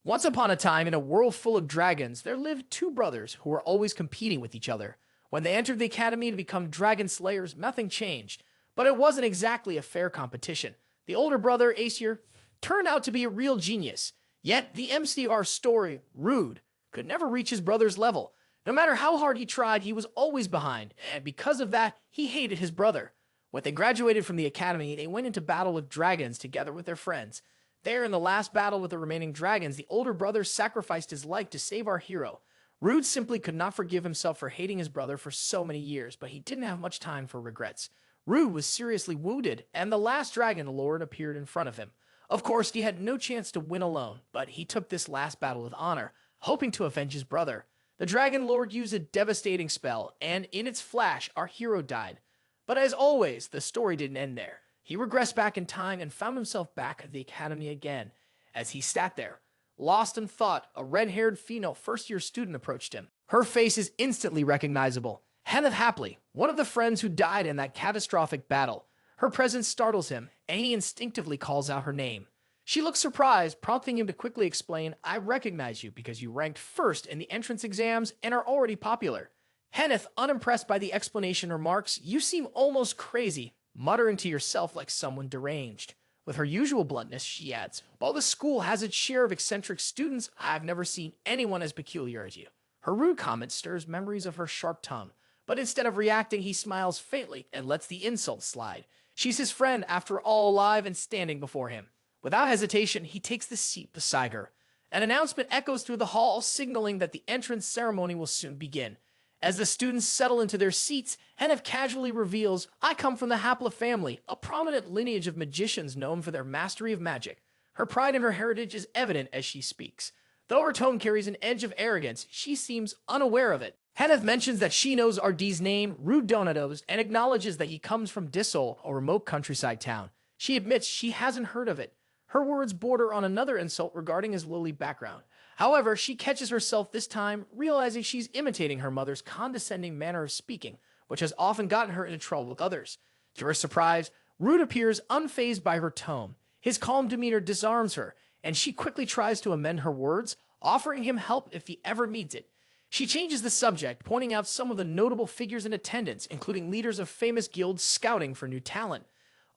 Once upon a time, in a world full of dragons, there lived two brothers who were always competing with each other. When they entered the academy to become dragon slayers, nothing changed. But it wasn't exactly a fair competition. The older brother, Aesir, turned out to be a real genius. Yet, the MCR story, Rude, could never reach his brother's level. No matter how hard he tried, he was always behind, and because of that, he hated his brother. When they graduated from the academy, they went into battle with dragons together with their friends. There, in the last battle with the remaining dragons, the older brother sacrificed his life to save our hero. Rude simply could not forgive himself for hating his brother for so many years, but he didn't have much time for regrets. Rude was seriously wounded, and the last dragon lord appeared in front of him. Of course, he had no chance to win alone, but he took this last battle with honor, hoping to avenge his brother. The dragon lord used a devastating spell, and in its flash, our hero died. But as always, the story didn't end there. He regressed back in time and found himself back at the academy again. As he sat there, lost in thought, a red-haired female first-year student approached him. Her face is instantly recognizable. Hannah Hapley, one of the friends who died in that catastrophic battle. Her presence startles him, and he instinctively calls out her name. She looks surprised, prompting him to quickly explain, "I recognize you because you ranked first in the entrance exams and are already popular." Hannah, unimpressed by the explanation, remarks, "You seem almost crazy," muttering to yourself like someone deranged. With her usual bluntness, she adds, "While the school has its share of eccentric students, I've never seen anyone as peculiar as you." Her rude comment stirs memories of her sharp tongue, but instead of reacting, he smiles faintly and lets the insult slide. She's his friend, after all, alive and standing before him. Without hesitation, he takes the seat beside her. An announcement echoes through the hall, signaling that the entrance ceremony will soon begin. As the students settle into their seats, Hennef casually reveals, "I come from the Hapla family, a prominent lineage of magicians known for their mastery of magic." Her pride in her heritage is evident as she speaks. Though her tone carries an edge of arrogance, she seems unaware of it. Hennef mentions that she knows RD's name, Aesir Denatos, and acknowledges that he comes from Dissol, a remote countryside town. She admits she hasn't heard of it. Her words border on another insult regarding his lowly background. However, she catches herself this time, realizing she's imitating her mother's condescending manner of speaking, which has often gotten her into trouble with others. To her surprise, Rude appears unfazed by her tone. His calm demeanor disarms her, and she quickly tries to amend her words, offering him help if he ever needs it. She changes the subject, pointing out some of the notable figures in attendance, including leaders of famous guilds scouting for new talent.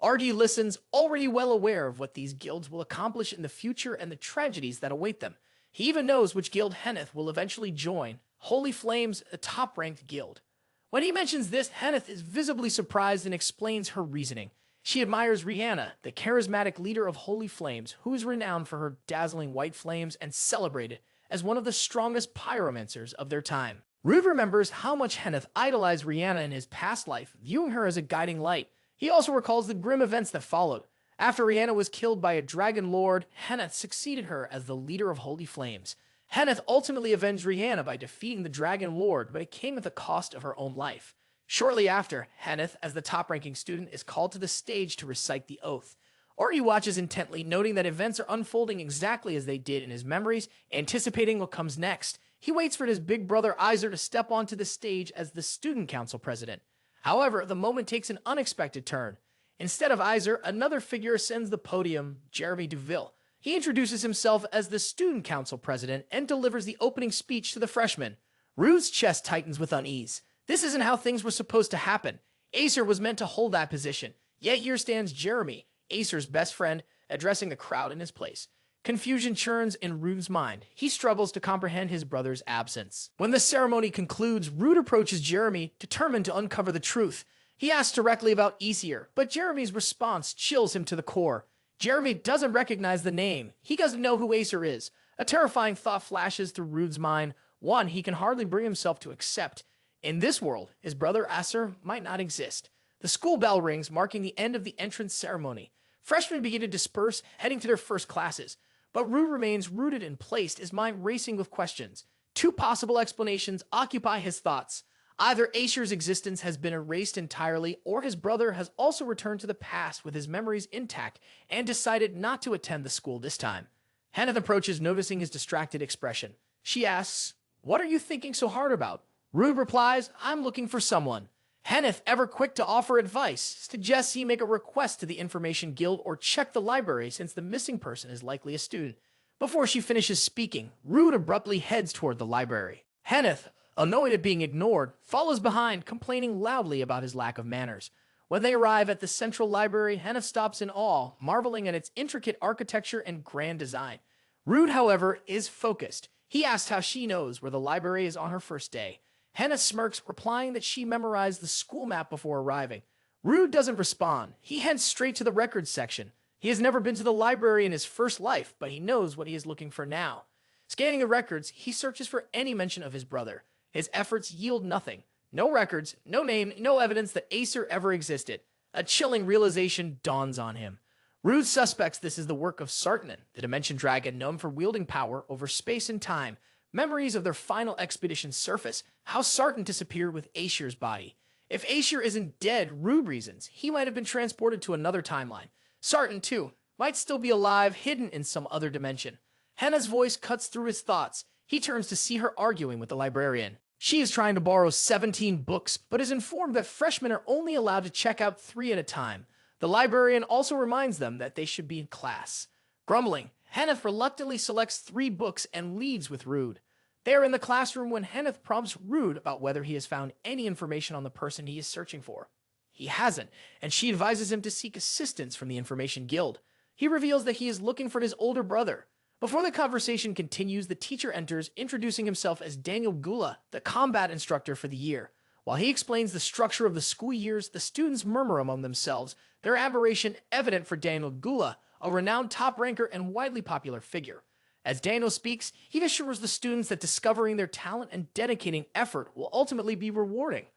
RD listens, already well aware of what these guilds will accomplish in the future and the tragedies that await them. He even knows which guild Henneth will eventually join, Holy Flames, a top-ranked guild. When he mentions this, Henneth is visibly surprised and explains her reasoning. She admires Rihanna, the charismatic leader of Holy Flames, who is renowned for her dazzling white flames and celebrated as one of the strongest pyromancers of their time. Rude remembers how much Henneth idolized Rihanna in his past life, viewing her as a guiding light. He also recalls the grim events that followed. After Rihanna was killed by a dragon lord, Henneth succeeded her as the leader of Holy Flames. Henneth ultimately avenged Rihanna by defeating the dragon lord, but it came at the cost of her own life. Shortly after, Henneth, as the top-ranking student, is called to the stage to recite the oath. Ori watches intently, noting that events are unfolding exactly as they did in his memories, anticipating what comes next. He waits for his big brother Aesir to step onto the stage as the student council president. However, the moment takes an unexpected turn. Instead of Aesir, another figure ascends the podium, Jeremy Duville. He introduces himself as the student council president and delivers the opening speech to the freshmen. Rude's chest tightens with unease. This isn't how things were supposed to happen. Aesir was meant to hold that position. Yet here stands Jeremy, Aesir's best friend, addressing the crowd in his place. Confusion churns in Rude's mind. He struggles to comprehend his brother's absence. When the ceremony concludes, Rude approaches Jeremy, determined to uncover the truth. He asks directly about Aesir, but Jeremy's response chills him to the core. Jeremy doesn't recognize the name. He doesn't know who Aesir is. A terrifying thought flashes through Rude's mind, one he can hardly bring himself to accept. In this world, his brother Aesir might not exist. The school bell rings, marking the end of the entrance ceremony. Freshmen begin to disperse, heading to their first classes. But Rude remains rooted in place, his mind racing with questions. Two possible explanations occupy his thoughts. Either Aesir's existence has been erased entirely, or his brother has also returned to the past with his memories intact and decided not to attend the school this time. Hannah approaches, noticing his distracted expression. She asks, "What are you thinking so hard about?" Rude replies, "I'm looking for someone." Henneth, ever quick to offer advice, suggests he make a request to the Information Guild or check the library since the missing person is likely a student. Before she finishes speaking, Rude abruptly heads toward the library. Henneth, annoyed at being ignored, follows behind, complaining loudly about his lack of manners. When they arrive at the central library, Henneth stops in awe, marveling at its intricate architecture and grand design. Rude, however, is focused. He asks how she knows where the library is on her first day. Hannah smirks, replying that she memorized the school map before arriving. Rude doesn't respond. He heads straight to the records section. He has never been to the library in his first life, but he knows what he is looking for now. Scanning the records, he searches for any mention of his brother. His efforts yield nothing. No records, no name, no evidence that Aesir ever existed. A chilling realization dawns on him. Rude suspects this is the work of Sartanen, the Dimension Dragon known for wielding power over space and time. Memories of their final expedition surface, how Sartan disappeared with Aesir's body. If Aesir isn't dead, Rude reasons, he might have been transported to another timeline. Sartan, too, might still be alive, hidden in some other dimension. Henna's voice cuts through his thoughts. He turns to see her arguing with the librarian. She is trying to borrow 17 books, but is informed that freshmen are only allowed to check out 3 at a time. The librarian also reminds them that they should be in class. Grumbling, Henneth reluctantly selects 3 books and leaves with Rude. They are in the classroom when Henneth prompts Rude about whether he has found any information on the person he is searching for. He hasn't, and she advises him to seek assistance from the Information Guild. He reveals that he is looking for his older brother. Before the conversation continues, the teacher enters, introducing himself as Daniel Gula, the combat instructor for the year. While he explains the structure of the school years, the students murmur among themselves, their admiration evident for Daniel Gula, a renowned top ranker and widely popular figure. As Daniel speaks, he assures the students that discovering their talent and dedicating effort will ultimately be rewarding.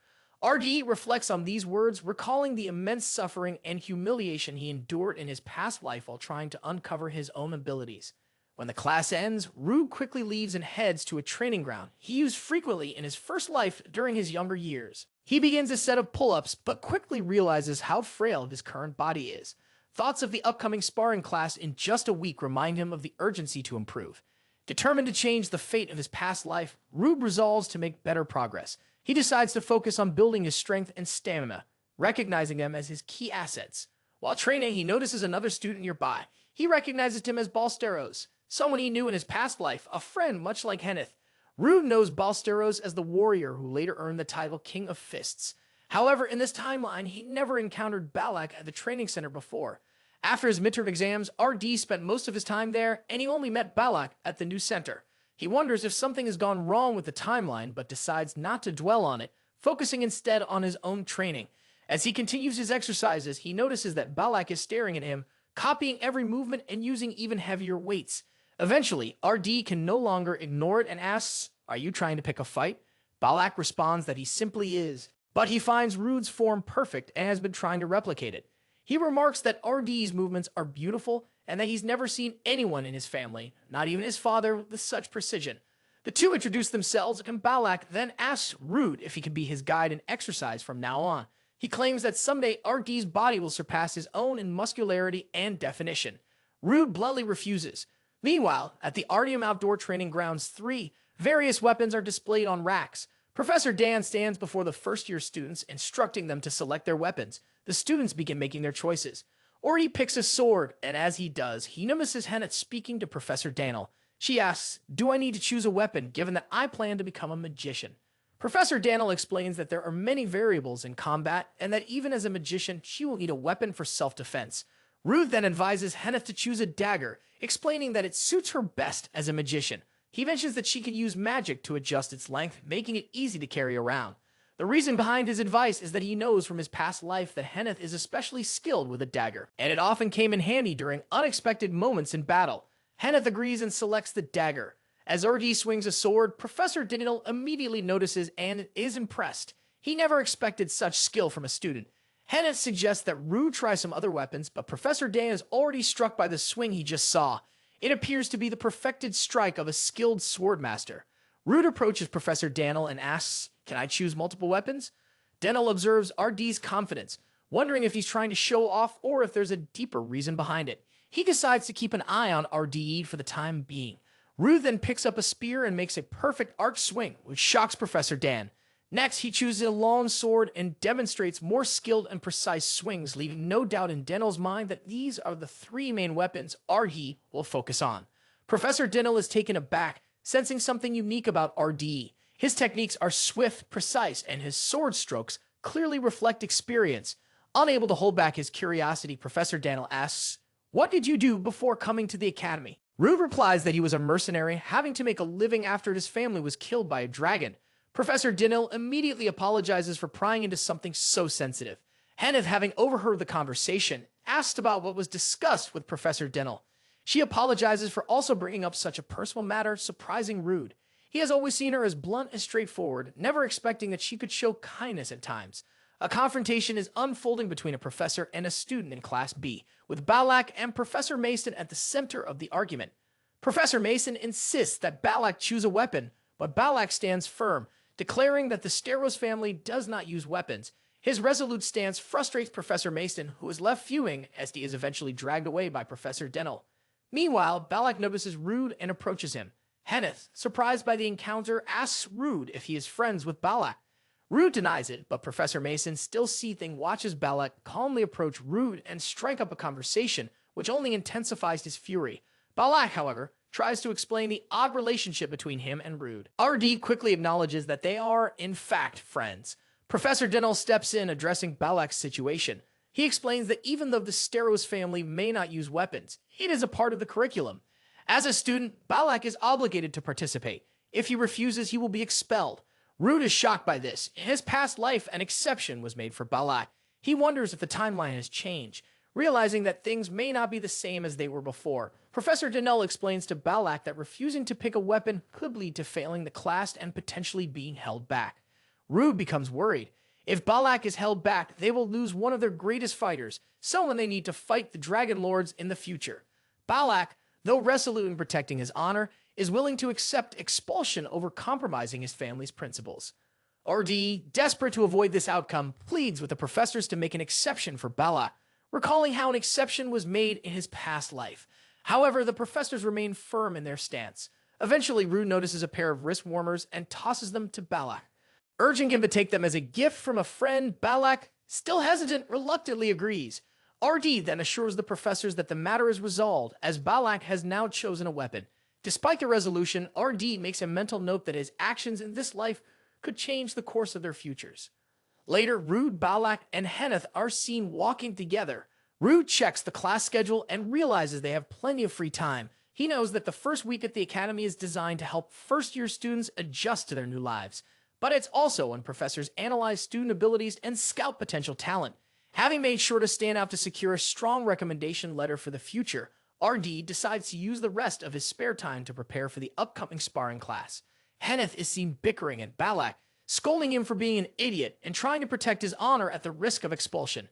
RD reflects on these words, recalling the immense suffering and humiliation he endured in his past life while trying to uncover his own abilities. When the class ends, Rude quickly leaves and heads to a training ground he used frequently in his first life during his younger years. He begins a set of pull-ups, but quickly realizes how frail his current body is. Thoughts of the upcoming sparring class in just a week remind him of the urgency to improve. Determined to change the fate of his past life, Rude resolves to make better progress. He decides to focus on building his strength and stamina, recognizing them as his key assets. While training, he notices another student nearby. He recognizes him as Balsteros, someone he knew in his past life, a friend much like Henneth. Rude knows Balsteros as the warrior who later earned the title King of Fists. However, in this timeline, he never encountered Balak at the training center before. After his midterm exams, RD spent most of his time there, and he only met Balak at the new center. He wonders if something has gone wrong with the timeline, but decides not to dwell on it, focusing instead on his own training. As he continues his exercises, he notices that Balak is staring at him, copying every movement and using even heavier weights. Eventually, RD can no longer ignore it and asks, "Are you trying to pick a fight?" Balak responds that he simply is, but he finds Rude's form perfect and has been trying to replicate it. He remarks that RD's movements are beautiful and that he's never seen anyone in his family, not even his father, with such precision. The two introduce themselves, and Balak then asks Rude if he can be his guide in exercise from now on. He claims that someday RD's body will surpass his own in muscularity and definition. Rude bluntly refuses. Meanwhile, at the Artium Outdoor Training Grounds 3, various weapons are displayed on racks. Professor Dan stands before the first-year students, instructing them to select their weapons. The students begin making their choices. Ori picks a sword, and as he does, he notices Henneth speaking to Professor Daniel. She asks, "Do I need to choose a weapon, given that I plan to become a magician?" Professor Daniel explains that there are many variables in combat, and that even as a magician, she will need a weapon for self-defense. Ruth then advises Henneth to choose a dagger, explaining that it suits her best as a magician. He mentions that she can use magic to adjust its length, making it easy to carry around. The reason behind his advice is that he knows from his past life that Henneth is especially skilled with a dagger, and it often came in handy during unexpected moments in battle. Henneth agrees and selects the dagger. As RD swings a sword, Professor Daniel immediately notices and is impressed. He never expected such skill from a student. Henneth suggests that Rude try some other weapons, but Professor Dan is already struck by the swing he just saw. It appears to be the perfected strike of a skilled swordmaster. Rude approaches Professor Daniel and asks, "Can I choose multiple weapons?" Daniel observes RD's confidence, wondering if he's trying to show off or if there's a deeper reason behind it. He decides to keep an eye on RD for the time being. Rude then picks up a spear and makes a perfect arc swing, which shocks Professor Dan. Next, he chooses a long sword and demonstrates more skilled and precise swings, leaving no doubt in Daniel's mind that these are the 3 main weapons RD will focus on. Professor Denil is taken aback, sensing something unique about RD. His techniques are swift, precise, and his sword strokes clearly reflect experience. Unable to hold back his curiosity, Professor Denil asks, "What did you do before coming to the academy?" Rude replies that he was a mercenary, having to make a living after his family was killed by a dragon. Professor Denil immediately apologizes for prying into something so sensitive. Henneth, having overheard the conversation, asked about what was discussed with Professor Denil. She apologizes for also bringing up such a personal matter, surprising Rude. He has always seen her as blunt and straightforward, never expecting that she could show kindness at times. A confrontation is unfolding between a professor and a student in Class B, with Balak and Professor Mason at the center of the argument. Professor Mason insists that Balak choose a weapon, but Balak stands firm, declaring that the Steros family does not use weapons. His resolute stance frustrates Professor Mason, who is left fuming as he is eventually dragged away by Professor Denil. Meanwhile, Balak notices Rude and approaches him. Henneth, surprised by the encounter, asks Rude if he is friends with Balak. Rude denies it, but Professor Mason, still seething, watches Balak calmly approach Rude and strike up a conversation, which only intensifies his fury. Balak, however, tries to explain the odd relationship between him and Rude. RD quickly acknowledges that they are, in fact, friends. Professor Denil steps in, addressing Balak's situation. He explains that even though the Steros family may not use weapons, it is a part of the curriculum. As a student, Balak is obligated to participate. If he refuses, he will be expelled. Rude is shocked by this. In his past life, an exception was made for Balak. He wonders if the timeline has changed, realizing that things may not be the same as they were before. Professor Denil explains to Balak that refusing to pick a weapon could lead to failing the class and potentially being held back. Rude becomes worried. If Balak is held back, they will lose one of their greatest fighters, someone they need to fight the Dragon Lords in the future. Balak, though resolute in protecting his honor, is willing to accept expulsion over compromising his family's principles. RD, desperate to avoid this outcome, pleads with the professors to make an exception for Balak, recalling how an exception was made in his past life. However, the professors remain firm in their stance. Eventually, Rude notices a pair of wrist warmers and tosses them to Balak. Urging him to take them as a gift from a friend, Balak, still hesitant, reluctantly agrees. RD then assures the professors that the matter is resolved, as Balak has now chosen a weapon. Despite the resolution, RD makes a mental note that his actions in this life could change the course of their futures. Later, Rude, Balak, and Henneth are seen walking together. Rude checks the class schedule and realizes they have plenty of free time. He knows that the first week at the academy is designed to help first-year students adjust to their new lives. But it's also when professors analyze student abilities and scout potential talent. Having made sure to stand out to secure a strong recommendation letter for the future, RD decides to use the rest of his spare time to prepare for the upcoming sparring class. Henneth is seen bickering at Balak, scolding him for being an idiot and trying to protect his honor at the risk of expulsion.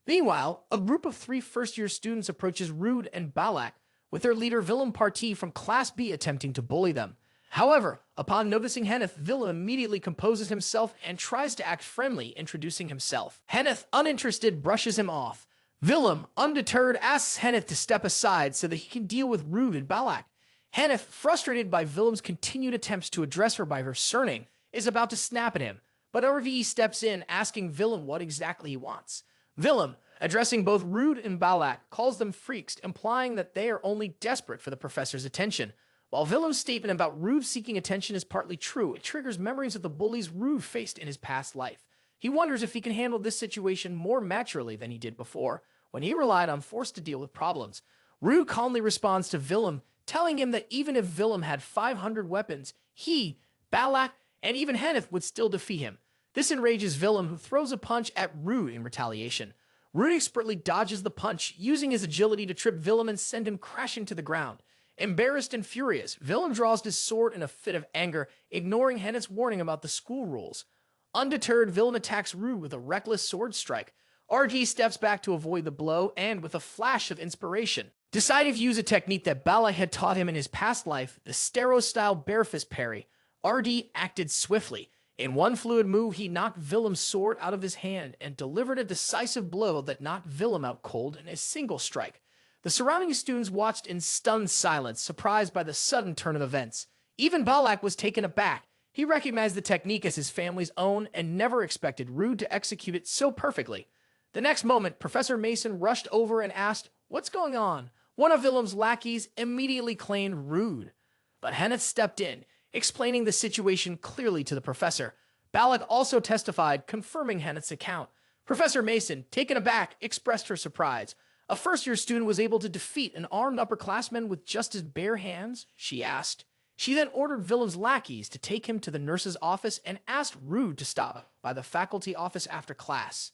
Meanwhile, a group of 3 first-year students approaches Rude and Balak, with their leader Willem Parti from Class B attempting to bully them. However, upon noticing Henneth, Willem immediately composes himself and tries to act friendly, introducing himself. Henneth, uninterested, brushes him off. Willem, undeterred, asks Henneth to step aside so that he can deal with Rude and Balak. Henneth, frustrated by Willem's continued attempts to address her by her surname, is about to snap at him, but RVE steps in, asking Willem what exactly he wants. Willem, addressing both Rude and Balak, calls them freaks, implying that they are only desperate for the professor's attention. While Willem's statement about Rude seeking attention is partly true, it triggers memories of the bullies Rude faced in his past life. He wonders if he can handle this situation more maturely than he did before, when he relied on force to deal with problems. Rude calmly responds to Willem, telling him that even if Willem had 500 weapons, he, Balak, and even Henneth would still defeat him. This enrages Willem, who throws a punch at Rude in retaliation. Rude expertly dodges the punch, using his agility to trip Willem and send him crashing to the ground. Embarrassed and furious, Willem draws his sword in a fit of anger, ignoring Henneth's warning about the school rules. Undeterred, Willem attacks Rude with a reckless sword strike. RD steps back to avoid the blow and, with a flash of inspiration, deciding to use a technique that Balak had taught him in his past life, the Steros-style barefist parry. RD acted swiftly. In one fluid move, he knocked Willem's sword out of his hand and delivered a decisive blow that knocked Willem out cold in a single strike. The surrounding students watched in stunned silence, surprised by the sudden turn of events. Even Balak was taken aback. He recognized the technique as his family's own and never expected Rude to execute it so perfectly. The next moment, Professor Mason rushed over and asked, "What's going on? One of Willem's lackeys immediately claimed rude, but Henneth stepped in, explaining the situation clearly to the professor. Balak also testified, confirming Henneth's account. Professor Mason, taken aback, expressed her surprise. A first-year student was able to defeat an armed upperclassman with just his bare hands? She asked. She then ordered Willem's lackeys to take him to the nurse's office and asked Rude to stop by the faculty office after class.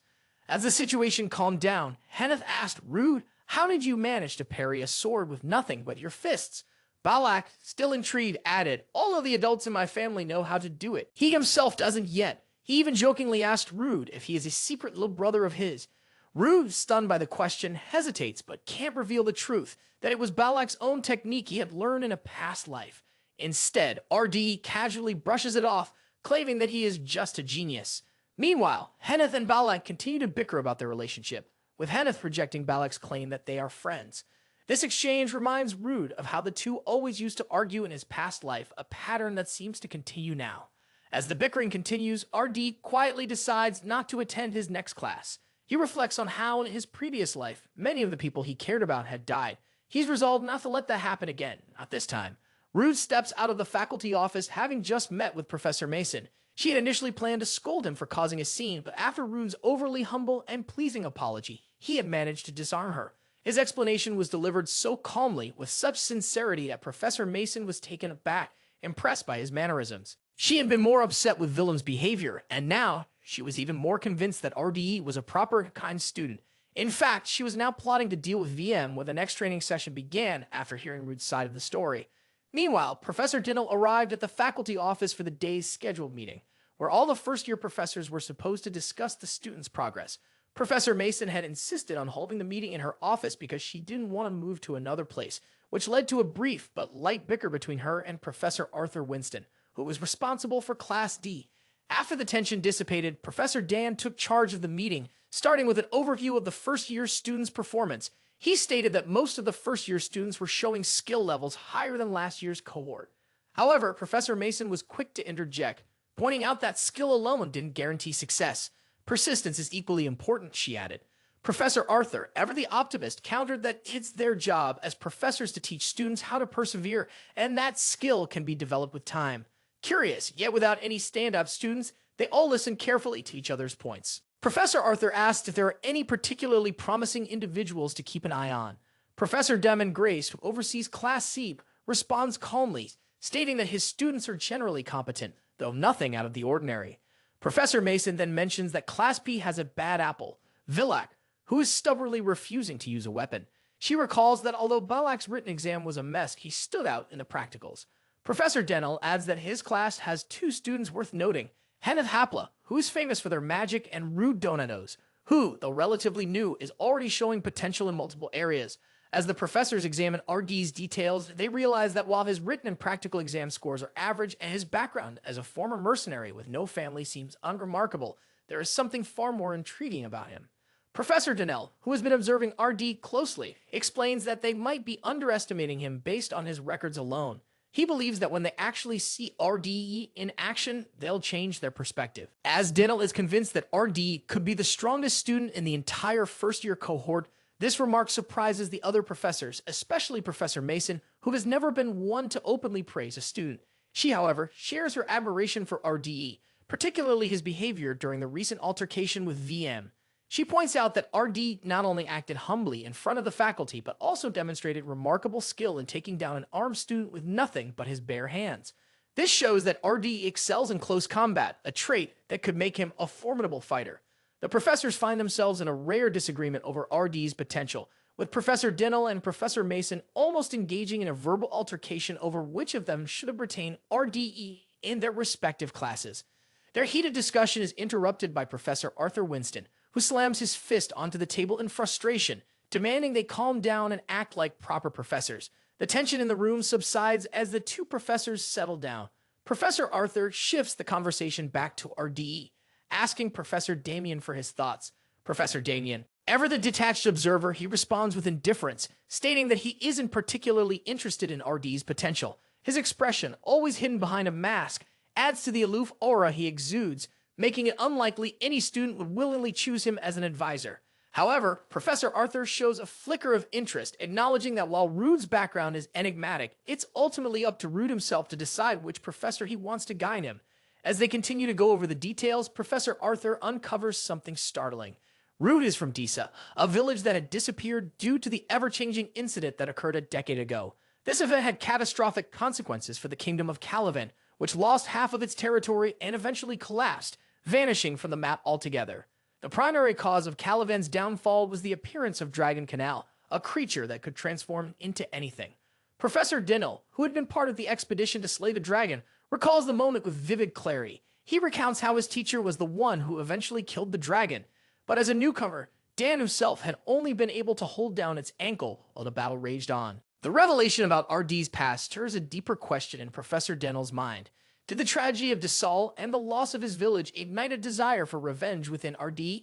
As the situation calmed down, Henneth asked Rude, "How did you manage to parry a sword with nothing but your fists?" Balak, still intrigued, added, "All of the adults in my family know how to do it. He himself doesn't yet." He even jokingly asked Rude if he is a secret little brother of his. Rude, stunned by the question, hesitates but can't reveal the truth, that it was Balak's own technique he had learned in a past life. Instead, RD casually brushes it off, claiming that he is just a genius. Meanwhile, Henneth and Balak continue to bicker about their relationship, with Henneth rejecting Balak's claim that they are friends. This exchange reminds Rude of how the two always used to argue in his past life, a pattern that seems to continue now. As the bickering continues, RD quietly decides not to attend his next class. He reflects on how in his previous life, many of the people he cared about had died. He's resolved not to let that happen again, not this time. Rude steps out of the faculty office having just met with Professor Mason. She had initially planned to scold him for causing a scene, but after Rude's overly humble and pleasing apology, he had managed to disarm her. His explanation was delivered so calmly, with such sincerity, that Professor Mason was taken aback, impressed by his mannerisms. She had been more upset with Willem's behavior, and now she was even more convinced that RDE was a proper, kind student. In fact, she was now plotting to deal with VM when the next training session began after hearing Rude's side of the story. Meanwhile, Professor Dinnell arrived at the faculty office for the day's scheduled meeting, where all the first-year professors were supposed to discuss the students' progress. Professor Mason had insisted on holding the meeting in her office because she didn't want to move to another place, which led to a brief but light bicker between her and Professor Arthur Winston, who was responsible for Class D. After the tension dissipated, Professor Dan took charge of the meeting, starting with an overview of the first-year students' performance. He stated that most of the first-year students were showing skill levels higher than last year's cohort. However, Professor Mason was quick to interject, pointing out that skill alone didn't guarantee success. Persistence is equally important, she added. Professor Arthur, ever the optimist, countered that it's their job as professors to teach students how to persevere, and that skill can be developed with time. Curious, yet without any stand-up students, they all listened carefully to each other's points. Professor Arthur asked if there are any particularly promising individuals to keep an eye on. Professor Demon Grace, who oversees Class C, responds calmly, stating that his students are generally competent, though nothing out of the ordinary. Professor Mason then mentions that Class B has a bad apple, Vilak, who is stubbornly refusing to use a weapon. She recalls that although Balak's written exam was a mess, he stood out in the practicals. Professor Dennell adds that his class has two students worth noting, Henneth Hapla, who is famous for their magic, and Rude Denatos, who, though relatively new, is already showing potential in multiple areas. As the professors examine RD's details, they realize that while his written and practical exam scores are average and his background as a former mercenary with no family seems unremarkable, there is something far more intriguing about him. Professor Dennell, who has been observing RD closely, explains that they might be underestimating him based on his records alone. He believes that when they actually see RDE in action, they'll change their perspective. As Dennell is convinced that RD could be the strongest student in the entire first-year cohort, this remark surprises the other professors, especially Professor Mason, who has never been one to openly praise a student. She, however, shares her admiration for RDE, particularly his behavior during the recent altercation with VM. She points out that RD not only acted humbly in front of the faculty, but also demonstrated remarkable skill in taking down an armed student with nothing but his bare hands. This shows that RD excels in close combat, a trait that could make him a formidable fighter. The professors find themselves in a rare disagreement over RD's potential, with Professor Dennell and Professor Mason almost engaging in a verbal altercation over which of them should have retained RDE in their respective classes. Their heated discussion is interrupted by Professor Arthur Winston, who slams his fist onto the table in frustration, demanding they calm down and act like proper professors. The tension in the room subsides as the two professors settle down. Professor Arthur shifts the conversation back to RDE, asking Professor Damien for his thoughts. Professor Damien, ever the detached observer, he responds with indifference, stating that he isn't particularly interested in RD's potential. His expression, always hidden behind a mask, adds to the aloof aura he exudes, making it unlikely any student would willingly choose him as an advisor. However, Professor Arthur shows a flicker of interest, acknowledging that while Rude's background is enigmatic, it's ultimately up to Rude himself to decide which professor he wants to guide him. As they continue to go over the details, Professor Arthur uncovers something startling. Rude is from Disa, a village that had disappeared due to the ever-changing incident that occurred a decade ago. This event had catastrophic consequences for the kingdom of Calavan, which lost half of its territory and eventually collapsed, vanishing from the map altogether. The primary cause of Calavan's downfall was the appearance of Dragon Canal, a creature that could transform into anything. Professor Dinil, who had been part of the expedition to slay the dragon, recalls the moment with vivid clarity. He recounts how his teacher was the one who eventually killed the dragon, but as a newcomer, Dan himself had only been able to hold down its ankle while the battle raged on. The revelation about RD's past stirs a deeper question in Professor Dinil's mind. Did the tragedy of Desal and the loss of his village ignite a desire for revenge within RD?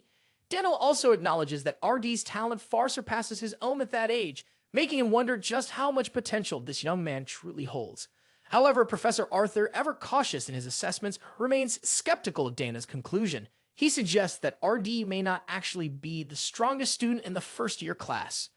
Dinil also acknowledges that RD's talent far surpasses his own at that age, making him wonder just how much potential this young man truly holds. However, Professor Arthur, ever cautious in his assessments, remains skeptical of Dana's conclusion. He suggests that RD may not actually be the strongest student in the first-year class.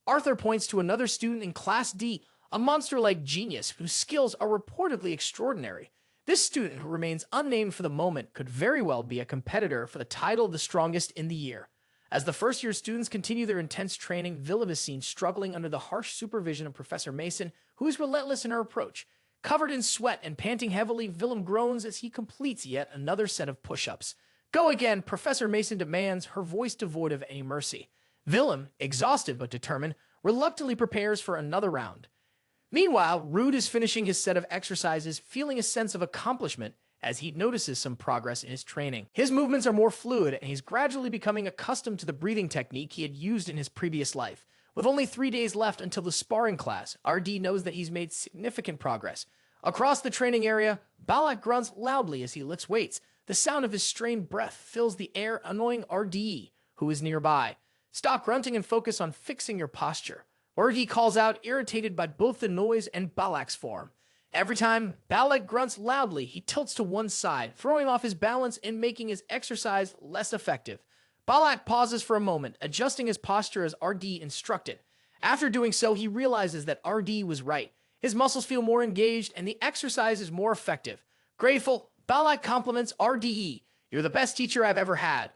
Arthur points to another student in Class D, a monster-like genius whose skills are reportedly extraordinary. This student, who remains unnamed for the moment, could very well be a competitor for the title of the strongest in the year. As the first-year students continue their intense training, Villam is seen struggling under the harsh supervision of Professor Mason, who is relentless in her approach. Covered in sweat and panting heavily, Villam groans as he completes yet another set of push-ups. Go again, Professor Mason demands, her voice devoid of any mercy. Villam, exhausted but determined, reluctantly prepares for another round. Meanwhile, Rude is finishing his set of exercises, feeling a sense of accomplishment as he notices some progress in his training. His movements are more fluid, and he's gradually becoming accustomed to the breathing technique he had used in his previous life. With only 3 days left until the sparring class, RD knows that he's made significant progress. Across the training area, Balak grunts loudly as he lifts weights. The sound of his strained breath fills the air, annoying RD, who is nearby. Stop grunting and focus on fixing your posture. RD calls out, irritated by both the noise and Balak's form. Every time Balak grunts loudly, he tilts to one side, throwing off his balance and making his exercise less effective. Balak pauses for a moment, adjusting his posture as RD instructed. After doing so, he realizes that RD was right. His muscles feel more engaged, and the exercise is more effective. Grateful, Balak compliments RDE. You're the best teacher I've ever had.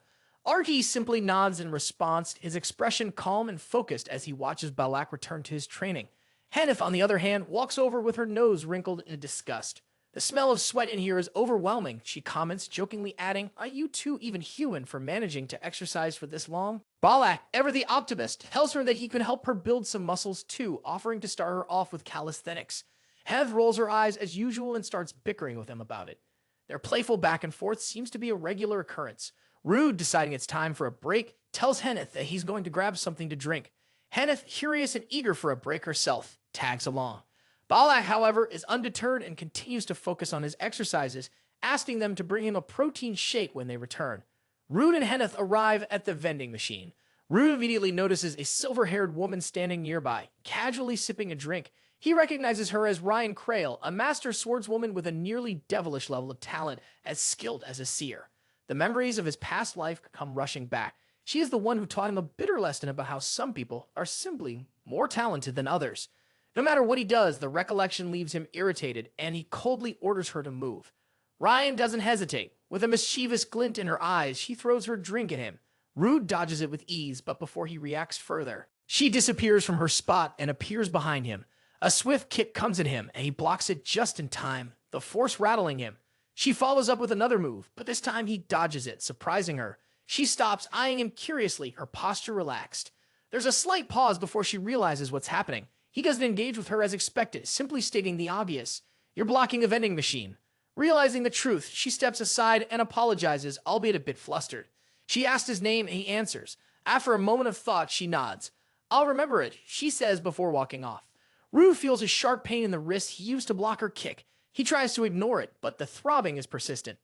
RD simply nods in response, his expression calm and focused as he watches Balak return to his training. Henneth, on the other hand, walks over with her nose wrinkled in disgust. The smell of sweat in here is overwhelming, she comments, jokingly adding, are you two even human for managing to exercise for this long? Balak, ever the optimist, tells her that he can help her build some muscles too, offering to start her off with calisthenics. Henneth rolls her eyes as usual and starts bickering with him about it. Their playful back and forth seems to be a regular occurrence. Rude, deciding it's time for a break, tells Henneth that he's going to grab something to drink. Henneth, curious and eager for a break herself, tags along. Balak, however, is undeterred and continues to focus on his exercises, asking them to bring him a protein shake when they return. Rude and Henneth arrive at the vending machine. Rude immediately notices a silver-haired woman standing nearby, casually sipping a drink. He recognizes her as Ryan Crail, a master swordswoman with a nearly devilish level of talent, as skilled as a seer. The memories of his past life come rushing back. She is the one who taught him a bitter lesson about how some people are simply more talented than others. No matter what he does, the recollection leaves him irritated, and he coldly orders her to move. Ryan doesn't hesitate. With a mischievous glint in her eyes, she throws her drink at him. Rude dodges it with ease, but before he reacts further, she disappears from her spot and appears behind him. A swift kick comes at him, and he blocks it just in time, the force rattling him. She follows up with another move, but this time he dodges it, surprising her. She stops, eyeing him curiously, her posture relaxed. There's a slight pause before she realizes what's happening. He doesn't engage with her as expected, simply stating the obvious. You're blocking a vending machine. Realizing the truth, she steps aside and apologizes, albeit a bit flustered. She asks his name and he answers. After a moment of thought, she nods. I'll remember it, she says before walking off. Rue feels a sharp pain in the wrist he used to block her kick. He tries to ignore it, but the throbbing is persistent.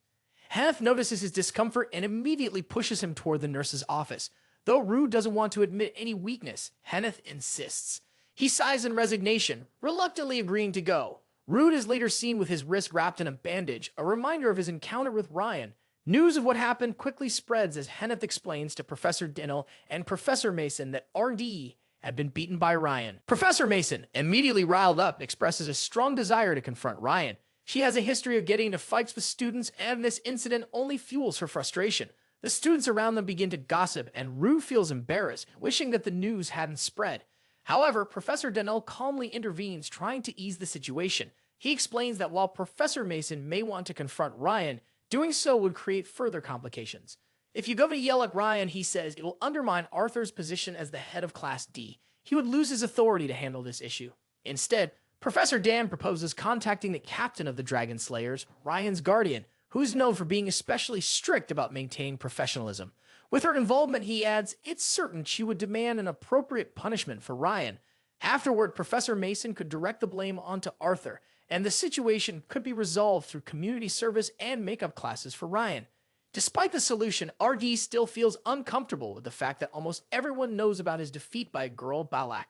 Henneth notices his discomfort and immediately pushes him toward the nurse's office. Though Rue doesn't want to admit any weakness, Henneth insists. He sighs in resignation, reluctantly agreeing to go. Rude is later seen with his wrist wrapped in a bandage, a reminder of his encounter with Ryan. News of what happened quickly spreads as Henneth explains to Professor Dinnell and Professor Mason that RDE had been beaten by Ryan. Professor Mason, immediately riled up, expresses a strong desire to confront Ryan. She has a history of getting into fights with students, and this incident only fuels her frustration. The students around them begin to gossip, and Rue feels embarrassed, wishing that the news hadn't spread. However, Professor Dinnell calmly intervenes, trying to ease the situation. He explains that while Professor Mason may want to confront Ryan, doing so would create further complications. If you go to yell at Ryan, he says it will undermine Arthur's position as the head of Class D. He would lose his authority to handle this issue. Instead, Professor Dan proposes contacting the captain of the Dragon Slayers, Ryan's guardian, who is known for being especially strict about maintaining professionalism. With her involvement, he adds, it's certain she would demand an appropriate punishment for Ryan. Afterward, Professor Mason could direct the blame onto Arthur, and the situation could be resolved through community service and makeup classes for Ryan. Despite the solution, RD still feels uncomfortable with the fact that almost everyone knows about his defeat by girl Balak.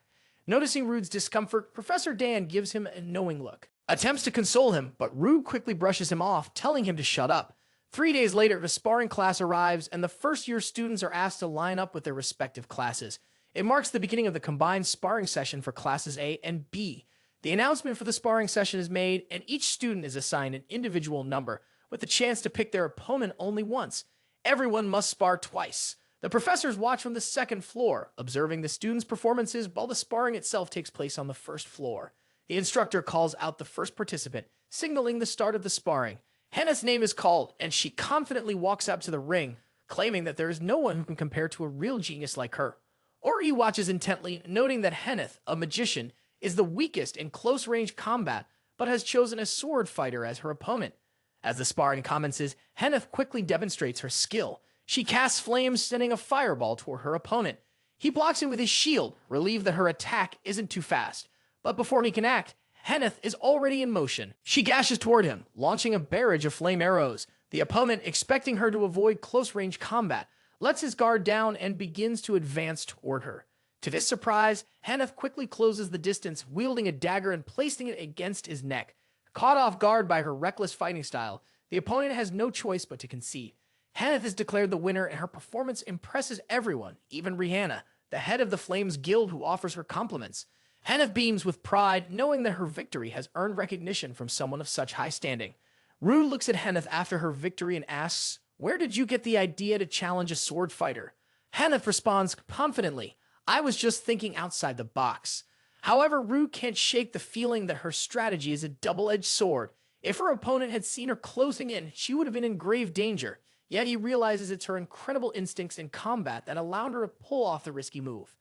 Noticing Rude's discomfort, Professor Dan gives him a knowing look. Attempts to console him, but Rude quickly brushes him off, telling him to shut up. 3 days later, the sparring class arrives, and the first-year students are asked to line up with their respective classes. It marks the beginning of the combined sparring session for classes A and B. The announcement for the sparring session is made, and each student is assigned an individual number, with the chance to pick their opponent only once. Everyone must spar twice. The professors watch from the second floor, observing the students' performances while the sparring itself takes place on the first floor. The instructor calls out the first participant, signaling the start of the sparring. Hannah's name is called, and she confidently walks out to the ring, claiming that there is no one who can compare to a real genius like her. Ori watches intently, noting that Henneth, a magician, is the weakest in close-range combat, but has chosen a sword fighter as her opponent. As the sparring commences, Henneth quickly demonstrates her skill. She casts flames, sending a fireball toward her opponent. He blocks it with his shield, relieved that her attack isn't too fast. But before he can act, Henneth is already in motion. She gashes toward him, launching a barrage of flame arrows. The opponent, expecting her to avoid close-range combat, lets his guard down and begins to advance toward her. To this surprise, Henneth quickly closes the distance, wielding a dagger and placing it against his neck. Caught off guard by her reckless fighting style, the opponent has no choice but to concede. Henneth is declared the winner, and her performance impresses everyone, even Rihanna, the head of the Flames Guild, who offers her compliments. Henneth beams with pride, knowing that her victory has earned recognition from someone of such high standing. Rue looks at Henneth after her victory and asks, "Where did you get the idea to challenge a sword fighter?" Henneth responds confidently, "I was just thinking outside the box." However, Rue can't shake the feeling that her strategy is a double-edged sword. If her opponent had seen her closing in, she would have been in grave danger. Yet he realizes it's her incredible instincts in combat that allowed her to pull off the risky move.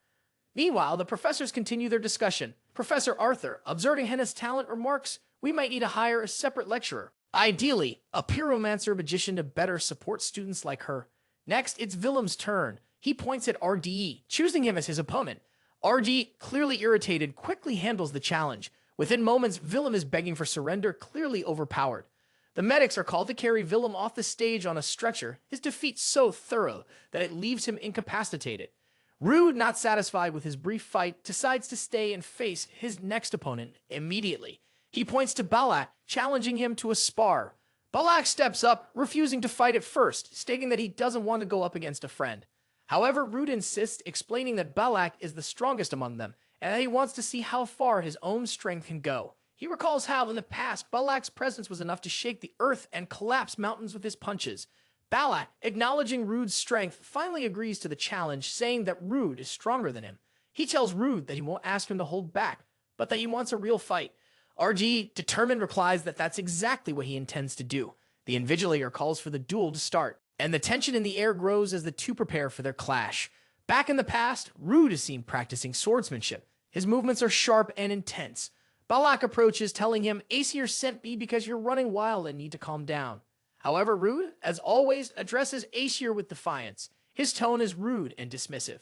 Meanwhile, the professors continue their discussion. Professor Arthur, observing Henneth's talent, remarks, "We might need to hire a separate lecturer. Ideally, a pyromancer magician to better support students like her." Next, it's Willem's turn. He points at RDE, choosing him as his opponent. RD, clearly irritated, quickly handles the challenge. Within moments, Willem is begging for surrender, clearly overpowered. The medics are called to carry Willem off the stage on a stretcher, his defeat so thorough that it leaves him incapacitated. Rue, not satisfied with his brief fight, decides to stay and face his next opponent immediately. He points to Balak, challenging him to a spar. Balak steps up, refusing to fight at first, stating that he doesn't want to go up against a friend. However, Rude insists, explaining that Balak is the strongest among them, and that he wants to see how far his own strength can go. He recalls how, in the past, Balak's presence was enough to shake the earth and collapse mountains with his punches. Balak, acknowledging Rude's strength, finally agrees to the challenge, saying that Rude is stronger than him. He tells Rude that he won't ask him to hold back, but that he wants a real fight. RG, determined, replies that that's exactly what he intends to do. The Invigilator calls for the duel to start, and the tension in the air grows as the two prepare for their clash. Back in the past, Rude is seen practicing swordsmanship. His movements are sharp and intense. Balak approaches, telling him, "Aesir sent me because you're running wild and need to calm down." However, Rude, as always, addresses Aesir with defiance. His tone is rude and dismissive.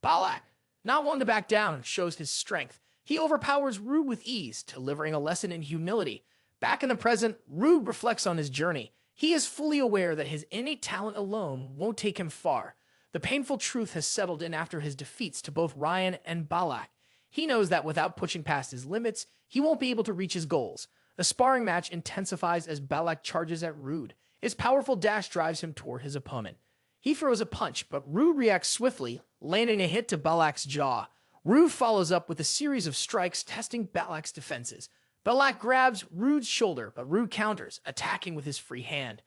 Balak, not one to back down, shows his strength. He overpowers Rude with ease, delivering a lesson in humility. Back in the present, Rude reflects on his journey. He is fully aware that his innate talent alone won't take him far. The painful truth has settled in after his defeats to both Ryan and Balak. He knows that without pushing past his limits, he won't be able to reach his goals. The sparring match intensifies as Balak charges at Rude. His powerful dash drives him toward his opponent. He throws a punch, but Rude reacts swiftly, landing a hit to Balak's jaw. Rude follows up with a series of strikes testing Balak's defenses. Balak grabs Rude's shoulder, but Rude counters, attacking with his free hand.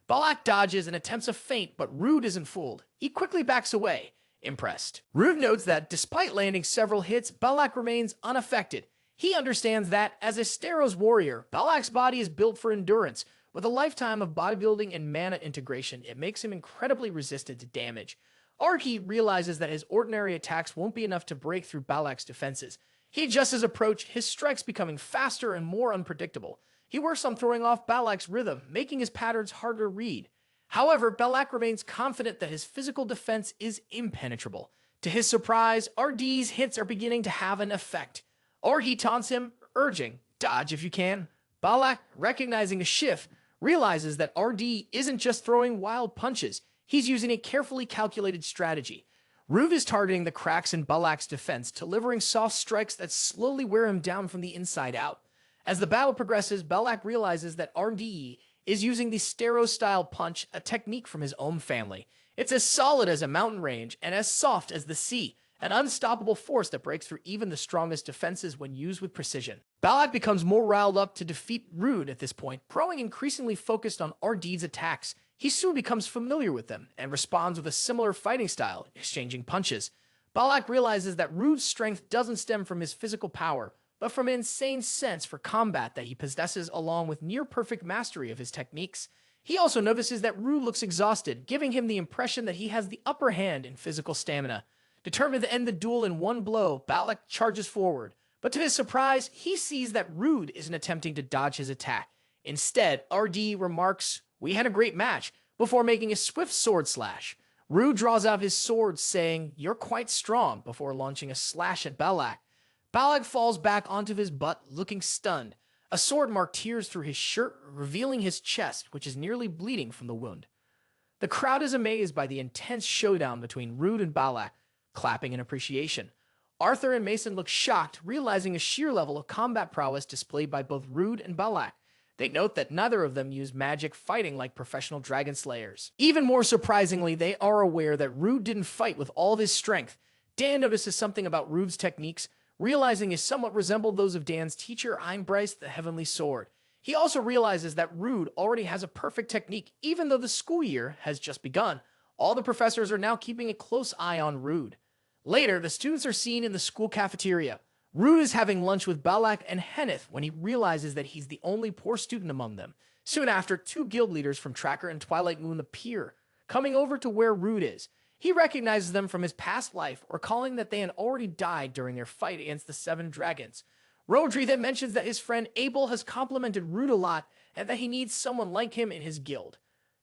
Balak dodges and attempts a feint, but Rude isn't fooled. He quickly backs away, impressed. Rude notes that despite landing several hits, Balak remains unaffected. He understands that, as a Steros warrior, Balak's body is built for endurance. With a lifetime of bodybuilding and mana integration, it makes him incredibly resistant to damage. Arki realizes that his ordinary attacks won't be enough to break through Balak's defenses. He adjusts his approach, his strikes becoming faster and more unpredictable. He works on throwing off Balak's rhythm, making his patterns harder to read. However, Balak remains confident that his physical defense is impenetrable. To his surprise, RD's hits are beginning to have an effect. Arki taunts him, urging, "Dodge if you can." Balak, recognizing a shift, realizes that RD isn't just throwing wild punches, he's using a carefully calculated strategy. Rude is targeting the cracks in Balak's defense, delivering soft strikes that slowly wear him down from the inside out. As the battle progresses, Balak realizes that RD is using the Steros-style punch, a technique from his own family. It's as solid as a mountain range and as soft as the sea, an unstoppable force that breaks through even the strongest defenses when used with precision. Balak becomes more riled up to defeat Rude at this point, growing increasingly focused on RD's attacks. He soon becomes familiar with them and responds with a similar fighting style, exchanging punches. Balak realizes that Rude's strength doesn't stem from his physical power, but from an insane sense for combat that he possesses along with near-perfect mastery of his techniques. He also notices that Rude looks exhausted, giving him the impression that he has the upper hand in physical stamina. Determined to end the duel in one blow, Balak charges forward. But to his surprise, he sees that Rude isn't attempting to dodge his attack. Instead, RD remarks, "We had a great match," before making a swift sword slash. Rude draws out his sword, saying, "You're quite strong," before launching a slash at Balak. Balak falls back onto his butt, looking stunned. A sword mark tears through his shirt, revealing his chest, which is nearly bleeding from the wound. The crowd is amazed by the intense showdown between Rude and Balak, clapping in appreciation. Arthur and Mason look shocked, realizing a sheer level of combat prowess displayed by both Rude and Balak. They note that neither of them use magic fighting like professional dragon slayers. Even more surprisingly, they are aware that Rude didn't fight with all of his strength. Dan notices something about Rude's techniques, realizing it somewhat resembled those of Dan's teacher, Einbryce the Heavenly Sword. He also realizes that Rude already has a perfect technique, even though the school year has just begun. All the professors are now keeping a close eye on Rude. Later, the students are seen in the school cafeteria. Rude is having lunch with Balak and Henneth when he realizes that he's the only poor student among them. Soon after, two guild leaders from Tracker and Twilight Moon appear, coming over to where Rude is. He recognizes them from his past life, recalling that they had already died during their fight against the Seven Dragons. Rodri then mentions that his friend Abel has complimented Rude a lot and that he needs someone like him in his guild.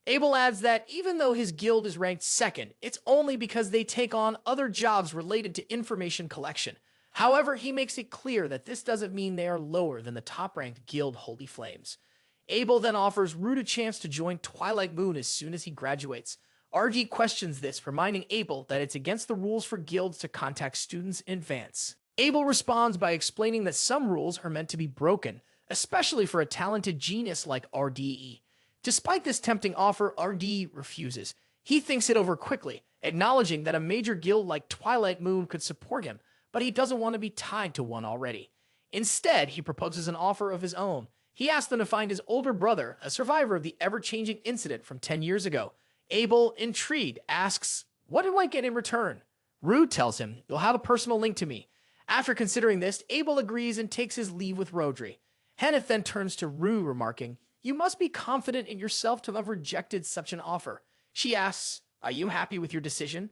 Abel adds that even though his guild is ranked second, it's only because they take on other jobs related to information collection. However, he makes it clear that this doesn't mean they are lower than the top-ranked guild Holy Flames. Abel then offers Rude a chance to join Twilight Moon as soon as he graduates. RG questions this, reminding Abel that it's against the rules for guilds to contact students in advance. Abel responds by explaining that some rules are meant to be broken, especially for a talented genius like RDE. Despite this tempting offer, RD refuses. He thinks it over quickly, acknowledging that a major guild like Twilight Moon could support him, but he doesn't want to be tied to one already. Instead, he proposes an offer of his own. He asks them to find his older brother, a survivor of the ever-changing incident from 10 years ago. Abel, intrigued, asks, "What do I get in return?" Rude tells him, "You'll have a personal link to me." After considering this, Abel agrees and takes his leave with Rodri. Henneth then turns to Rude, remarking, "You must be confident in yourself to have rejected such an offer." She asks, "Are you happy with your decision?"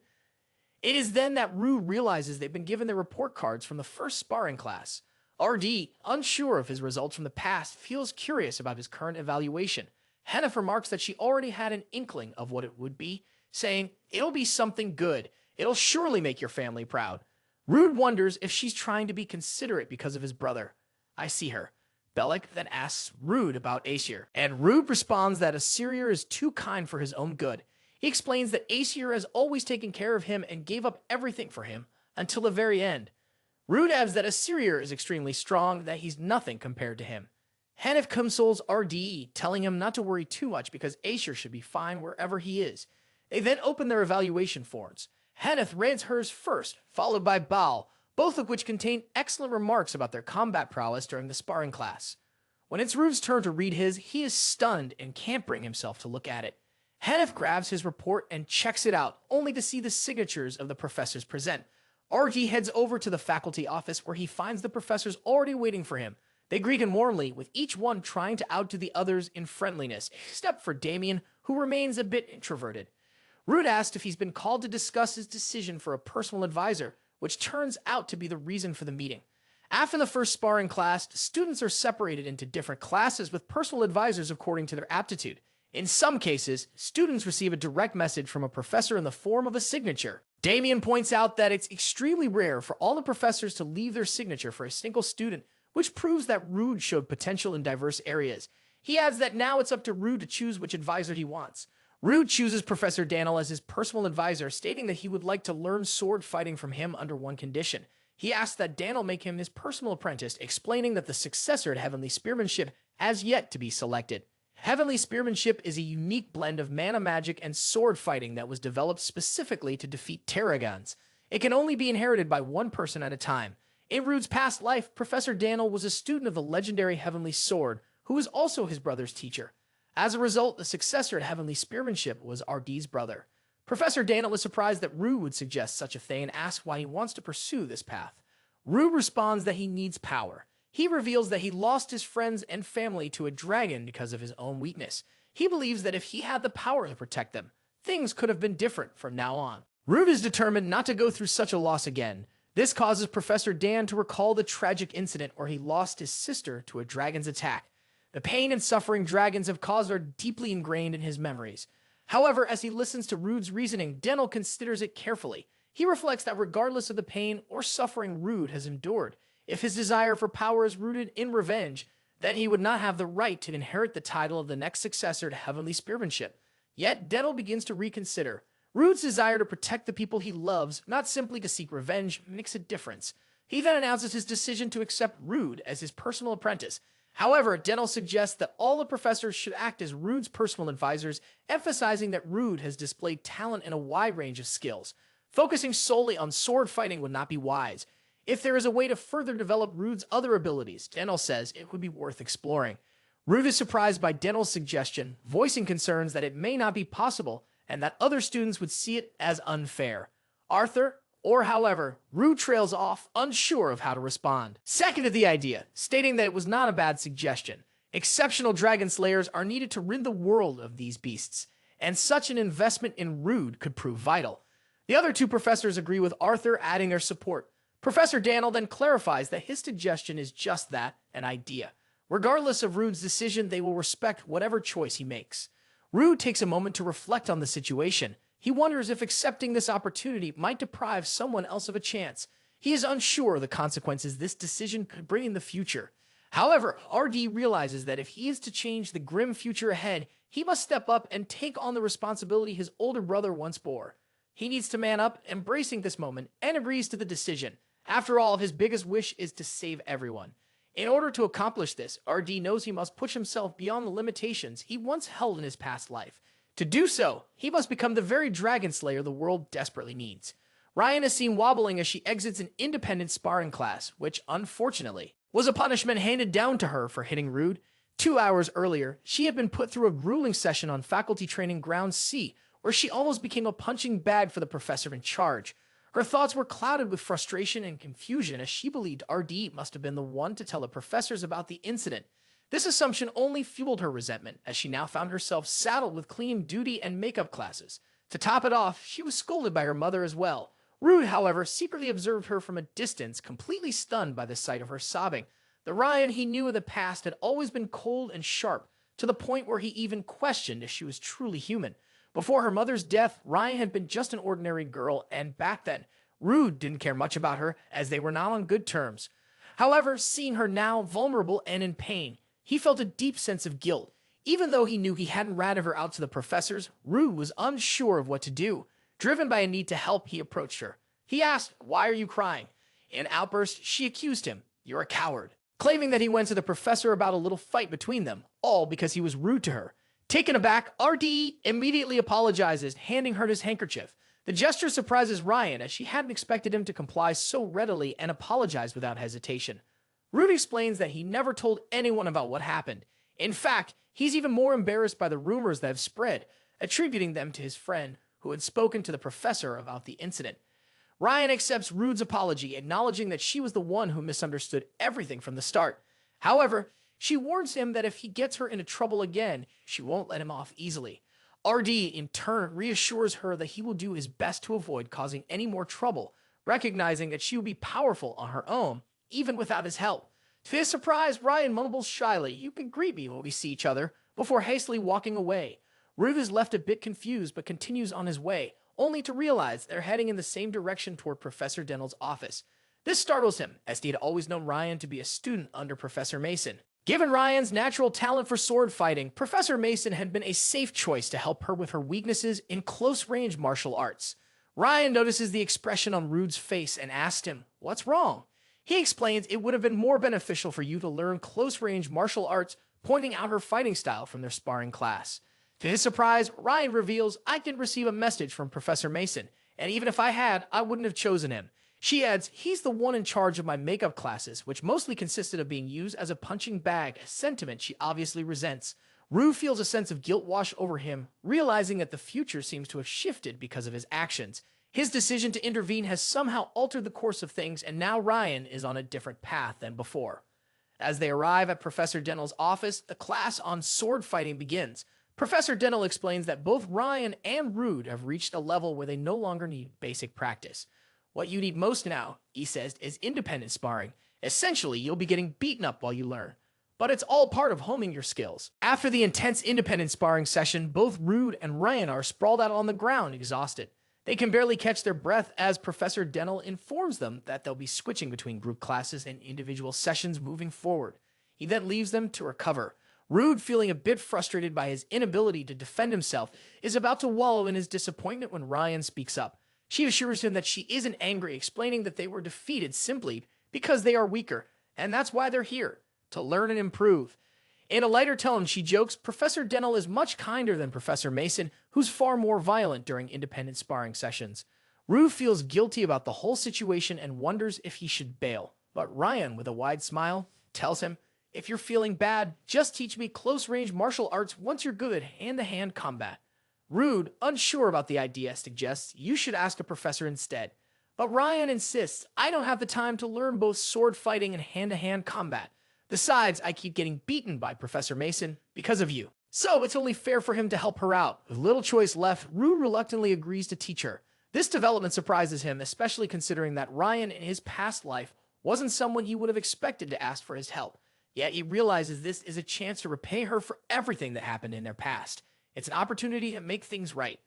It is then that Rude realizes they've been given their report cards from the first sparring class. RD, unsure of his results from the past, feels curious about his current evaluation. Henneth remarks that she already had an inkling of what it would be, saying, "It'll be something good. It'll surely make your family proud." Rude wonders if she's trying to be considerate because of his brother. "I see her." Bellic then asks Rude about Aesir, and Rude responds that Aesir is too kind for his own good. He explains that Aesir has always taken care of him and gave up everything for him, until the very end. Rude adds that Aesir is extremely strong, that he's nothing compared to him. Hannif consoles RDE, telling him not to worry too much because Aesir should be fine wherever he is. They then open their evaluation forms. Hannif reads hers first, followed by Baal, both of which contain excellent remarks about their combat prowess during the sparring class. When it's Rude's turn to read his, he is stunned and can't bring himself to look at it. Hannif grabs his report and checks it out, only to see the signatures of the professors present. RG heads over to the faculty office where he finds the professors already waiting for him. They greet him warmly, with each one trying to outdo the others in friendliness, except for Damien, who remains a bit introverted. Rude asked if he's been called to discuss his decision for a personal advisor, which turns out to be the reason for the meeting. After the first sparring class, students are separated into different classes with personal advisors according to their aptitude. In some cases, students receive a direct message from a professor in the form of a signature. Damien points out that it's extremely rare for all the professors to leave their signature for a single student, which proves that Rude showed potential in diverse areas. He adds that now it's up to Rude to choose which advisor he wants. Rude chooses Professor Daniel as his personal advisor, stating that he would like to learn sword fighting from him under one condition. He asks that Daniel make him his personal apprentice, explaining that the successor to Heavenly Spearmanship has yet to be selected. Heavenly Spearmanship is a unique blend of mana magic and sword fighting that was developed specifically to defeat Terragons. It can only be inherited by one person at a time. In Rude's past life, Professor Daniel was a student of the legendary Heavenly Sword, who was also his brother's teacher. As a result, the successor to Heavenly Spearmanship was RD's brother. Professor Daniel is surprised that Rude would suggest such a thing and asks why he wants to pursue this path. Rude responds that he needs power. He reveals that he lost his friends and family to a dragon because of his own weakness. He believes that if he had the power to protect them, things could have been different from now on. Rude is determined not to go through such a loss again. This causes Professor Dan to recall the tragic incident where he lost his sister to a dragon's attack. The pain and suffering dragons have caused are deeply ingrained in his memories. However, as he listens to Rude's reasoning, Daniel considers it carefully. He reflects that regardless of the pain or suffering Rude has endured, if his desire for power is rooted in revenge, then he would not have the right to inherit the title of the next successor to Heavenly Spearmanship. Yet, Daniel begins to reconsider. Rude's desire to protect the people he loves, not simply to seek revenge, makes a difference. He then announces his decision to accept Rude as his personal apprentice. However, Daniel suggests that all the professors should act as Rude's personal advisors, emphasizing that Rude has displayed talent in a wide range of skills. Focusing solely on sword fighting would not be wise. If there is a way to further develop Rude's other abilities, Daniel says it would be worth exploring. Rude is surprised by Daniel's suggestion, voicing concerns that it may not be possible and that other students would see it as unfair. However, Rude trails off, unsure of how to respond. Seconded the idea, stating that it was not a bad suggestion. Exceptional dragon slayers are needed to rid the world of these beasts, and such an investment in Rude could prove vital. The other two professors agree with Arthur, adding their support. Professor Daniel then clarifies that his suggestion is just that, an idea. Regardless of Rude's decision, they will respect whatever choice he makes. Rude takes a moment to reflect on the situation. He wonders if accepting this opportunity might deprive someone else of a chance. He is unsure of the consequences this decision could bring in the future. However, RD realizes that if he is to change the grim future ahead, he must step up and take on the responsibility his older brother once bore. He needs to man up, embracing this moment, and agrees to the decision. After all, his biggest wish is to save everyone. In order to accomplish this, RD knows he must push himself beyond the limitations he once held in his past life. To do so, he must become the very dragon slayer the world desperately needs. Ryan is seen wobbling as she exits an independent sparring class, which, unfortunately, was a punishment handed down to her for hitting Rude. 2 hours earlier, she had been put through a grueling session on faculty training ground C, where she almost became a punching bag for the professor in charge. Her thoughts were clouded with frustration and confusion as she believed RD must have been the one to tell the professors about the incident. This assumption only fueled her resentment, as she now found herself saddled with cleaning duty and makeup classes. To top it off, she was scolded by her mother as well. Rude, however, secretly observed her from a distance, completely stunned by the sight of her sobbing. The Ryan he knew in the past had always been cold and sharp, to the point where he even questioned if she was truly human. Before her mother's death, Ryan had been just an ordinary girl, and back then, Rude didn't care much about her, as they were not on good terms. However, seeing her now vulnerable and in pain, he felt a deep sense of guilt. Even though he knew he hadn't ratted her out to the professors, Rude was unsure of what to do. Driven by a need to help, he approached her. He asked, "Why are you crying?" In an outburst, she accused him. "You're a coward." claiming that he went to the professor about a little fight between them, all because he was rude to her. Taken aback, RDE immediately apologizes, handing her his handkerchief. The gesture surprises Ryan, as she hadn't expected him to comply so readily and apologize without hesitation. Rude explains that he never told anyone about what happened. In fact, he's even more embarrassed by the rumors that have spread, attributing them to his friend who had spoken to the professor about the incident. Ryan accepts Rude's apology, acknowledging that she was the one who misunderstood everything from the start. However, she warns him that if he gets her into trouble again, she won't let him off easily. RD, in turn, reassures her that he will do his best to avoid causing any more trouble, recognizing that she will be powerful on her own, even without his help. To his surprise, Ryan mumbles shyly, "You can greet me when we see each other," before hastily walking away. Rude is left a bit confused but continues on his way, only to realize they're heading in the same direction toward Professor Dental's office. This startles him, as he had always known Ryan to be a student under Professor Mason. Given Ryan's natural talent for sword fighting, Professor Mason had been a safe choice to help her with her weaknesses in close-range martial arts. Ryan notices the expression on Rude's face and asks him, "What's wrong?" He explains it would have been more beneficial for you to learn close-range martial arts, pointing out her fighting style from their sparring class. To his surprise, Ryan reveals, "I didn't receive a message from Professor Mason, and even if I had, I wouldn't have chosen him." She adds, "He's the one in charge of my makeup classes, which mostly consisted of being used as a punching bag," a sentiment she obviously resents. Rue feels a sense of guilt wash over him, realizing that the future seems to have shifted because of his actions. His decision to intervene has somehow altered the course of things, and now Ryan is on a different path than before. As they arrive at Professor Dental's office, the class on sword fighting begins. Professor Dental explains that both Ryan and Rude have reached a level where they no longer need basic practice. "What you need most now," he says, "is independent sparring. Essentially, you'll be getting beaten up while you learn. But it's all part of homing your skills." After the intense independent sparring session, both Rude and Ryan are sprawled out on the ground, exhausted. They can barely catch their breath as Professor Dental informs them that they'll be switching between group classes and individual sessions moving forward. He then leaves them to recover. Rude, feeling a bit frustrated by his inability to defend himself, is about to wallow in his disappointment when Ryan speaks up. She assures him that she isn't angry, explaining that they were defeated simply because they are weaker, and that's why they're here, to learn and improve. In a lighter tone, she jokes, Professor Dental is much kinder than Professor Mason, who's far more violent during independent sparring sessions. Rue feels guilty about the whole situation and wonders if he should bail, but Ryan, with a wide smile, tells him, "If you're feeling bad, just teach me close-range martial arts once you're good at hand-to-hand combat." Rude, unsure about the idea, suggests you should ask a professor instead. But Ryan insists, "I don't have the time to learn both sword fighting and hand-to-hand combat. Besides, I keep getting beaten by Professor Mason because of you. So it's only fair for him to help her out." With little choice left, Rude reluctantly agrees to teach her. This development surprises him, especially considering that Ryan in his past life wasn't someone he would have expected to ask for his help. Yet he realizes this is a chance to repay her for everything that happened in their past. It's an opportunity to make things right.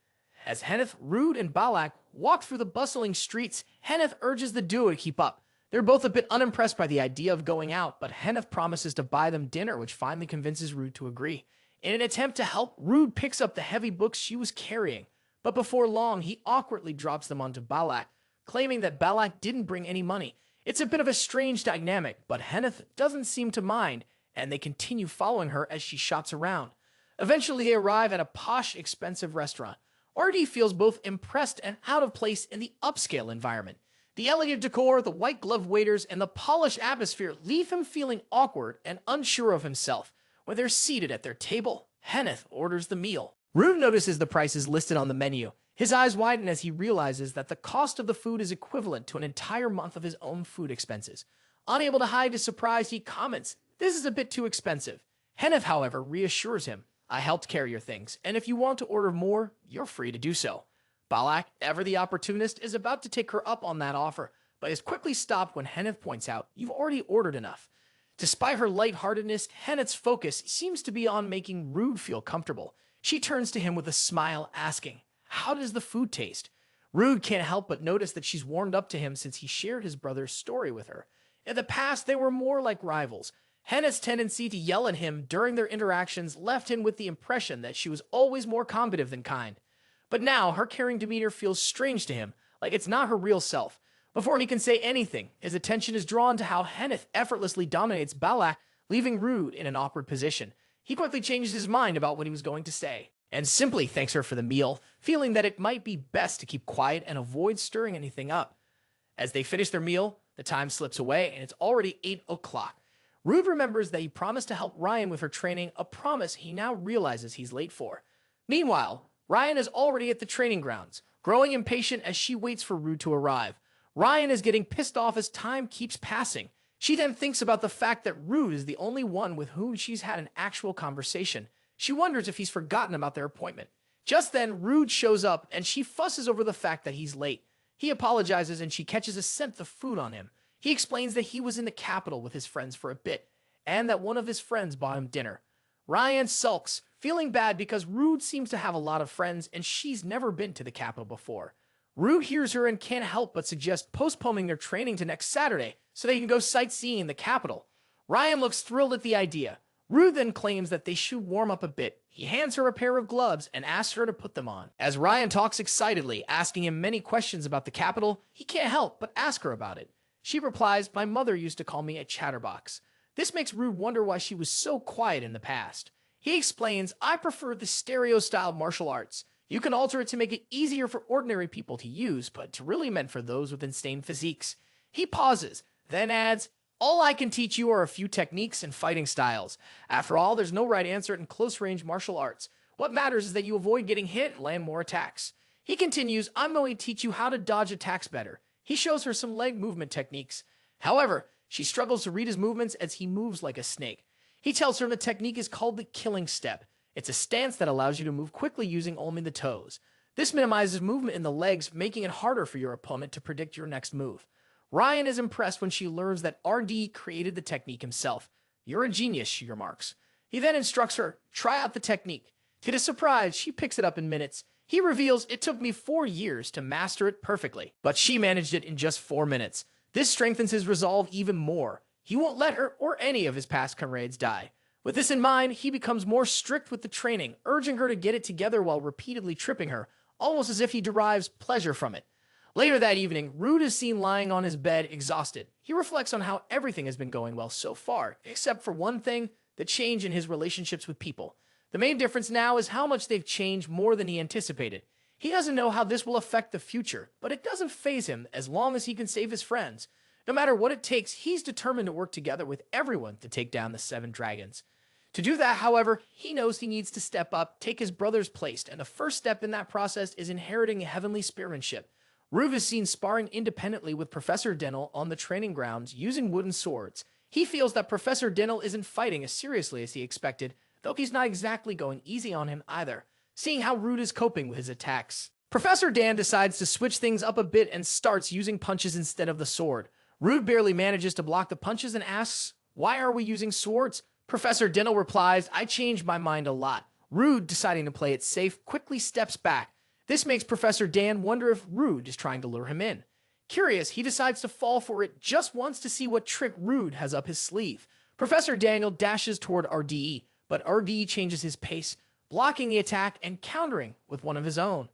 As Henneth, Rude, and Balak walk through the bustling streets, Henneth urges the duo to keep up. They're both a bit unimpressed by the idea of going out, but Henneth promises to buy them dinner, which finally convinces Rude to agree. In an attempt to help, Rude picks up the heavy books she was carrying, but before long, he awkwardly drops them onto Balak, claiming that Balak didn't bring any money. It's a bit of a strange dynamic, but Henneth doesn't seem to mind, and they continue following her as she shops around. Eventually, they arrive at a posh, expensive restaurant. RD feels both impressed and out of place in the upscale environment. The elegant decor, the white-gloved waiters, and the polished atmosphere leave him feeling awkward and unsure of himself. When they're seated at their table, Henneth orders the meal. Rude notices the prices listed on the menu. His eyes widen as he realizes that the cost of the food is equivalent to an entire month of his own food expenses. Unable to hide his surprise, he comments, "This is a bit too expensive." Henneth, however, reassures him, "I helped carry your things, and if you want to order more, you're free to do so." Balak, ever the opportunist, is about to take her up on that offer, but is quickly stopped when Henneth points out, "You've already ordered enough." Despite her lightheartedness, Henneth's focus seems to be on making Rude feel comfortable. She turns to him with a smile, asking, "How does the food taste?" Rude can't help but notice that she's warmed up to him since he shared his brother's story with her. In the past, they were more like rivals. Henneth's tendency to yell at him during their interactions left him with the impression that she was always more combative than kind. But now, her caring demeanor feels strange to him, like it's not her real self. Before he can say anything, his attention is drawn to how Henneth effortlessly dominates Balak, leaving Rude in an awkward position. He quickly changes his mind about what he was going to say, and simply thanks her for the meal, feeling that it might be best to keep quiet and avoid stirring anything up. As they finish their meal, the time slips away and it's already 8 o'clock. Rude remembers that he promised to help Ryan with her training, a promise he now realizes he's late for. Meanwhile, Ryan is already at the training grounds, growing impatient as she waits for Rude to arrive. Ryan is getting pissed off as time keeps passing. She then thinks about the fact that Rude is the only one with whom she's had an actual conversation. She wonders if he's forgotten about their appointment. Just then, Rude shows up and she fusses over the fact that he's late. He apologizes and she catches a scent of food on him. He explains that he was in the capital with his friends for a bit, and that one of his friends bought him dinner. Ryan sulks, feeling bad because Rude seems to have a lot of friends and she's never been to the capital before. Rude hears her and can't help but suggest postponing their training to next Saturday so they can go sightseeing in the capital. Ryan looks thrilled at the idea. Rude then claims that they should warm up a bit. He hands her a pair of gloves and asks her to put them on. As Ryan talks excitedly, asking him many questions about the capital, he can't help but ask her about it. She replies, "My mother used to call me a chatterbox." This makes Rude wonder why she was so quiet in the past. He explains, "I prefer the stereo-style martial arts. You can alter it to make it easier for ordinary people to use, but it's really meant for those with insane physiques." He pauses, then adds, "All I can teach you are a few techniques and fighting styles. After all, there's no right answer in close-range martial arts. What matters is that you avoid getting hit and land more attacks." He continues, "I'm going to teach you how to dodge attacks better." He shows her some leg movement techniques. However, she struggles to read his movements as he moves like a snake. He tells her the technique is called the killing step. It's a stance that allows you to move quickly using only the toes. This minimizes movement in the legs, making it harder for your opponent to predict your next move. Ryan is impressed when she learns that RD created the technique himself. "You're a genius," she remarks. He then instructs her, "Try out the technique." To his surprise, she picks it up in minutes. He reveals, "It took me 4 years to master it perfectly, but she managed it in just 4 minutes. This strengthens his resolve even more. He won't let her or any of his past comrades die. With this in mind, he becomes more strict with the training, urging her to get it together while repeatedly tripping her, almost as if he derives pleasure from it. Later that evening, Rude is seen lying on his bed, exhausted. He reflects on how everything has been going well so far, except for one thing, the change in his relationships with people. The main difference now is how much they've changed more than he anticipated. He doesn't know how this will affect the future, but it doesn't faze him as long as he can save his friends. No matter what it takes, he's determined to work together with everyone to take down the 7 dragons. To do that, however, he knows he needs to step up, take his brother's place, and the first step in that process is inheriting a heavenly spearmanship. Ruve is seen sparring independently with Professor Denel on the training grounds using wooden swords. He feels that Professor Denel isn't fighting as seriously as he expected, though he's not exactly going easy on him either, seeing how Rude is coping with his attacks. Professor Dan decides to switch things up a bit and starts using punches instead of the sword. Rude barely manages to block the punches and asks, "Why are we using swords?" Professor Denel replies, "I changed my mind a lot." Rude, deciding to play it safe, quickly steps back. This makes Professor Dan wonder if Rude is trying to lure him in. Curious, he decides to fall for it just once to see what trick Rude has up his sleeve. Professor Daniel dashes toward RDE, but RDE changes his pace, blocking the attack and countering with one of his own.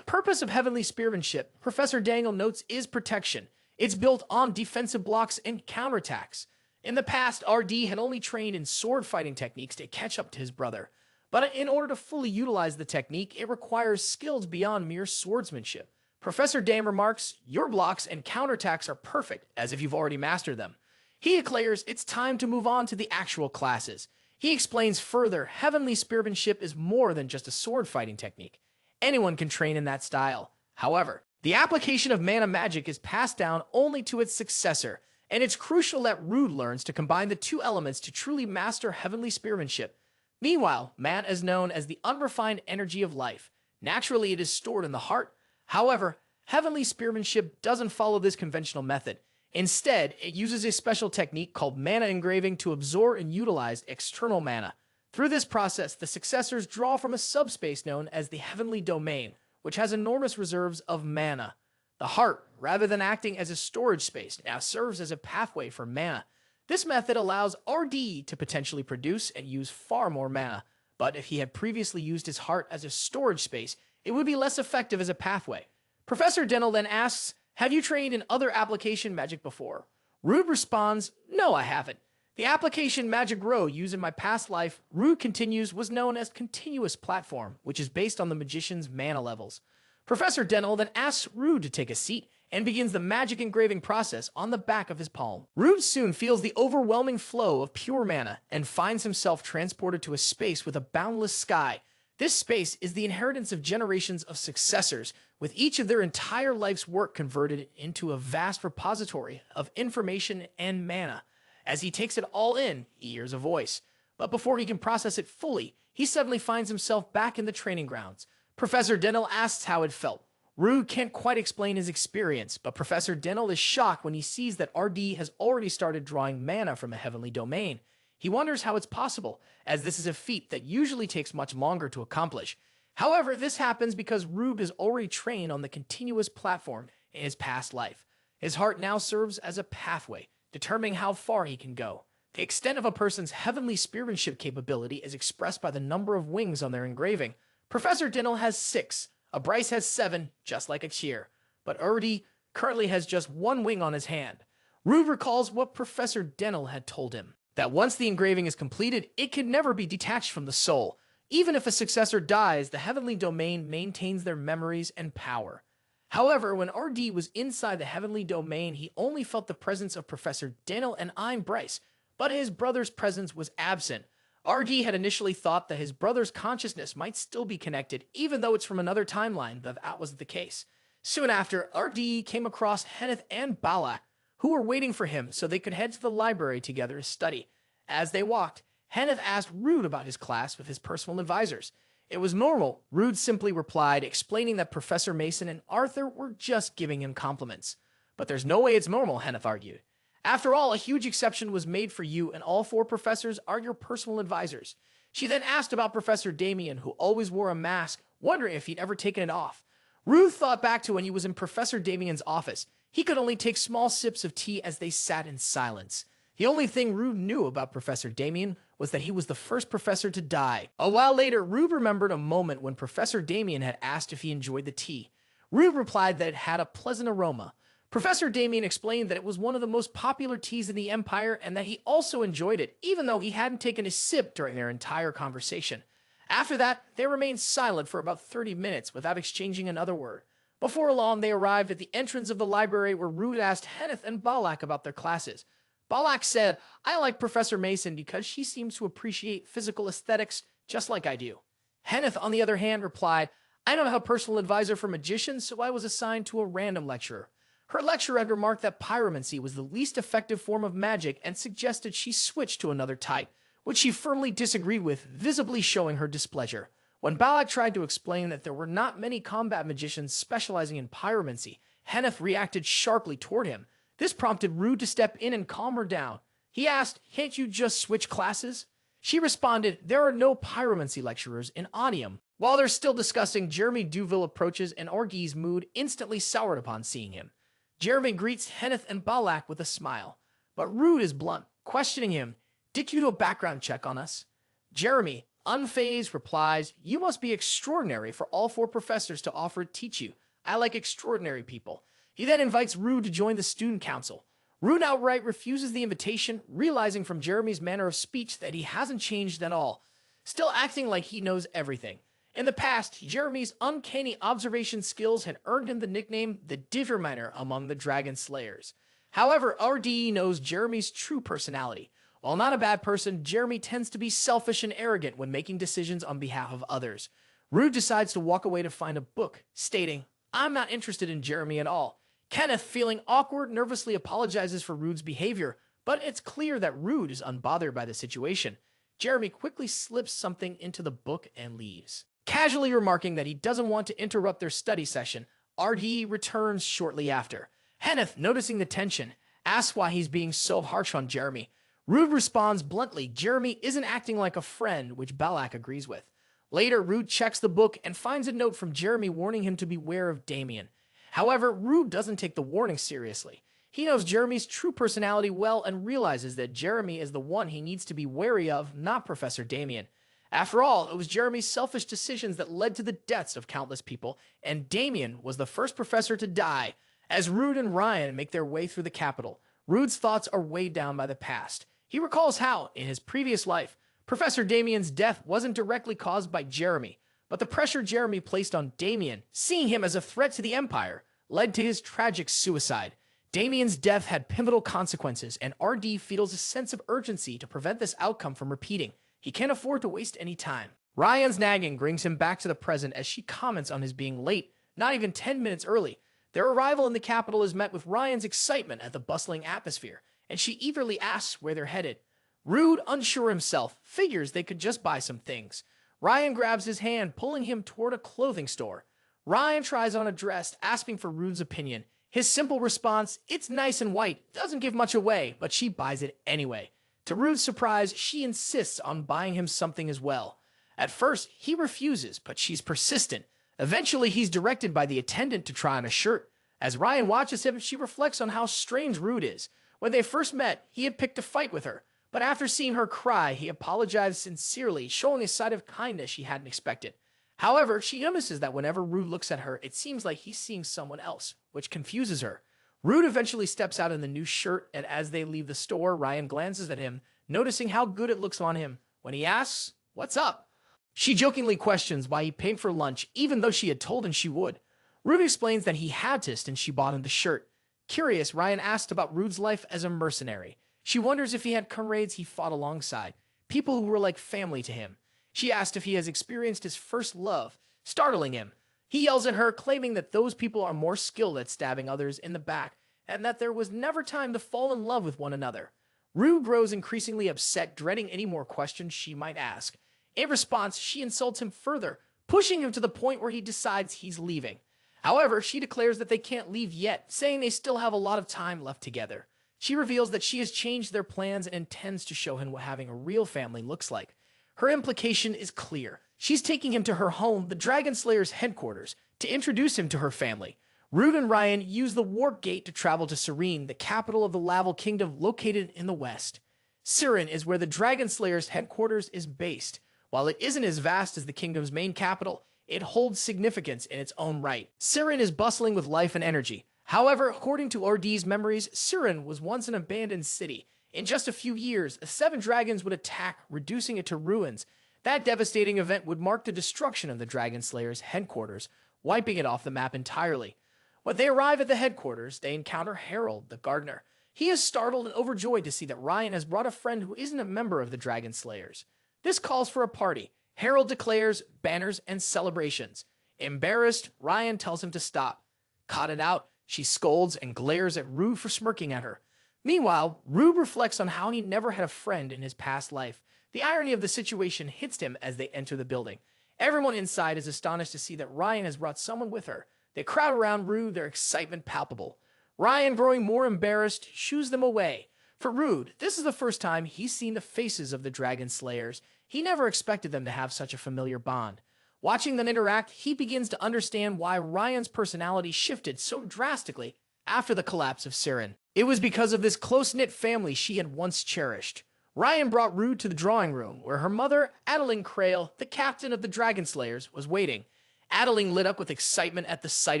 Purpose of Heavenly Spearmanship, Professor Daniel notes, is protection. It's built on defensive blocks and counterattacks. In the past, RD had only trained in sword fighting techniques to catch up to his brother. But in order to fully utilize the technique, it requires skills beyond mere swordsmanship. Professor Dan remarks, "Your blocks and counterattacks are perfect, as if you've already mastered them." He declares it's time to move on to the actual classes. He explains further, Heavenly Spearmanship is more than just a sword fighting technique. Anyone can train in that style. However, the application of mana magic is passed down only to its successor, and it's crucial that Rude learns to combine the two elements to truly master Heavenly Spearmanship. Meanwhile, mana is known as the unrefined energy of life. Naturally, it is stored in the heart. However, Heavenly Spearmanship doesn't follow this conventional method. Instead, it uses a special technique called mana engraving to absorb and utilize external mana. Through this process, the successors draw from a subspace known as the Heavenly Domain, which has enormous reserves of mana. The heart, rather than acting as a storage space, now serves as a pathway for mana. This method allows RD to potentially produce and use far more mana, but if he had previously used his heart as a storage space, it would be less effective as a pathway. Professor Denel then asks, "Have you trained in other application magic before?" Rude responds, "No, I haven't. The application magic row used in my past life," Rude continues, "was known as continuous platform, which is based on the magician's mana levels." Professor Dental then asks Rude to take a seat and begins the magic engraving process on the back of his palm. Rude soon feels the overwhelming flow of pure mana and finds himself transported to a space with a boundless sky. This space is the inheritance of generations of successors, with each of their entire life's work converted into a vast repository of information and mana. As he takes it all in, he hears a voice. But before he can process it fully, he suddenly finds himself back in the training grounds. Professor Dental asks how it felt. Rude can't quite explain his experience, but Professor Dental is shocked when he sees that RD has already started drawing mana from a heavenly domain. He wonders how it's possible, as this is a feat that usually takes much longer to accomplish. However, this happens because Rude is already trained on the continuous platform in his past life. His heart now serves as a pathway, determining how far he can go. The extent of a person's heavenly spearmanship capability is expressed by the number of wings on their engraving. Professor Dental has 6, Bryce has 7, just like Aesir, but Urdi currently has just 1 wing on his hand. Rude recalls what Professor Dental had told him, that once the engraving is completed, it can never be detached from the soul. Even if a successor dies, the heavenly domain maintains their memories and power. However, when RD was inside the heavenly domain, he only felt the presence of Professor Dental and I'm Bryce, but his brother's presence was absent. RD had initially thought that his brother's consciousness might still be connected, even though it's from another timeline, but that wasn't the case. Soon after, RD came across Henneth and Balak, who were waiting for him so they could head to the library together to study. As they walked, Henneth asked Rude about his class with his personal advisors. It was normal, Rude simply replied, explaining that Professor Mason and Arthur were just giving him compliments. But there's no way it's normal, Henneth argued. After all, a huge exception was made for you, and all 4 professors are your personal advisors. She then asked about Professor Damien, who always wore a mask, wondering if he'd ever taken it off. Ruth thought back to when he was in Professor Damien's office. He could only take small sips of tea as they sat in silence. The only thing Rude knew about Professor Damien was that he was the first professor to die. A while later, Rude remembered a moment when Professor Damien had asked if he enjoyed the tea. Rude replied that it had a pleasant aroma. Professor Damien explained that it was one of the most popular teas in the Empire and that he also enjoyed it, even though he hadn't taken a sip during their entire conversation. After that, they remained silent for about 30 minutes without exchanging another word. Before long, they arrived at the entrance of the library where Rude asked Henneth and Balak about their classes. Balak said, "I like Professor Mason because she seems to appreciate physical aesthetics just like I do." Henneth, on the other hand, replied, "I don't have a personal advisor for magicians, so I was assigned to a random lecturer." Her lecturer had remarked that pyromancy was the least effective form of magic and suggested she switch to another type, which she firmly disagreed with, visibly showing her displeasure. When Balak tried to explain that there were not many combat magicians specializing in pyromancy, Henneth reacted sharply toward him. This prompted Rude to step in and calm her down. He asked, "Can't you just switch classes?" She responded, "There are no pyromancy lecturers in Onium." While they're still discussing, Jeremy Duville approaches and Orgi's mood instantly soured upon seeing him. Jeremy greets Henneth and Balak with a smile, but Rude is blunt, questioning him, "Did you do a background check on us?" Jeremy, unfazed, replies, "You must be extraordinary for all 4 professors to offer to teach you. I like extraordinary people." He then invites Rude to join the student council. Rude outright refuses the invitation, realizing from Jeremy's manner of speech that he hasn't changed at all, still acting like he knows everything. In the past, Jeremy's uncanny observation skills had earned him the nickname the Diverminer among the Dragon Slayers. However, RDE knows Jeremy's true personality. While not a bad person, Jeremy tends to be selfish and arrogant when making decisions on behalf of others. Rude decides to walk away to find a book, stating, "I'm not interested in Jeremy at all." Kenneth, feeling awkward, nervously apologizes for Rude's behavior, but it's clear that Rude is unbothered by the situation. Jeremy quickly slips something into the book and leaves. Casually remarking that he doesn't want to interrupt their study session, RD returns shortly after. Henneth, noticing the tension, asks why he's being so harsh on Jeremy. Rude responds bluntly, Jeremy isn't acting like a friend, which Balak agrees with. Later, Rude checks the book and finds a note from Jeremy warning him to beware of Damien. However, Rude doesn't take the warning seriously. He knows Jeremy's true personality well and realizes that Jeremy is the one he needs to be wary of, not Professor Damien. After all, it was Jeremy's selfish decisions that led to the deaths of countless people, and Damien was the first professor to die. As Rude and Ryan make their way through the capital, Rude's thoughts are weighed down by the past. He recalls how, in his previous life, Professor Damien's death wasn't directly caused by Jeremy, but the pressure Jeremy placed on Damien, seeing him as a threat to the Empire, led to his tragic suicide. Damien's death had pivotal consequences, and RD feels a sense of urgency to prevent this outcome from repeating. He can't afford to waste any time. Ryan's nagging brings him back to the present as she comments on his being late, not even 10 minutes early. Their arrival in the capital is met with Ryan's excitement at the bustling atmosphere, and she eagerly asks where they're headed. Rude, unsure himself, figures they could just buy some things. Ryan grabs his hand, pulling him toward a clothing store. Ryan tries on a dress, asking for Rude's opinion. His simple response, "It's nice and white," doesn't give much away, but she buys it anyway. To Rude's surprise, she insists on buying him something as well. At first, he refuses, but she's persistent. Eventually, he's directed by the attendant to try on a shirt. As Ryan watches him, she reflects on how strange Rude is. When they first met, he had picked a fight with her, but after seeing her cry, he apologized sincerely, showing a side of kindness she hadn't expected. However, she notices that whenever Rude looks at her, it seems like he's seeing someone else, which confuses her. Rude eventually steps out in the new shirt, and as they leave the store, Ryan glances at him, noticing how good it looks on him. When he asks, "What's up?" she jokingly questions why he paid for lunch, even though she had told him she would. Rude explains that he had to, and she bought him the shirt. Curious, Ryan asked about Rude's life as a mercenary. She wonders if he had comrades he fought alongside, people who were like family to him. She asked if he has experienced his first love, startling him. He yells at her, claiming that those people are more skilled at stabbing others in the back, and that there was never time to fall in love with one another. Rude grows increasingly upset, dreading any more questions she might ask. In response, she insults him further, pushing him to the point where he decides he's leaving. However, she declares that they can't leave yet, saying they still have a lot of time left together. She reveals that she has changed their plans and intends to show him what having a real family looks like. Her implication is clear. She's taking him to her home, the Dragon Slayer's headquarters, to introduce him to her family. Rude and Ryan use the Warp Gate to travel to Serene, the capital of the Laval Kingdom located in the west. Siren is where the Dragon Slayer's headquarters is based. While it isn't as vast as the kingdom's main capital, it holds significance in its own right. Siren is bustling with life and energy. However, according to RD's memories, Siren was once an abandoned city. In just a few years, 7 dragons would attack, reducing it to ruins. That devastating event would mark the destruction of the Dragon Slayer's headquarters, wiping it off the map entirely. When they arrive at the headquarters, they encounter Harold, the gardener. He is startled and overjoyed to see that Ryan has brought a friend who isn't a member of the Dragon Slayers. This calls for a party. Harold declares banners and celebrations. Embarrassed, Ryan tells him to stop. Caught it out, she scolds and glares at Rude for smirking at her. Meanwhile, Rude reflects on how he never had a friend in his past life. The irony of the situation hits him as they enter the building. Everyone inside is astonished to see that Ryan has brought someone with her. They crowd around Rude, their excitement palpable. Ryan, growing more embarrassed, shoos them away. For Rude, this is the first time he's seen the faces of the Dragon Slayers. He never expected them to have such a familiar bond. Watching them interact, he begins to understand why Ryan's personality shifted so drastically after the collapse of Siren. It was because of this close-knit family she had once cherished. Ryan brought Rude to the drawing room, where her mother, Adeline Crail, the captain of the Dragon Slayers, was waiting. Adeline lit up with excitement at the sight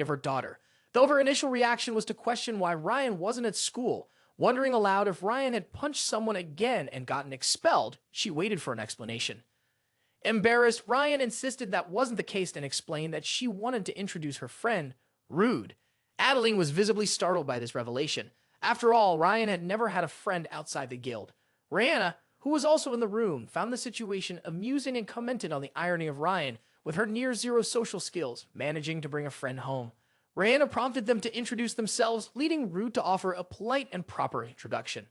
of her daughter. Though her initial reaction was to question why Ryan wasn't at school, wondering aloud if Ryan had punched someone again and gotten expelled, she waited for an explanation. Embarrassed, Ryan insisted that wasn't the case and explained that she wanted to introduce her friend, Rude. Adeline was visibly startled by this revelation. After all, Ryan had never had a friend outside the guild. Rihanna, who was also in the room, found the situation amusing and commented on the irony of Ryan, with her near-zero social skills, managing to bring a friend home. Rihanna prompted them to introduce themselves, leading Rude to offer a polite and proper introduction.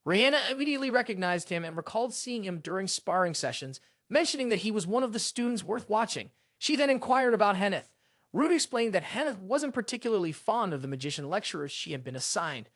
Rihanna immediately recognized him and recalled seeing him during sparring sessions, mentioning that he was one of the students worth watching. She then inquired about Henneth. Rude explained that Henneth wasn't particularly fond of the magician lecturers she had been assigned.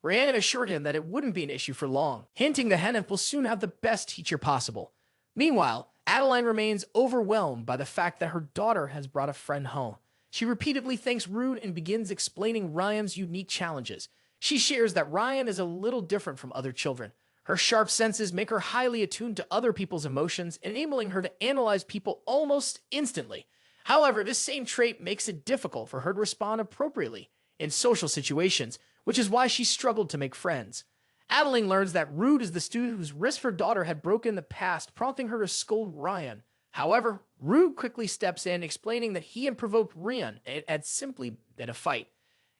Rihanna assured him that it wouldn't be an issue for long, hinting that Henneth will soon have the best teacher possible. Meanwhile, Adeline remains overwhelmed by the fact that her daughter has brought a friend home. She repeatedly thanks Rude and begins explaining Ryan's unique challenges. She shares that Ryan is a little different from other children. Her sharp senses make her highly attuned to other people's emotions, enabling her to analyze people almost instantly. However, this same trait makes it difficult for her to respond appropriately. in social situations, which is why she struggled to make friends. Adeline learns that Rude is the student whose wrist her daughter had broken in the past, prompting her to scold Ryan. However, Rude quickly steps in, explaining that he had provoked Ryan and it had simply been a fight.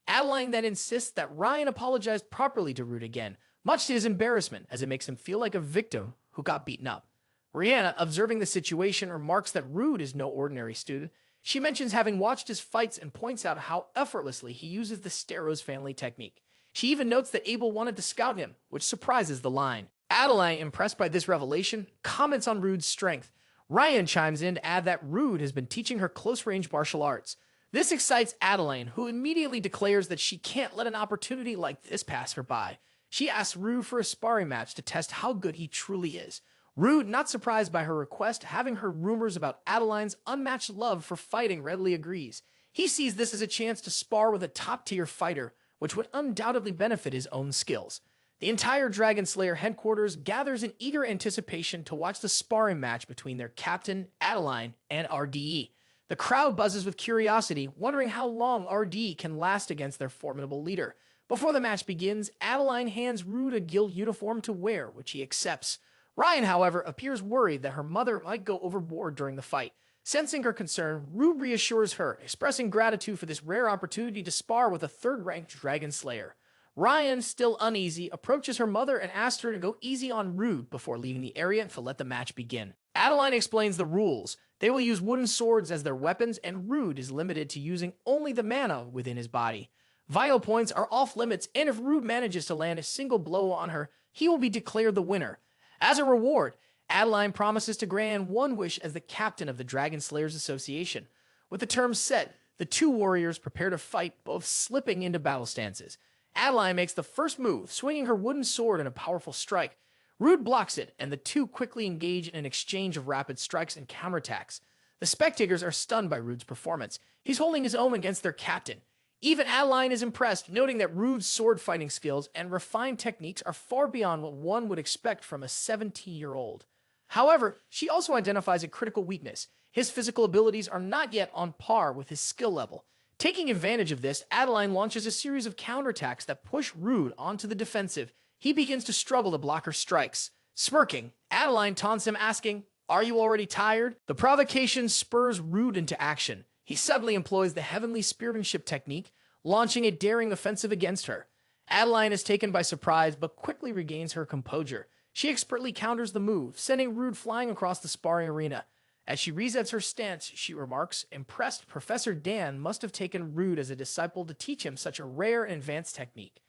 Adeline then insists that Ryan apologized properly to Rude again, much to his embarrassment, as it makes him feel like a victim who got beaten up. Rihanna, observing the situation, remarks that Rude is no ordinary student. She mentions having watched his fights and points out how effortlessly he uses the Steros family technique. She even notes that Abel wanted to scout him, which surprises the line. Adeline, impressed by this revelation, comments on Rude's strength. Ryan chimes in to add that Rude has been teaching her close-range martial arts. This excites Adeline, who immediately declares that she can't let an opportunity like this pass her by. She asks Rude for a sparring match to test how good he truly is. Rude, not surprised by her request, having heard rumors about Adeline's unmatched love for fighting, readily agrees. He sees this as a chance to spar with a top-tier fighter, which would undoubtedly benefit his own skills. The entire Dragon Slayer headquarters gathers in eager anticipation to watch the sparring match between their captain, Adeline, and RDE. The crowd buzzes with curiosity, wondering how long RD can last against their formidable leader. Before the match begins, Adeline hands Rude a guild uniform to wear, which he accepts. Ryan, however, appears worried that her mother might go overboard during the fight. Sensing her concern, Rude reassures her, expressing gratitude for this rare opportunity to spar with a third-ranked Dragon Slayer. Ryan, still uneasy, approaches her mother and asks her to go easy on Rude before leaving the area to let the match begin. Adeline explains the rules. They will use wooden swords as their weapons, and Rude is limited to using only the mana within his body. Vital points are off limits, and if Rude manages to land a single blow on her, he will be declared the winner. As a reward, Adeline promises to grant one wish as the captain of the Dragon Slayers Association. With the terms set, the two warriors prepare to fight, both slipping into battle stances. Adeline makes the first move, swinging her wooden sword in a powerful strike. Rude blocks it, and the two quickly engage in an exchange of rapid strikes and counterattacks. The spectators are stunned by Rude's performance. He's holding his own against their captain. Even Adeline is impressed, noting that Rude's sword fighting skills and refined techniques are far beyond what one would expect from a 17-year-old. However, she also identifies a critical weakness. His physical abilities are not yet on par with his skill level. Taking advantage of this, Adeline launches a series of counterattacks that push Rude onto the defensive. He begins to struggle to block her strikes. Smirking, Adeline taunts him, asking, "Are you already tired?" The provocation spurs Rude into action. He suddenly employs the Heavenly Spearmanship technique, launching a daring offensive against her. Adeline is taken by surprise, but quickly regains her composure. She expertly counters the move, sending Rude flying across the sparring arena. As she resets her stance, she remarks, impressed Professor Dan must have taken Rude as a disciple to teach him such a rare and advanced technique.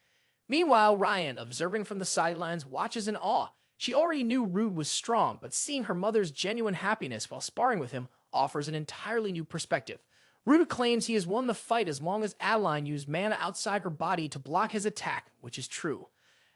Meanwhile, Ryan, observing from the sidelines, watches in awe. She already knew Rude was strong, but seeing her mother's genuine happiness while sparring with him offers an entirely new perspective. Rude claims he has won the fight as long as Adeline used mana outside her body to block his attack, which is true.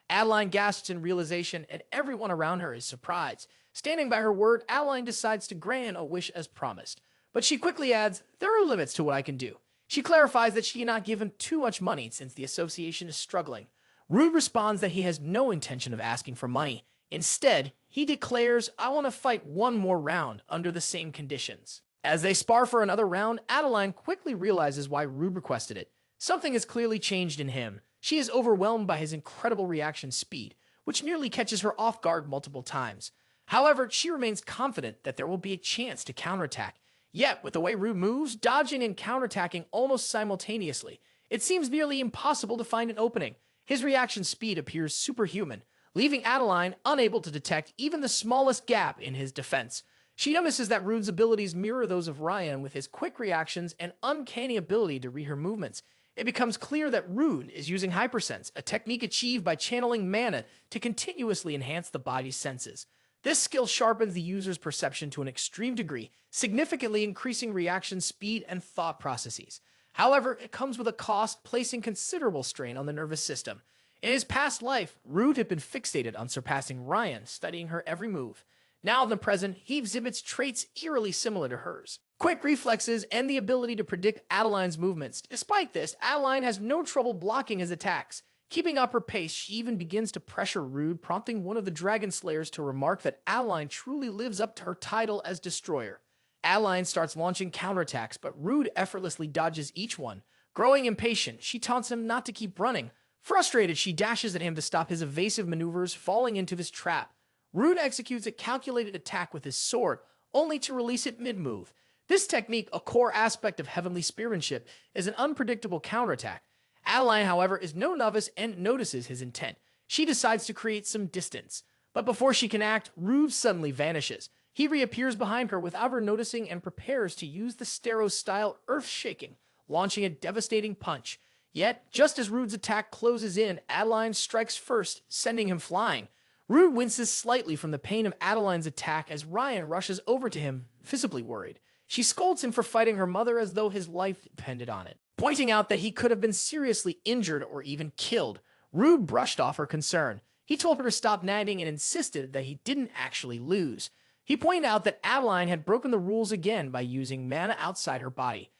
Adeline gasps in realization, and everyone around her is surprised. Standing by her word, Adeline decides to grant a wish as promised. But she quickly adds, "There are limits to what I can do." She clarifies that she cannot give him too much money since the association is struggling. Rude responds that he has no intention of asking for money. Instead, he declares, "I want to fight one more round under the same conditions." As they spar for another round, Adeline quickly realizes why Rude requested it. Something has clearly changed in him. She is overwhelmed by his incredible reaction speed, which nearly catches her off guard multiple times. However, she remains confident that there will be a chance to counterattack. Yet, with the way Rude moves, dodging and counterattacking almost simultaneously, it seems nearly impossible to find an opening. His reaction speed appears superhuman, leaving Adeline unable to detect even the smallest gap in his defense. She notices that Rude's abilities mirror those of Ryan with his quick reactions and uncanny ability to read her movements. It becomes clear that Rude is using Hypersense, a technique achieved by channeling mana to continuously enhance the body's senses. This skill sharpens the user's perception to an extreme degree, significantly increasing reaction speed and thought processes. However, it comes with a cost, placing considerable strain on the nervous system. In his past life, Rude had been fixated on surpassing Ryan, studying her every move. Now in the present, he exhibits traits eerily similar to hers. Quick reflexes and the ability to predict Adeline's movements. Despite this, Adeline has no trouble blocking his attacks. Keeping up her pace, she even begins to pressure Rude, prompting one of the Dragon Slayers to remark that Adeline truly lives up to her title as Destroyer. Adeline starts launching counterattacks, but Rude effortlessly dodges each one. Growing impatient, she taunts him not to keep running. Frustrated, she dashes at him to stop his evasive maneuvers, falling into his trap. Rude executes a calculated attack with his sword, only to release it mid-move. This technique, a core aspect of heavenly spearmanship, is an unpredictable counterattack. Adeline, however, is no novice and notices his intent. She decides to create some distance. But before she can act, Rude suddenly vanishes. He reappears behind her without her noticing and prepares to use the Stero-style earth-shaking, launching a devastating punch. Yet, just as Rude's attack closes in, Adeline strikes first, sending him flying. Rude winces slightly from the pain of Adeline's attack as Ryan rushes over to him, visibly worried. She scolds him for fighting her mother as though his life depended on it, pointing out that he could have been seriously injured or even killed. Rude brushed off her concern. He told her to stop nagging and insisted that he didn't actually lose. He pointed out that Adeline had broken the rules again by using mana outside her body.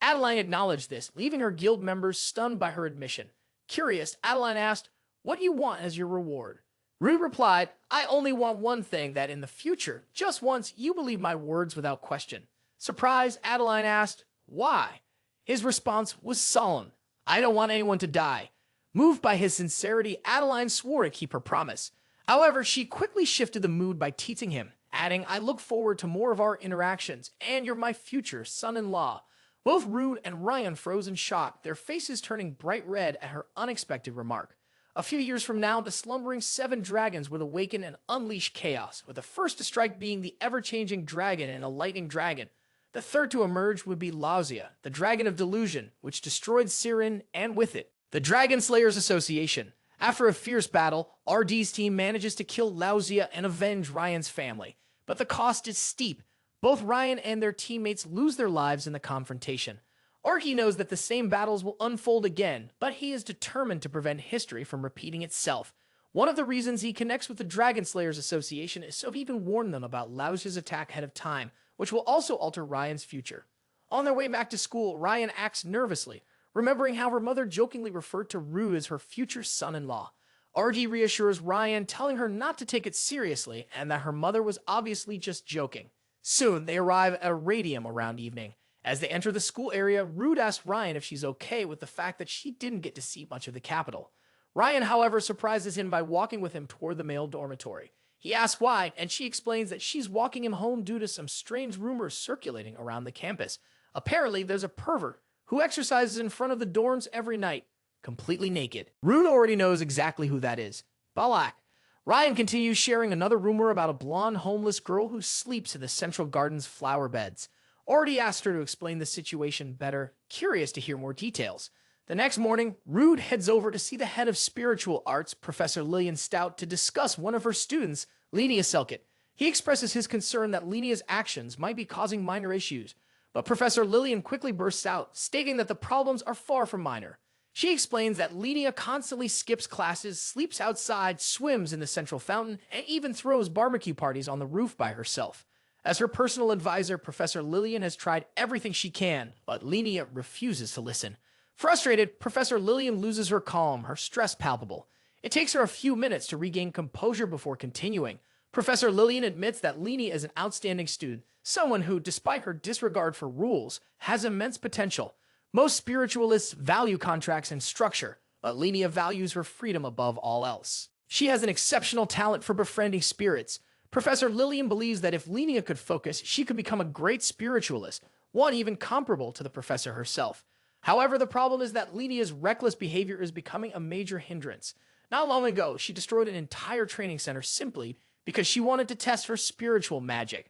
Adeline acknowledged this, leaving her guild members stunned by her admission. Curious, Adeline asked, "What do you want as your reward?" Rude replied, "I only want one thing, that in the future, just once, you believe my words without question." Surprised, Adeline asked, "Why?" His response was solemn. "I don't want anyone to die." Moved by his sincerity, Adeline swore to keep her promise. However, she quickly shifted the mood by teasing him, adding, "I look forward to more of our interactions, and you're my future son-in-law." Both Rude and Ryan froze in shock, their faces turning bright red at her unexpected remark. A few years from now, the slumbering 7 dragons would awaken and unleash chaos, with the first to strike being the ever-changing dragon and a lightning dragon. The third to emerge would be Lauzia, the dragon of delusion, which destroyed Sirin and with it, the Dragon Slayers Association. After a fierce battle, RD's team manages to kill Lauzia and avenge Ryan's family. But the cost is steep. Both Ryan and their teammates lose their lives in the confrontation. Archie knows that the same battles will unfold again, but he is determined to prevent history from repeating itself. One of the reasons he connects with the Dragon Slayers Association is so he can warn them about Lauzia's attack ahead of time, which will also alter Ryan's future. On their way back to school, Ryan acts nervously, remembering how her mother jokingly referred to Rue as her future son-in-law. RD reassures Ryan, telling her not to take it seriously and that her mother was obviously just joking. Soon, they arrive at a radium around evening. As they enter the school area, Rude asks Ryan if she's okay with the fact that she didn't get to see much of the capital. Ryan, however, surprises him by walking with him toward the male dormitory. He asks why, and she explains that she's walking him home due to some strange rumors circulating around the campus. Apparently, there's a pervert who exercises in front of the dorms every night, completely naked. Rude already knows exactly who that is. Balak. Ryan continues sharing another rumor about a blonde homeless girl who sleeps in the Central Garden's flower beds. Already asked her to explain the situation better, curious to hear more details. The next morning, Rude heads over to see the head of spiritual arts, Professor Lillian Stout, to discuss one of her students, Linnea Selkett. He expresses his concern that Linnea's actions might be causing minor issues, but Professor Lillian quickly bursts out, stating that the problems are far from minor. She explains that Linnea constantly skips classes, sleeps outside, swims in the central fountain, and even throws barbecue parties on the roof by herself. As her personal advisor, Professor Lillian has tried everything she can, but Linnea refuses to listen. Frustrated, Professor Lillian loses her calm, her stress palpable. It takes her a few minutes to regain composure before continuing. Professor Lillian admits that Linnea is an outstanding student, someone who, despite her disregard for rules, has immense potential. Most spiritualists value contracts and structure, but Linnea values her freedom above all else. She has an exceptional talent for befriending spirits. Professor Lillian believes that if Linnea could focus, she could become a great spiritualist, one even comparable to the professor herself. However, the problem is that Linnea's reckless behavior is becoming a major hindrance. Not long ago, she destroyed an entire training center simply because she wanted to test her spiritual magic.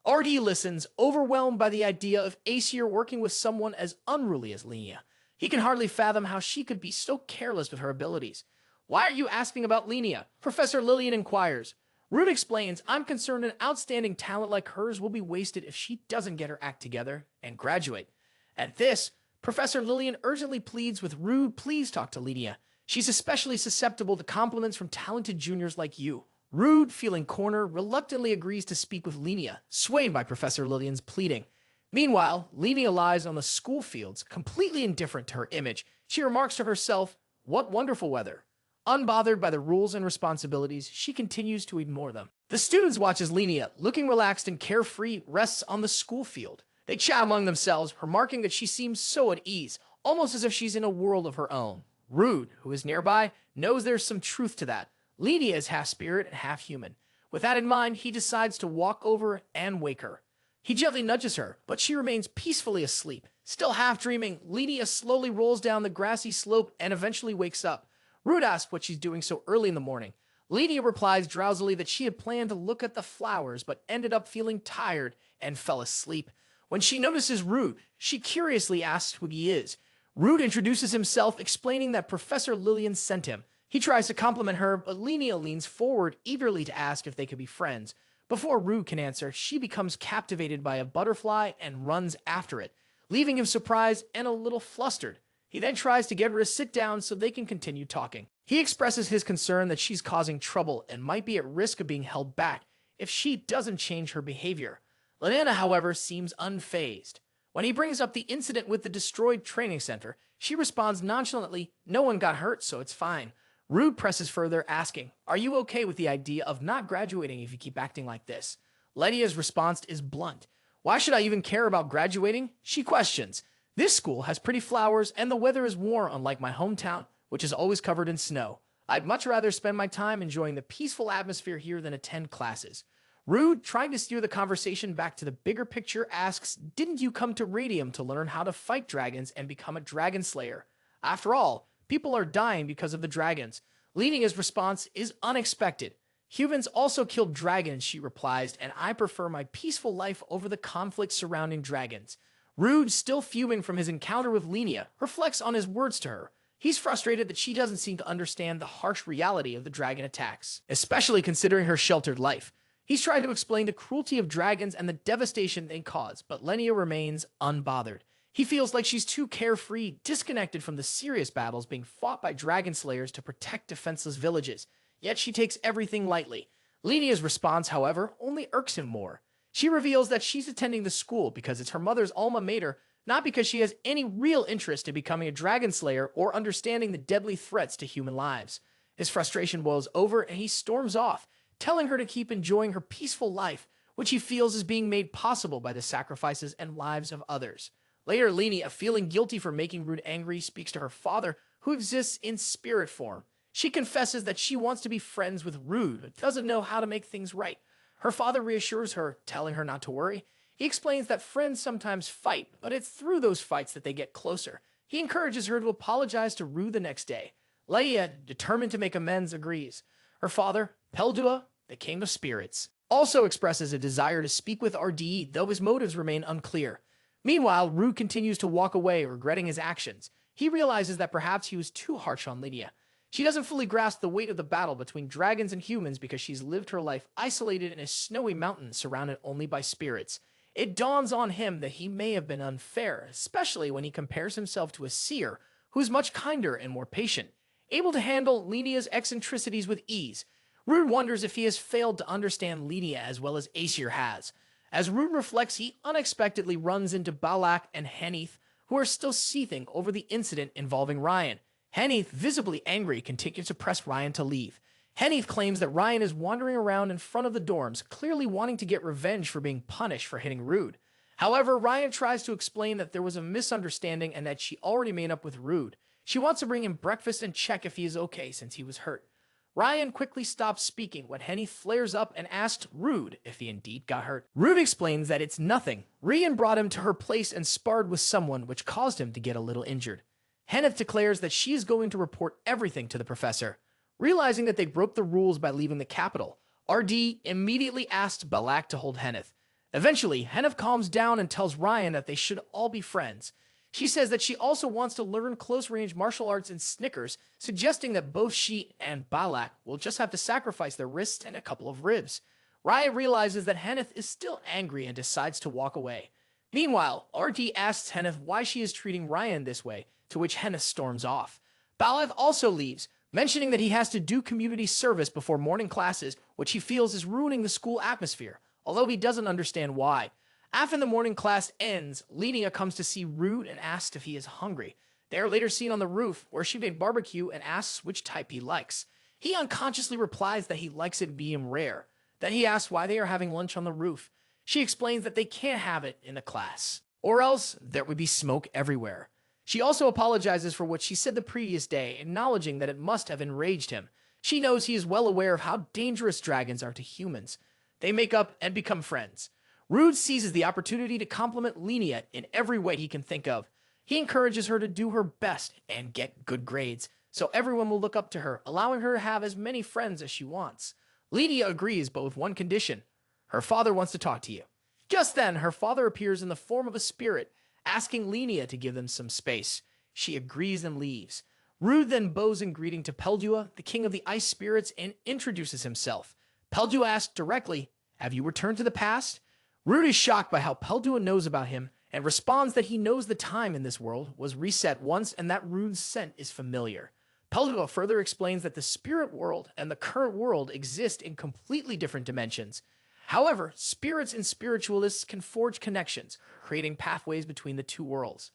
RD listens, overwhelmed by the idea of Aesir working with someone as unruly as Linnea. He can hardly fathom how she could be so careless with her abilities. "Why are you asking about Linnea?" Professor Lillian inquires. Rude explains, "I'm concerned an outstanding talent like hers will be wasted if she doesn't get her act together and graduate." At this, Professor Lillian urgently pleads with Rude, "Please talk to Linnea. She's especially susceptible to compliments from talented juniors like you." Rude, feeling cornered, reluctantly agrees to speak with Linnea, swayed by Professor Lillian's pleading. Meanwhile, Linnea lies on the school fields, completely indifferent to her image. She remarks to herself, "What wonderful weather." Unbothered by the rules and responsibilities, she continues to ignore them. The students watch as Linnea, looking relaxed and carefree, rests on the school field. They chat among themselves, remarking that she seems so at ease, almost as if she's in a world of her own. Rude, who is nearby, knows there's some truth to that. Lydia is half spirit and half human. With that in mind, he decides to walk over and wake her. He gently nudges her, but she remains peacefully asleep. Still half dreaming, Lydia slowly rolls down the grassy slope and eventually wakes up. Rude asks what she's doing so early in the morning. Lydia replies drowsily that she had planned to look at the flowers, but ended up feeling tired and fell asleep. When she notices Rude, she curiously asks who he is. Rude introduces himself, explaining that Professor Lillian sent him. He tries to compliment her, but Lydia leans forward eagerly to ask if they could be friends. Before Rude can answer, she becomes captivated by a butterfly and runs after it, leaving him surprised and a little flustered. He then tries to get her to sit down so they can continue talking. He expresses his concern that she's causing trouble and might be at risk of being held back if she doesn't change her behavior. Liliana, however, seems unfazed. When he brings up the incident with the destroyed training center, she responds nonchalantly, "No one got hurt, so it's fine." Rude presses further, asking, "Are you okay with the idea of not graduating if you keep acting like this?" Lydia's response is blunt. "Why should I even care about graduating?" She questions. "This school has pretty flowers and the weather is warm, unlike my hometown, which is always covered in snow. I'd much rather spend my time enjoying the peaceful atmosphere here than attend classes." Rude, trying to steer the conversation back to the bigger picture, asks, "Didn't you come to Radium to learn how to fight dragons and become a dragon slayer? After all, people are dying because of the dragons." Lydia's response is unexpected. "Humans also killed dragons," she replies, "and I prefer my peaceful life over the conflict surrounding dragons." Rude, still fuming from his encounter with Lydia, reflects on his words to her. He's frustrated that she doesn't seem to understand the harsh reality of the dragon attacks, especially considering her sheltered life. He's trying to explain the cruelty of dragons and the devastation they cause, but Lydia remains unbothered. He feels like she's too carefree, disconnected from the serious battles being fought by dragon slayers to protect defenseless villages, yet she takes everything lightly. Lydia's response, however, only irks him more. She reveals that she's attending the school because it's her mother's alma mater, not because she has any real interest in becoming a dragon slayer or understanding the deadly threats to human lives. His frustration boils over and he storms off, telling her to keep enjoying her peaceful life, which he feels is being made possible by the sacrifices and lives of others. Later, Lydia, feeling guilty for making Rude angry, speaks to her father, who exists in spirit form. She confesses that she wants to be friends with Rude, but doesn't know how to make things right. Her father reassures her, telling her not to worry. He explains that friends sometimes fight, but it's through those fights that they get closer. He encourages her to apologize to Rude the next day. Lydia, determined to make amends, agrees. Her father, Peldua, the king of spirits, also expresses a desire to speak with RDE, though his motives remain unclear. Meanwhile, Rude continues to walk away, regretting his actions. He realizes that perhaps he was too harsh on Lydia. She doesn't fully grasp the weight of the battle between dragons and humans because she's lived her life isolated in a snowy mountain surrounded only by spirits. It dawns on him that he may have been unfair, especially when he compares himself to a seer who is much kinder and more patient, able to handle Lydia's eccentricities with ease. Rude wonders if he has failed to understand Lydia as well as Aesir has. As Rude reflects, he unexpectedly runs into Balak and Henith, who are still seething over the incident involving Ryan. Henith, visibly angry, continues to press Ryan to leave. Henith claims that Ryan is wandering around in front of the dorms, clearly wanting to get revenge for being punished for hitting Rude. However, Ryan tries to explain that there was a misunderstanding and that she already made up with Rude. She wants to bring him breakfast and check if he is okay since he was hurt. Ryan quickly stops speaking when Henny flares up and asks Rude if he indeed got hurt. Rude explains that it's nothing. Rian brought him to her place and sparred with someone, which caused him to get a little injured. Henneth declares that she is going to report everything to the professor. Realizing that they broke the rules by leaving the capital, RD immediately asks Balak to hold Henneth. Eventually, Henneth calms down and tells Ryan that they should all be friends. She says that she also wants to learn close-range martial arts in Snickers, suggesting that both she and Balak will just have to sacrifice their wrists and a couple of ribs. Ryan realizes that Henneth is still angry and decides to walk away. Meanwhile, RD asks Henneth why she is treating Ryan this way, to which Henneth storms off. Balak also leaves, mentioning that he has to do community service before morning classes, which he feels is ruining the school atmosphere, although he doesn't understand why. After the morning class ends, Lydia comes to see Rude and asks if he is hungry. They are later seen on the roof, where she made barbecue and asks which type he likes. He unconsciously replies that he likes it medium rare. Then he asks why they are having lunch on the roof. She explains that they can't have it in the class, or else there would be smoke everywhere. She also apologizes for what she said the previous day, acknowledging that it must have enraged him. She knows he is well aware of how dangerous dragons are to humans. They make up and become friends. Rude seizes the opportunity to compliment Linia in every way he can think of. He encourages her to do her best and get good grades, so everyone will look up to her, allowing her to have as many friends as she wants. Linia agrees, but with one condition. Her father wants to talk to you. Just then, her father appears in the form of a spirit, asking Linia to give them some space. She agrees and leaves. Rude then bows in greeting to Peldua, the king of the ice spirits, and introduces himself. Peldua asks directly, "Have you returned to the past?" Rude is shocked by how Peldua knows about him and responds that he knows the time in this world was reset once and that Rude's scent is familiar. Peldua further explains that the spirit world and the current world exist in completely different dimensions. However, spirits and spiritualists can forge connections, creating pathways between the two worlds.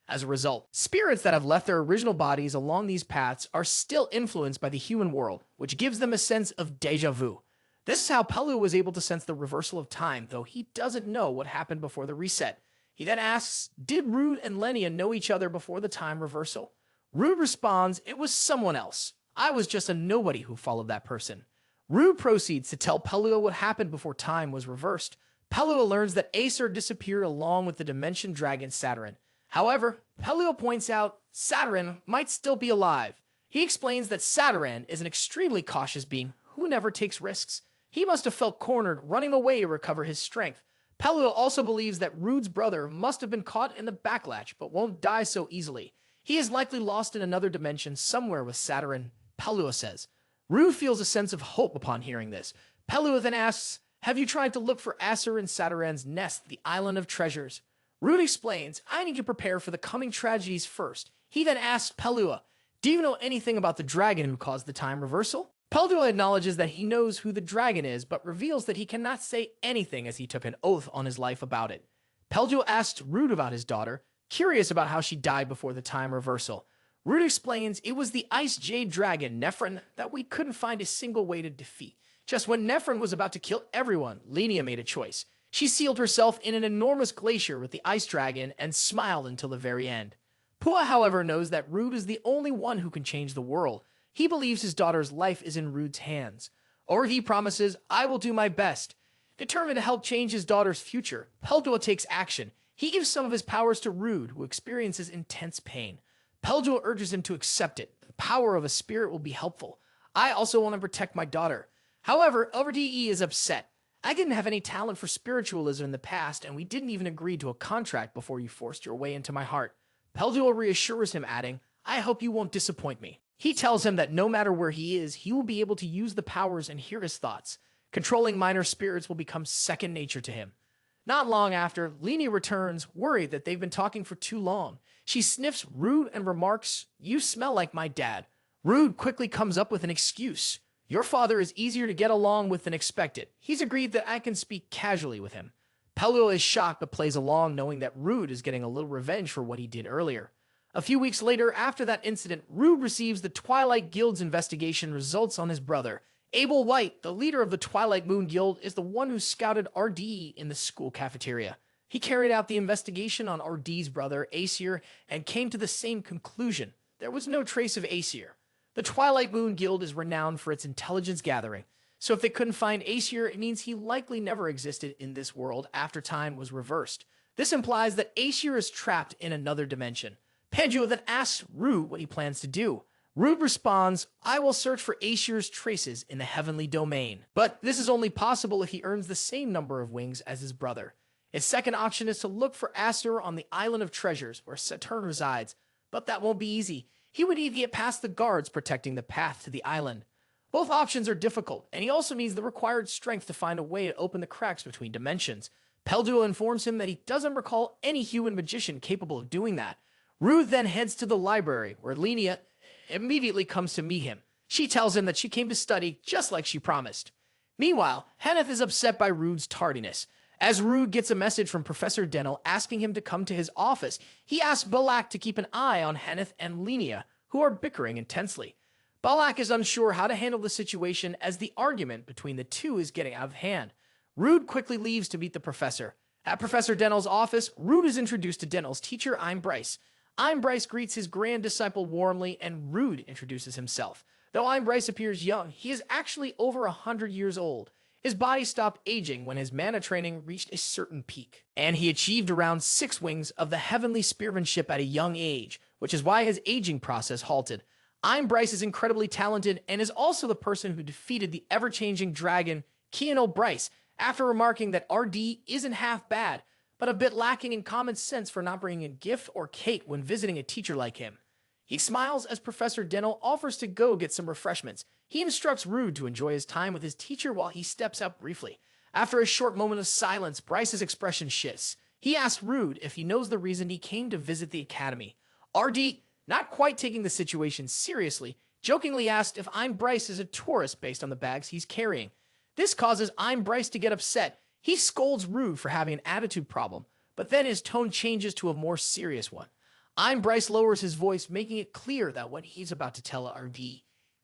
As a result, spirits that have left their original bodies along these paths are still influenced by the human world, which gives them a sense of déjà vu. This is how Peldua was able to sense the reversal of time, though he doesn't know what happened before the reset. He then asks, did Rude and Lenia know each other before the time reversal? Rude responds, it was someone else. I was just a nobody who followed that person. Rude proceeds to tell Peldua what happened before time was reversed. Peldua learns that Aesir disappeared along with the dimension dragon Saturn. However, Peldua points out Saturn might still be alive. He explains that Saturn is an extremely cautious being who never takes risks. He must have felt cornered, running away to recover his strength. Peldua also believes that Rude's brother must have been caught in the backlash, but won't die so easily. He is likely lost in another dimension somewhere with Saturn, Peldua says. Rude feels a sense of hope upon hearing this. Peldua then asks, have you tried to look for Aesir and Saturn's nest, the Island of Treasures? Rude explains, I need to prepare for the coming tragedies first. He then asks Peldua, do you know anything about the dragon who caused the time reversal? Peldua acknowledges that he knows who the dragon is, but reveals that he cannot say anything as he took an oath on his life about it. Peldua asks Rude about his daughter, curious about how she died before the time reversal. Rude explains it was the ice jade dragon, Nephron, that we couldn't find a single way to defeat. Just when Nephron was about to kill everyone, Lenia made a choice. She sealed herself in an enormous glacier with the ice dragon and smiled until the very end. Pua, however, knows that Rude is the only one who can change the world. He believes his daughter's life is in Rude's hands. Or he promises, I will do my best. Determined to help change his daughter's future, Peldua takes action. He gives some of his powers to Rude, who experiences intense pain. Peldua urges him to accept it. The power of a spirit will be helpful. I also want to protect my daughter. However, LRDE is upset. I didn't have any talent for spiritualism in the past, and we didn't even agree to a contract before you forced your way into my heart. Peldua reassures him, adding, I hope you won't disappoint me. He tells him that no matter where he is, he will be able to use the powers and hear his thoughts. Controlling minor spirits will become second nature to him. Not long after, Lenia returns, worried that they've been talking for too long. She sniffs Rude and remarks, you smell like my dad. Rude quickly comes up with an excuse. Your father is easier to get along with than expected. He's agreed that I can speak casually with him. Peldua is shocked but plays along, knowing that Rude is getting a little revenge for what he did earlier. A few weeks later, after that incident, Rude receives the Twilight Guild's investigation results on his brother. Abel White, the leader of the Twilight Moon Guild, is the one who scouted RD in the school cafeteria. He carried out the investigation on RD's brother, Aesir, and came to the same conclusion. There was no trace of Aesir. The Twilight Moon Guild is renowned for its intelligence gathering, so if they couldn't find Aesir, it means he likely never existed in this world after time was reversed. This implies that Aesir is trapped in another dimension. Peldua then asks Rude what he plans to do. Rude responds, I will search for Aesir's traces in the heavenly domain. But this is only possible if he earns the same number of wings as his brother. His second option is to look for Aesir on the Island of Treasures, where Saturn resides. But that won't be easy. He would need to get past the guards protecting the path to the island. Both options are difficult, and he also needs the required strength to find a way to open the cracks between dimensions. Peldua informs him that he doesn't recall any human magician capable of doing that. Rude then heads to the library, where Lenia immediately comes to meet him. She tells him that she came to study just like she promised. Meanwhile, Henneth is upset by Rude's tardiness. As Rude gets a message from Professor Denel asking him to come to his office, he asks Balak to keep an eye on Henneth and Lenia, who are bickering intensely. Balak is unsure how to handle the situation as the argument between the two is getting out of hand. Rude quickly leaves to meet the professor. At Professor Denel's office, Rude is introduced to Denel's teacher, I'm Bryce. Bryce greets his grand disciple warmly, and Rude introduces himself. Though Bryce appears young, he is actually over 100 years old. His body stopped aging when his mana training reached a certain peak, and he achieved around 6 wings of the heavenly spearmanship at a young age, which is why his aging process halted. Bryce is incredibly talented and is also the person who defeated the ever-changing dragon Keanel Bryce, after remarking that RD isn't half bad, but a bit lacking in common sense for not bringing a gift or cake when visiting a teacher like him. He smiles as Professor Denel offers to go get some refreshments. He instructs Rude to enjoy his time with his teacher while he steps out briefly. After a short moment of silence, Bryce's expression shifts. He asks Rude if he knows the reason he came to visit the academy. RD, not quite taking the situation seriously, jokingly asked if Bryce is a tourist based on the bags he's carrying. This causes Bryce to get upset. He scolds Rude for having an attitude problem, but then his tone changes to a more serious one. Bryce lowers his voice, making it clear that what he's about to tell RD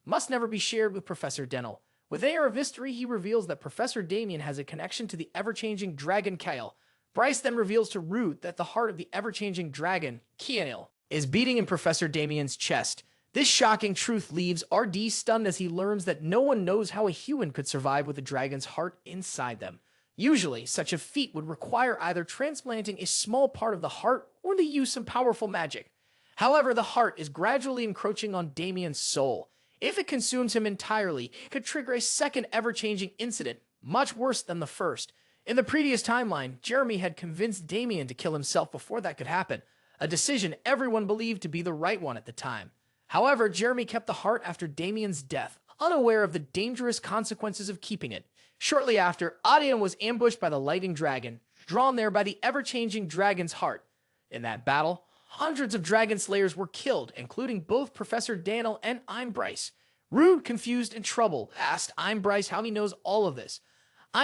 must never be shared with Professor Denel. With an air of mystery, he reveals that Professor Damien has a connection to the ever-changing dragon Kyle. Bryce then reveals to Rude that the heart of the ever-changing dragon, Keanel, is beating in Professor Damien's chest. This shocking truth leaves RD stunned as he learns that no one knows how a human could survive with a dragon's heart inside them. Usually, such a feat would require either transplanting a small part of the heart or the use of powerful magic. However, the heart is gradually encroaching on Damien's soul. If it consumes him entirely, it could trigger a second ever-changing incident, much worse than the first. In the previous timeline, Jeremy had convinced Damien to kill himself before that could happen, a decision everyone believed to be the right one at the time. However, Jeremy kept the heart after Damien's death, unaware of the dangerous consequences of keeping it. Shortly after, Adian was ambushed by the Lightning Dragon, drawn there by the ever-changing dragon's heart. In that battle, hundreds of dragon slayers were killed, including both Professor Danel and Bryce. Rude, confused and troubled, asked Bryce how he knows all of this.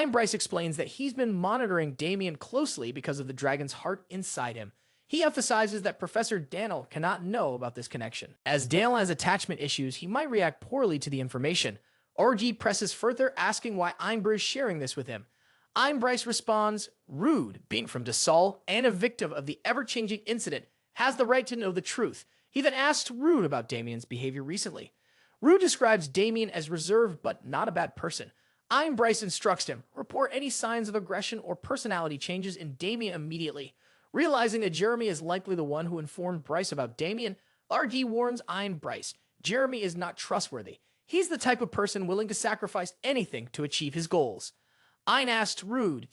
Bryce explains that he's been monitoring Damien closely because of the dragon's heart inside him. He emphasizes that Professor Danel cannot know about this connection. As Danel has attachment issues, he might react poorly to the information. RG presses further, asking why Bryce is sharing this with him. Bryce responds, Rude, being from DeSaul and a victim of the ever-changing incident, has the right to know the truth. He then asks Rude about Damien's behavior recently. Rude describes Damien as reserved but not a bad person. Bryce instructs him, report any signs of aggression or personality changes in Damien immediately. Realizing that Jeremy is likely the one who informed Bryce about Damien, RG warns Bryce, Jeremy is not trustworthy. He's the type of person willing to sacrifice anything to achieve his goals. Asks Rude,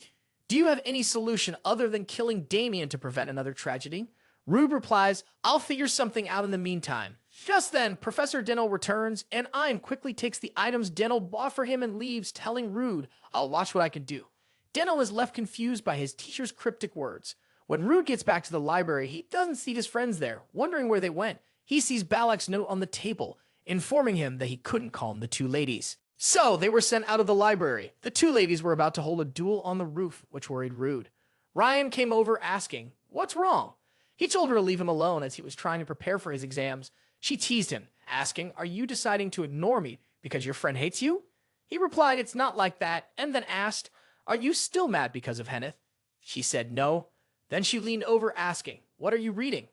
do you have any solution other than killing Damien to prevent another tragedy? Rude replies, I'll figure something out in the meantime. Just then, Professor Denel returns, and quickly takes the items Denel bought for him and leaves, telling Rude, I'll watch what I can do. Denel is left confused by his teacher's cryptic words. When Rude gets back to the library, he doesn't see his friends there, wondering where they went. He sees Balak's note on the table, informing him that he couldn't calm the two ladies. So, they were sent out of the library. The two ladies were about to hold a duel on the roof, which worried Rude. Ryan came over asking, what's wrong? He told her to leave him alone as he was trying to prepare for his exams. She teased him, asking, are you deciding to ignore me because your friend hates you? He replied, it's not like that, and then asked, are you still mad because of Henneth? She said no. Then she leaned over asking, what are you reading?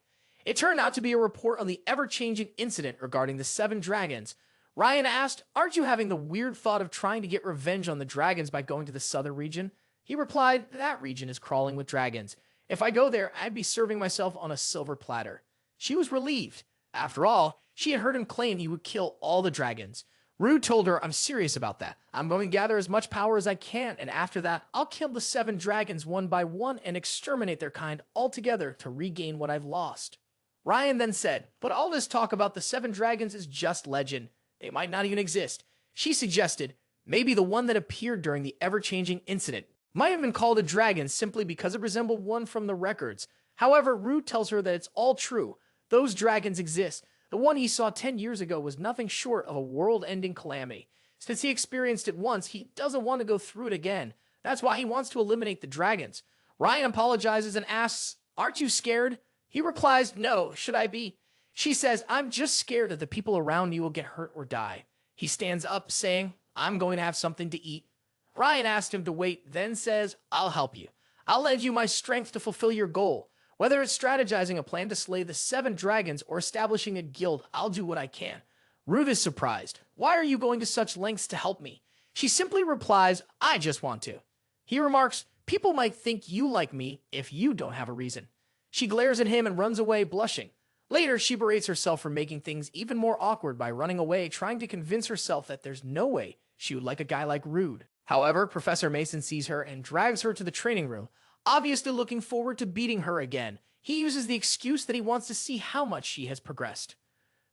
It turned out to be a report on the ever-changing incident regarding the 7 dragons. Ryan asked, aren't you having the weird thought of trying to get revenge on the dragons by going to the southern region? He replied, that region is crawling with dragons. If I go there, I'd be serving myself on a silver platter. She was relieved. After all, she had heard him claim he would kill all the dragons. Rude told her, I'm serious about that. I'm going to gather as much power as I can, and after that, I'll kill the 7 dragons one by one and exterminate their kind altogether to regain what I've lost. Ryan then said, but all this talk about the 7 dragons is just legend. They might not even exist. She suggested, maybe the one that appeared during the ever-changing incident might have been called a dragon simply because it resembled one from the records. However, Rude tells her that it's all true. Those dragons exist. The one he saw 10 years ago was nothing short of a world-ending calamity. Since he experienced it once, he doesn't want to go through it again. That's why he wants to eliminate the dragons. Ryan apologizes and asks, aren't you scared? He replies, no, should I be? She says, I'm just scared that the people around you will get hurt or die. He stands up, saying, I'm going to have something to eat. Ryan asked him to wait, then says, I'll help you. I'll lend you my strength to fulfill your goal. Whether it's strategizing a plan to slay the 7 dragons or establishing a guild, I'll do what I can. Ruth is surprised. Why are you going to such lengths to help me? She simply replies, I just want to. He remarks, people might think you like me if you don't have a reason. She glares at him and runs away, blushing. Later, she berates herself for making things even more awkward by running away, trying to convince herself that there's no way she would like a guy like Rude. However, Professor Mason sees her and drags her to the training room, obviously looking forward to beating her again. He uses the excuse that he wants to see how much she has progressed.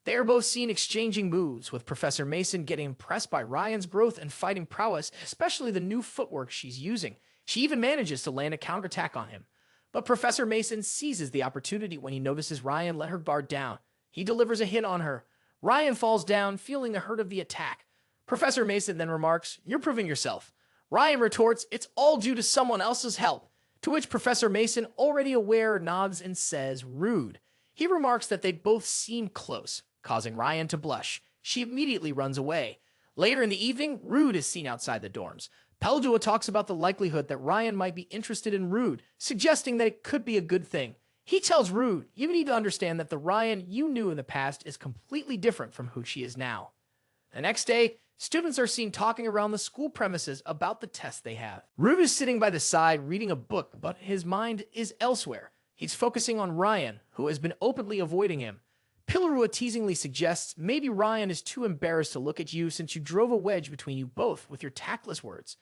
They are both seen exchanging moves, with Professor Mason getting impressed by Ryan's growth and fighting prowess, especially the new footwork she's using. She even manages to land a counterattack on him. But Professor Mason seizes the opportunity when he notices Ryan let her guard down. He delivers a hit on her. Ryan falls down, feeling the hurt of the attack. Professor Mason then remarks, you're proving yourself. Ryan retorts, it's all due to someone else's help. To which Professor Mason, already aware, nods and says, rude. He remarks that they both seem close, causing Ryan to blush. She immediately runs away. Later in the evening, Rude is seen outside the dorms. Peldua talks about the likelihood that Ryan might be interested in Rude, suggesting that it could be a good thing. He tells Rude, you need to understand that the Ryan you knew in the past is completely different from who she is now. The next day, students are seen talking around the school premises about the test they have. Rude is sitting by the side reading a book, but his mind is elsewhere. He's focusing on Ryan, who has been openly avoiding him. Pillarua teasingly suggests maybe Ryan is too embarrassed to look at you since you drove a wedge between you both with your tactless words.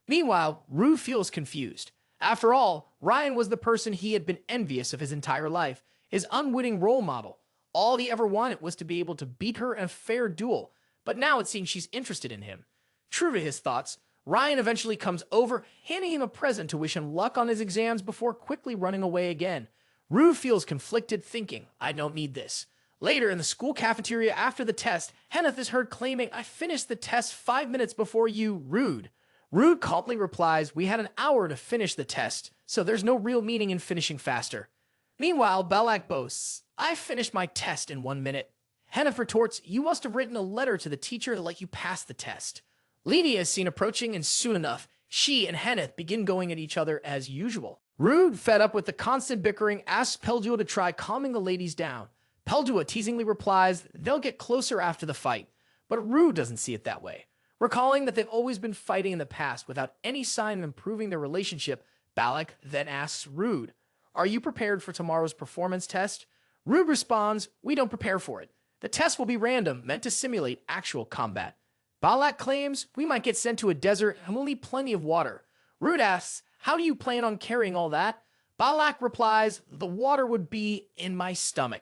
Meanwhile, Rue feels confused. After all, Ryan was the person he had been envious of his entire life, his unwitting role model. All he ever wanted was to be able to beat her in a fair duel, but now it seems she's interested in him. True to his thoughts, Ryan eventually comes over, handing him a present to wish him luck on his exams before quickly running away again. Rue feels conflicted, thinking, I don't need this. Later in the school cafeteria after the test, Henneth is heard claiming, I finished the test 5 minutes before you, Rude. Rude calmly replies, we had an hour to finish the test, so there's no real meaning in finishing faster. Meanwhile, Balak boasts, I finished my test in 1 minute. Henneth retorts, you must have written a letter to the teacher to let you pass the test. Lydia is seen approaching, and soon enough, she and Henneth begin going at each other as usual. Rude, fed up with the constant bickering, asks Peldua to try calming the ladies down. Peldua teasingly replies they'll get closer after the fight, but Rude doesn't see it that way. Recalling that they've always been fighting in the past without any sign of improving their relationship, Balak then asks Rude, are you prepared for tomorrow's performance test? Rude responds, we don't prepare for it. The test will be random, meant to simulate actual combat. Balak claims we might get sent to a desert and we'll need plenty of water. Rude asks, how do you plan on carrying all that? Balak replies, the water would be in my stomach.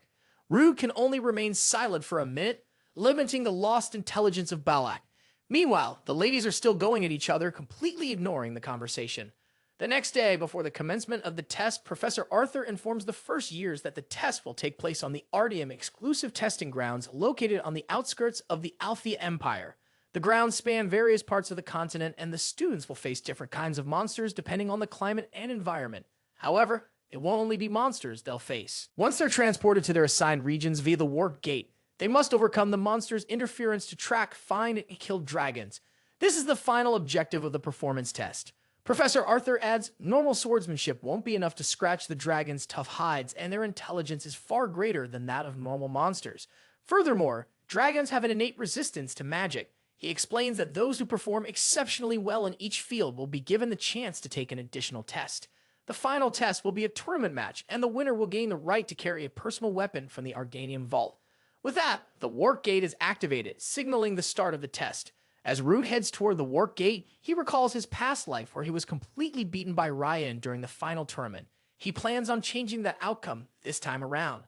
Rude can only remain silent for a minute, limiting the lost intelligence of Balak. Meanwhile, the ladies are still going at each other, completely ignoring the conversation. The next day, before the commencement of the test, Professor Arthur informs the first years that the test will take place on the Artium exclusive testing grounds located on the outskirts of the Althea Empire. The grounds span various parts of the continent, and the students will face different kinds of monsters depending on the climate and environment. However, it won't only be monsters they'll face. Once they're transported to their assigned regions via the Warp Gate, they must overcome the monster's interference to track, find, and kill dragons. This is the final objective of the performance test. Professor Arthur adds, normal swordsmanship won't be enough to scratch the dragon's tough hides, and their intelligence is far greater than that of normal monsters. Furthermore, dragons have an innate resistance to magic. He explains that those who perform exceptionally well in each field will be given the chance to take an additional test. The final test will be a tournament match, and the winner will gain the right to carry a personal weapon from the Arganium Vault. With that, the Warp Gate is activated, signaling the start of the test. As Rude heads toward the Warp Gate, he recalls his past life where he was completely beaten by Ryan during the final tournament. He plans on changing that outcome this time around.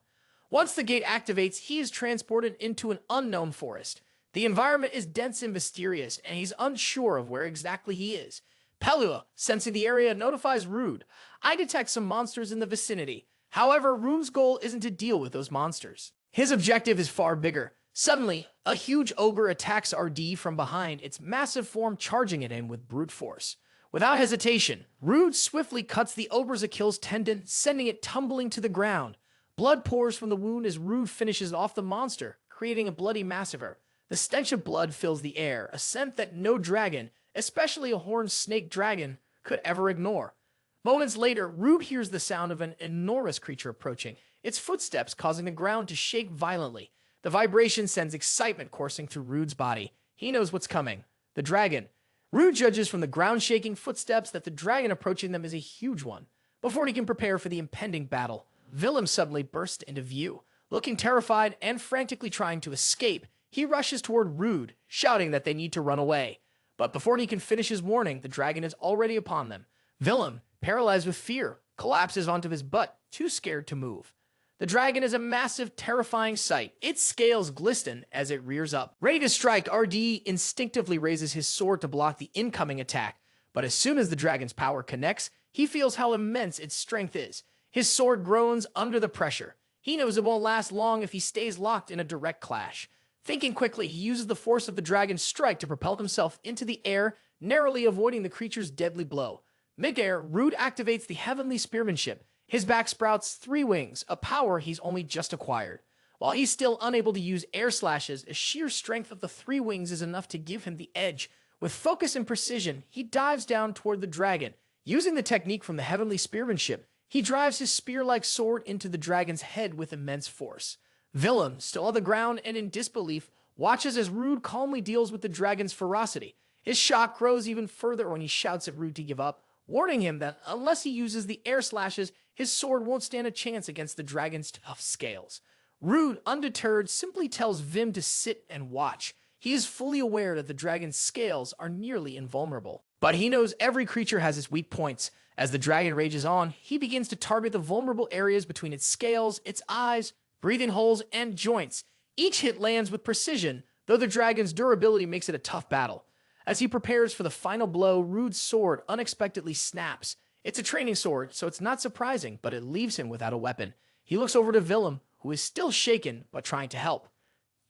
Once the gate activates, he is transported into an unknown forest. The environment is dense and mysterious, and he's unsure of where exactly he is. Pelua, sensing the area, notifies Rude. I detect some monsters in the vicinity. However, Rude's goal isn't to deal with those monsters. His objective is far bigger. Suddenly, a huge ogre attacks RD from behind, its massive form charging at him with brute force. Without hesitation, Rude swiftly cuts the ogre's Achilles tendon, sending it tumbling to the ground. Blood pours from the wound as Rude finishes off the monster, creating a bloody massacre. The stench of blood fills the air, a scent that no dragon, especially a horned snake dragon, could ever ignore. Moments later, Rube hears the sound of an enormous creature approaching, its footsteps causing the ground to shake violently. The vibration sends excitement coursing through Rude's body. He knows what's coming. The dragon. Rude judges from the ground-shaking footsteps that the dragon approaching them is a huge one. Before he can prepare for the impending battle, Willem suddenly bursts into view. Looking terrified and frantically trying to escape, he rushes toward Rude, shouting that they need to run away. But before he can finish his warning, the dragon is already upon them. Willem, paralyzed with fear, collapses onto his butt, too scared to move. The dragon is a massive, terrifying sight. Its scales glisten as it rears up. Ready to strike, RD instinctively raises his sword to block the incoming attack. But as soon as the dragon's power connects, he feels how immense its strength is. His sword groans under the pressure. He knows it won't last long if he stays locked in a direct clash. Thinking quickly, he uses the force of the dragon's strike to propel himself into the air, narrowly avoiding the creature's deadly blow. Mid-air, Rude activates the heavenly spearmanship. His back sprouts 3 wings, a power he's only just acquired. While he's still unable to use air slashes, the sheer strength of the 3 wings is enough to give him the edge. With focus and precision, he dives down toward the dragon. Using the technique from the heavenly spearmanship, he drives his spear-like sword into the dragon's head with immense force. Willem, still on the ground and in disbelief, watches as Rude calmly deals with the dragon's ferocity. His shock grows even further when he shouts at Rude to give up, warning him that unless he uses the air slashes, his sword won't stand a chance against the dragon's tough scales. Rude, undeterred, simply tells Vim to sit and watch. He is fully aware that the dragon's scales are nearly invulnerable. But he knows every creature has its weak points. As the dragon rages on, he begins to target the vulnerable areas between its scales, its eyes, breathing holes, and joints. Each hit lands with precision, though the dragon's durability makes it a tough battle. As he prepares for the final blow, Rude's sword unexpectedly snaps. It's a training sword, so it's not surprising, but it leaves him without a weapon. He looks over to Willem, who is still shaken, but trying to help.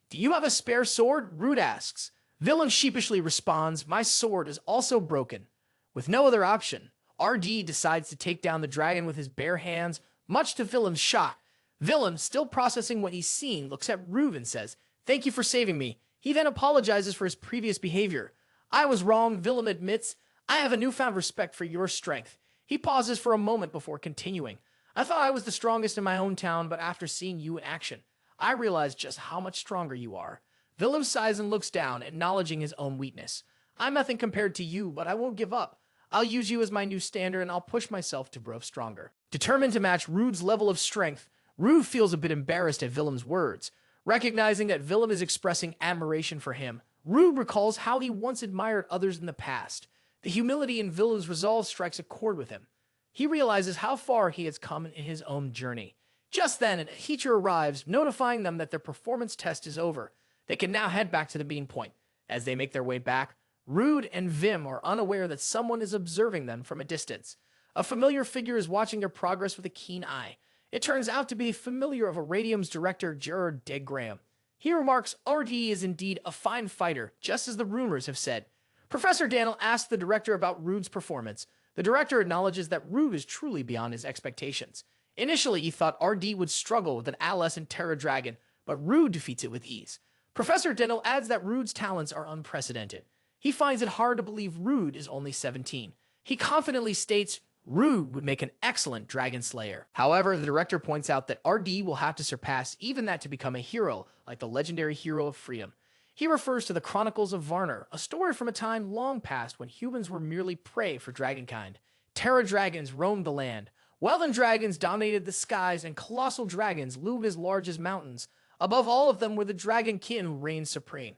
"Do you have a spare sword?" Rude asks. Willem sheepishly responds, "My sword is also broken." With no other option, RD decides to take down the dragon with his bare hands, much to Willem's shock. Willem, still processing what he's seen, looks at Rude and says, "Thank you for saving me." He then apologizes for his previous behavior. "I was wrong," Willem admits. "I have a newfound respect for your strength." He pauses for a moment before continuing. "I thought I was the strongest in my hometown, but after seeing you in action, I realized just how much stronger you are." Willem sighs and looks down, acknowledging his own weakness. "I'm nothing compared to you, but I won't give up. I'll use you as my new standard, and I'll push myself to grow stronger." Determined to match Rude's level of strength, Rude feels a bit embarrassed at Willem's words. Recognizing that Willem is expressing admiration for him, Rude recalls how he once admired others in the past. The humility in Willem's resolve strikes a chord with him. He realizes how far he has come in his own journey. Just then, a teacher arrives, notifying them that their performance test is over. They can now head back to the meeting point. As they make their way back, Rude and Vim are unaware that someone is observing them from a distance. A familiar figure is watching their progress with a keen eye. It turns out to be familiar of Iradium's director, Gerard Degram. He remarks RD is indeed a fine fighter, just as the rumors have said. Professor Daniel asks the director about Rude's performance. The director acknowledges that Rude is truly beyond his expectations. Initially, he thought RD would struggle with an adolescent Terra Dragon, but Rude defeats it with ease. Professor Daniel adds that Rude's talents are unprecedented. He finds it hard to believe Rude is only 17. He confidently states Rude would make an excellent Dragon Slayer. However, the director points out that RD will have to surpass even that to become a hero, like the legendary hero of freedom. He refers to the Chronicles of Varner, a story from a time long past when humans were merely prey for dragonkind. Terra dragons roamed the land. Welden dragons dominated the skies, and colossal dragons loomed as large as mountains. Above all of them were the dragonkin who reigned supreme.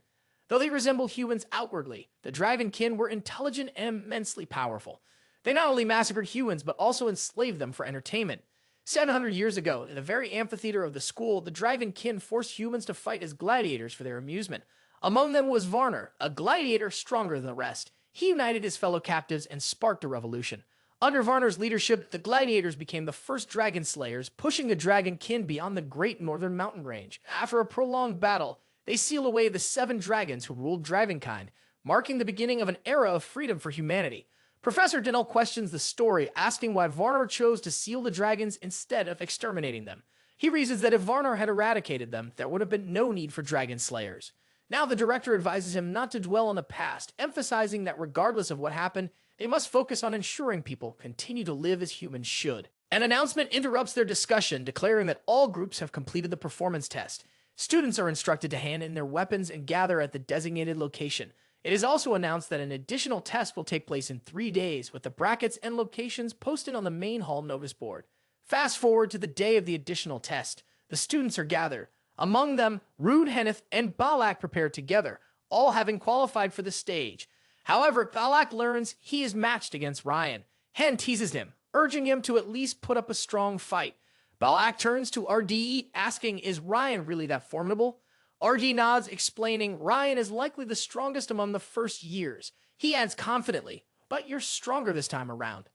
Though they resembled humans outwardly, the dragonkin were intelligent and immensely powerful. They not only massacred humans, but also enslaved them for entertainment. 700 years ago, in the very amphitheater of the school, the dragonkin forced humans to fight as gladiators for their amusement. Among them was Varner, a gladiator stronger than the rest. He united his fellow captives and sparked a revolution. Under Varner's leadership, the gladiators became the first dragon slayers, pushing the dragonkin beyond the great northern mountain range. After a prolonged battle, they seal away the 7 dragons who ruled dragonkind, marking the beginning of an era of freedom for humanity. Professor Dennell questions the story, asking why Varner chose to seal the dragons instead of exterminating them. He reasons that if Varner had eradicated them, there would have been no need for dragon slayers. Now the director advises him not to dwell on the past, emphasizing that regardless of what happened, They must focus on ensuring people continue to live as humans should. An announcement interrupts their discussion, declaring that all groups have completed the performance test. Students are instructed to hand in their weapons and gather at the designated location. It is also announced that an additional test will take place in 3 days, with the brackets and locations posted on the main hall notice board. Fast forward to the day of the additional test. The students are gathered. Among them, Rude, Henneth, and Balak prepare together, all having qualified for the stage. However, Balak learns he is matched against Ryan. Hen teases him, urging him to at least put up a strong fight. Balak turns to RD, asking, is Ryan really that formidable? RD nods, explaining Ryan is likely the strongest among the first years. He adds confidently, but you're stronger this time around.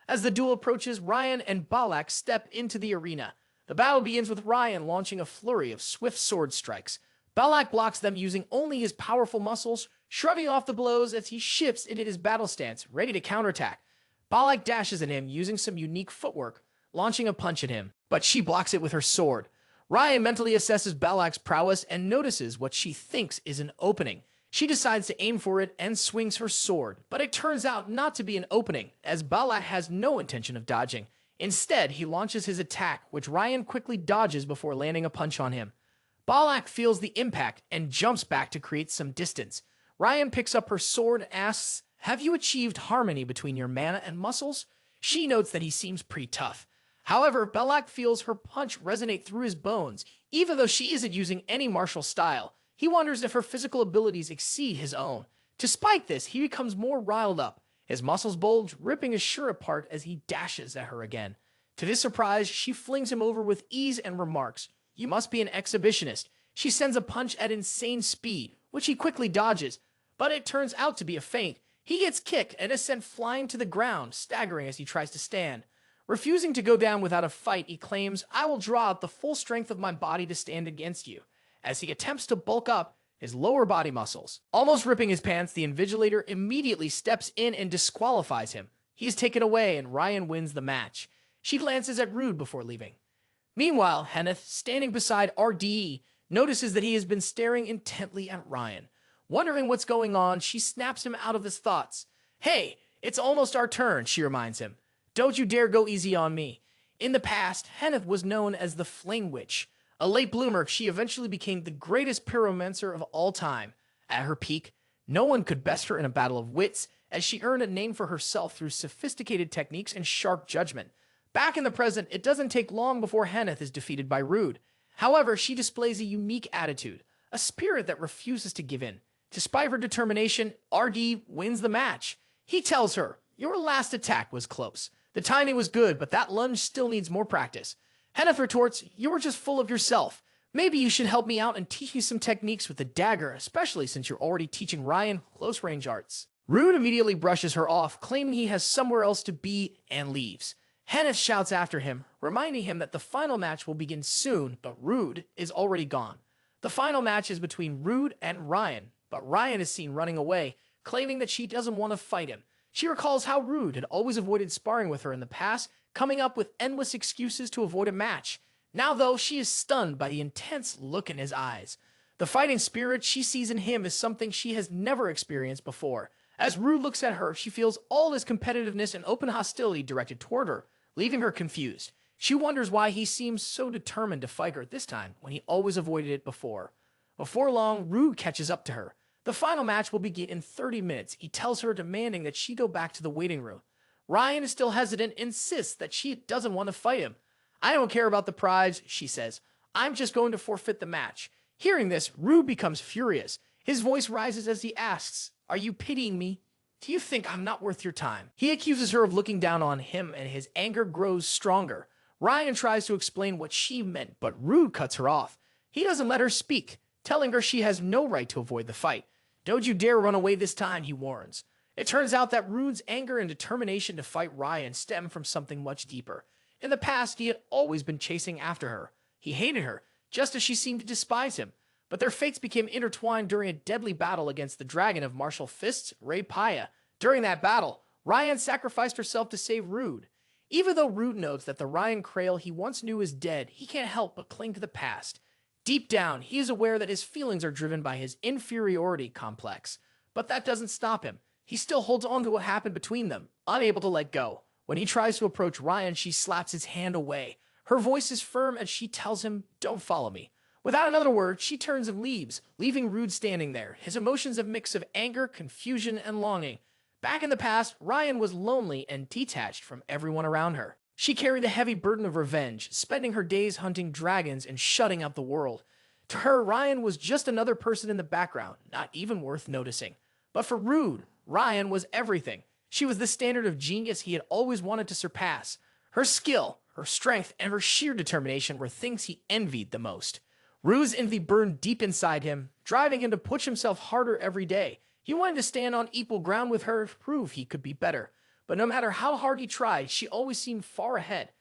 As the duel approaches, Ryan and Balak step into the arena. The battle begins with Ryan launching a flurry of swift sword strikes. Balak blocks them using only his powerful muscles, shrugging off the blows as he shifts into his battle stance, ready to counterattack. Balak dashes at him using some unique footwork, launching a punch at him, but she blocks it with her sword. Ryan mentally assesses Balak's prowess and notices what she thinks is an opening. She decides to aim for it and swings her sword, but it turns out not to be an opening, as Balak has no intention of dodging. Instead, he launches his attack, which Ryan quickly dodges before landing a punch on him. Balak feels the impact and jumps back to create some distance. Ryan picks up her sword and asks, have you achieved harmony between your mana and muscles? She notes that he seems pretty tough. However, Balak feels her punch resonate through his bones, even though she isn't using any martial style. He wonders if her physical abilities exceed his own. Despite this, he becomes more riled up. His muscles bulge, ripping his shirt apart as he dashes at her again. To his surprise, she flings him over with ease and remarks, you must be an exhibitionist. She sends a punch at insane speed, which he quickly dodges, but it turns out to be a feint. He gets kicked and is sent flying to the ground, staggering as he tries to stand. Refusing to go down without a fight, he claims, I will draw out the full strength of my body to stand against you, as he attempts to bulk up his lower body muscles. Almost ripping his pants, the Invigilator immediately steps in and disqualifies him. He is taken away and Ryan wins the match. She glances at Rude before leaving. Meanwhile, Henneth, standing beside RDE, notices that he has been staring intently at Ryan. Wondering what's going on, she snaps him out of his thoughts. Hey, it's almost our turn, she reminds him. Don't you dare go easy on me. In the past, Henneth was known as the Flame Witch. A late bloomer, she eventually became the greatest pyromancer of all time. At her peak, no one could best her in a battle of wits, as she earned a name for herself through sophisticated techniques and sharp judgment. Back in the present, it doesn't take long before Henneth is defeated by Rude. However, she displays a unique attitude, a spirit that refuses to give in. Despite her determination, RD wins the match. He tells her, your last attack was close. The timing was good, but that lunge still needs more practice. Henneth retorts, you were just full of yourself. Maybe you should help me out and teach me some techniques with the dagger, especially since you're already teaching Ryan close-range arts. Rude immediately brushes her off, claiming he has somewhere else to be, and leaves. Henneth shouts after him, reminding him that the final match will begin soon, but Rude is already gone. The final match is between Rude and Ryan, but Ryan is seen running away, claiming that she doesn't want to fight him. She recalls how Rude had always avoided sparring with her in the past, coming up with endless excuses to avoid a match. Now, though, she is stunned by the intense look in his eyes. The fighting spirit she sees in him is something she has never experienced before. As Rude looks at her, she feels all his competitiveness and open hostility directed toward her, leaving her confused. She wonders why he seems so determined to fight her this time when he always avoided it before. Before long, Rude catches up to her. The final match will begin in 30 minutes. He tells her, demanding that she go back to the waiting room. Ryan is still hesitant, insists that she doesn't want to fight him. I don't care about the prize, she says. I'm just going to forfeit the match. Hearing this, Rude becomes furious. His voice rises as he asks, are you pitying me? Do you think I'm not worth your time? He accuses her of looking down on him, and his anger grows stronger. Ryan tries to explain what she meant, but Rude cuts her off. He doesn't let her speak, telling her she has no right to avoid the fight. Don't you dare run away this time, he warns. It turns out that Rude's anger and determination to fight Ryan stem from something much deeper. In the past, he had always been chasing after her. He hated her, just as she seemed to despise him. But their fates became intertwined during a deadly battle against the dragon of martial fists, Ray Paya. During that battle, Ryan sacrificed herself to save Rude. Even though Rude notes that the Ryan Krail he once knew is dead, he can't help but cling to the past. Deep down, he is aware that his feelings are driven by his inferiority complex. But that doesn't stop him. he still holds on to what happened between them, unable to let go. When he tries to approach Ryan, she slaps his hand away. Her voice is firm as she tells him, "Don't follow me." Without another word, she turns and leaves, leaving Rude standing there, his emotions a mix of anger, confusion, and longing. Back in the past, Ryan was lonely and detached from everyone around her. She carried the heavy burden of revenge, spending her days hunting dragons and shutting out the world. To her, Ryan was just another person in the background, not even worth noticing. But for Rude, Ryan was everything. She was the standard of genius he had always wanted to surpass. Her skill, her strength, and her sheer determination were things he envied the most. Rude's envy burned deep inside him, driving him to push himself harder every day. He wanted to stand on equal ground with her to prove he could be better. But no matter how hard he tried, she always seemed far ahead.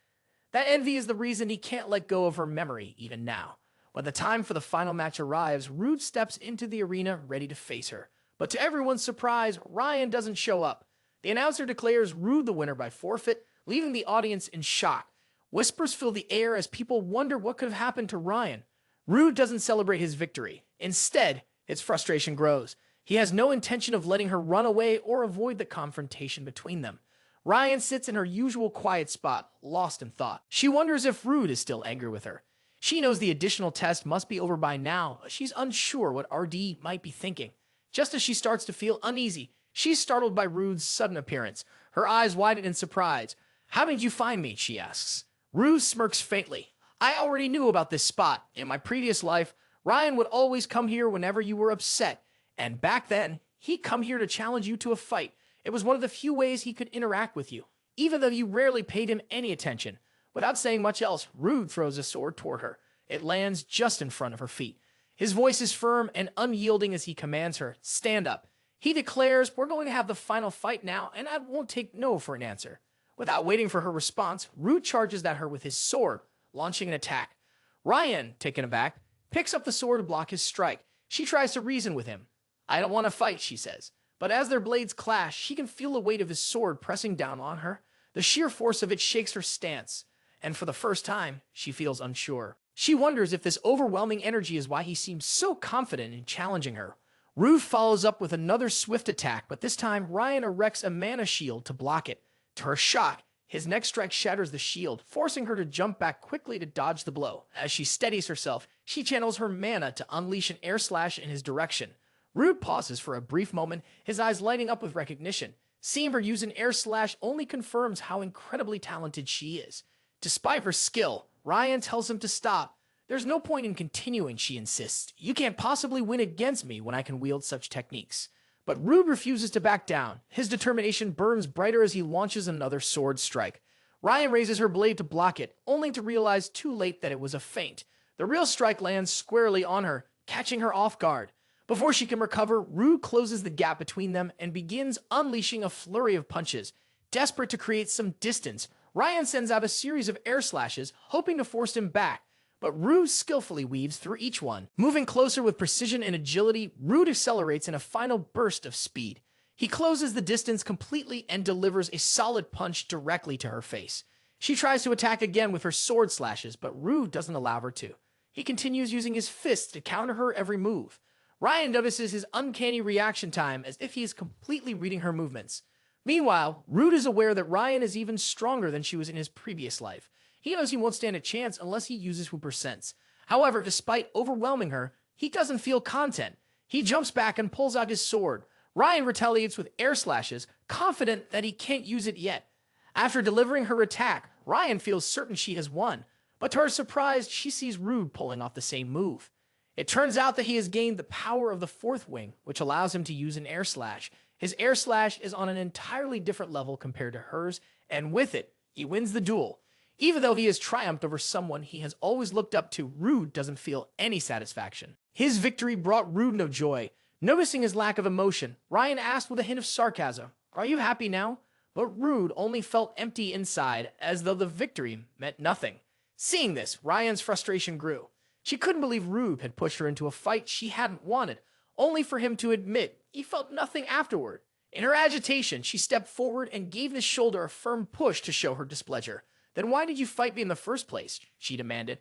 That envy is the reason he can't let go of her memory, even now. When the time for the final match arrives, Rude steps into the arena ready to face her. But to everyone's surprise, Ryan doesn't show up. The announcer declares Rude the winner by forfeit, leaving the audience in shock. Whispers fill the air as people wonder what could have happened to Ryan. Rude doesn't celebrate his victory. Instead, his frustration grows. He has no intention of letting her run away or avoid the confrontation between them. Ryan sits in her usual quiet spot, lost in thought. She wonders if Rude is still angry with her. She knows the additional test must be over by now, but she's unsure what RD might be thinking. Just as she starts to feel uneasy, she's startled by Rude's sudden appearance. Her eyes widen in surprise. "How did you find me?" she asks. Rude smirks faintly. "I already knew about this spot. In my previous life, Ryan would always come here whenever you were upset. And back then, he'd come here to challenge you to a fight. It was one of the few ways he could interact with you, even though you rarely paid him any attention." Without saying much else, Rude throws a sword toward her. It lands just in front of her feet. His voice is firm and unyielding as he commands her, "Stand up." He declares, "We're going to have the final fight now, and I won't take no for an answer." Without waiting for her response, Rude charges at her with his sword, launching an attack. Ryan, taken aback, picks up the sword to block his strike. She tries to reason with him. "I don't want to fight," she says. But as their blades clash, she can feel the weight of his sword pressing down on her. The sheer force of it shakes her stance, and for the first time, she feels unsure. She wonders if this overwhelming energy is why he seems so confident in challenging her. Rude follows up with another swift attack, but this time Ryan erects a mana shield to block it. To her shock, his next strike shatters the shield, forcing her to jump back quickly to dodge the blow. As she steadies herself, she channels her mana to unleash an air slash in his direction. Rude pauses for a brief moment, his eyes lighting up with recognition. Seeing her use an air slash only confirms how incredibly talented she is. Despite her skill, Ryan tells him to stop. "There's no point in continuing," she insists. "You can't possibly win against me when I can wield such techniques." But Rude refuses to back down. His determination burns brighter as he launches another sword strike. Ryan raises her blade to block it, only to realize too late that it was a feint. The real strike lands squarely on her, catching her off guard. Before she can recover, Rude closes the gap between them and begins unleashing a flurry of punches. Desperate to create some distance, Ryan sends out a series of air slashes, hoping to force him back, but Rude skillfully weaves through each one. Moving closer with precision and agility, Rude accelerates in a final burst of speed. He closes the distance completely and delivers a solid punch directly to her face. She tries to attack again with her sword slashes, but Rude doesn't allow her to. He continues using his fists to counter her every move. Ryan notices his uncanny reaction time as if he is completely reading her movements. Meanwhile, Rude is aware that Ryan is even stronger than she was in his previous life. He knows he won't stand a chance unless he uses Hooper Sense. However, despite overwhelming her, he doesn't feel content. He jumps back and pulls out his sword. Ryan retaliates with air slashes, confident that he can't use it yet. After delivering her attack, Ryan feels certain she has won, but to her surprise, she sees Rude pulling off the same move. It turns out that he has gained the power of the fourth wing, which allows him to use an air slash. His air slash is on an entirely different level compared to hers, and with it, he wins the duel. Even though he has triumphed over someone he has always looked up to, Rude doesn't feel any satisfaction. His victory brought Rude no joy. Noticing his lack of emotion, Ryan asked with a hint of sarcasm, "Are you happy now?" But Rude only felt empty inside, as though the victory meant nothing. Seeing this, Ryan's frustration grew. She couldn't believe Rude had pushed her into a fight she hadn't wanted, only for him to admit he felt nothing afterward. In her agitation, she stepped forward and gave his shoulder a firm push to show her displeasure. "Then why did you fight me in the first place?" she demanded.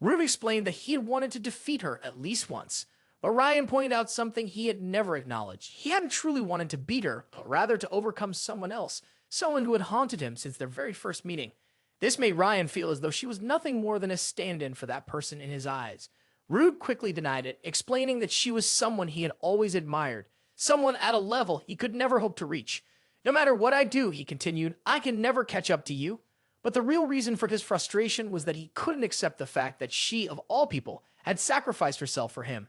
Rude explained that he had wanted to defeat her at least once. But Ryan pointed out something he had never acknowledged. He hadn't truly wanted to beat her, but rather to overcome someone else, someone who had haunted him since their very first meeting. This made Ryan feel as though she was nothing more than a stand-in for that person in his eyes. Rude quickly denied it, explaining that she was someone he had always admired, someone at a level he could never hope to reach. No matter what I do, he continued, I can never catch up to you. But the real reason for his frustration was that he couldn't accept the fact that she, of all people, had sacrificed herself for him.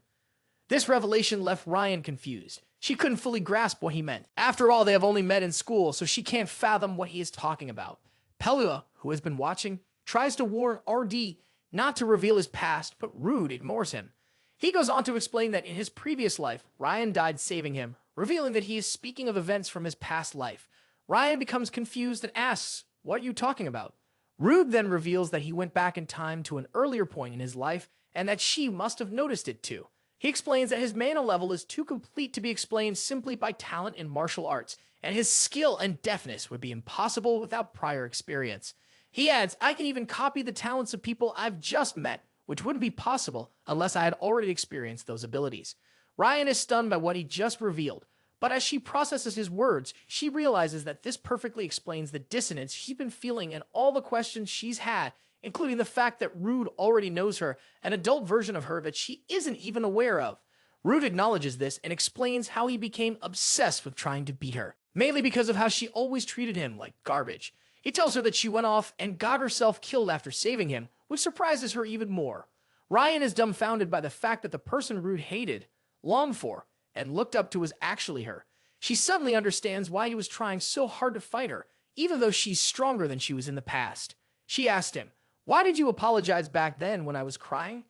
This revelation left Ryan confused. She couldn't fully grasp what he meant. After all, they have only met in school, so she can't fathom what he is talking about. Pelua, who has been watching, tries to warn RD not to reveal his past, but Rude ignores him. He goes on to explain that in his previous life, Ryan died saving him, revealing that he is speaking of events from his past life. Ryan becomes confused and asks, "What are you talking about?" Rude then reveals that he went back in time to an earlier point in his life and that she must have noticed it too. He explains that his mana level is too complete to be explained simply by talent in martial arts, and his skill and deftness would be impossible without prior experience. He adds, I can even copy the talents of people I've just met, which wouldn't be possible unless I had already experienced those abilities. Ryan is stunned by what he just revealed, but as she processes his words, she realizes that this perfectly explains the dissonance she's been feeling and all the questions she's had, including the fact that Rude already knows her, an adult version of her that she isn't even aware of. Rude acknowledges this and explains how he became obsessed with trying to beat her, mainly because of how she always treated him like garbage. He tells her that she went off and got herself killed after saving him, which surprises her even more. Ryan is dumbfounded by the fact that the person Rude hated, longed for, and looked up to was actually her. She suddenly understands why he was trying so hard to fight her, even though she's stronger than she was in the past. She asked him, "Why did you apologize back then when I was crying?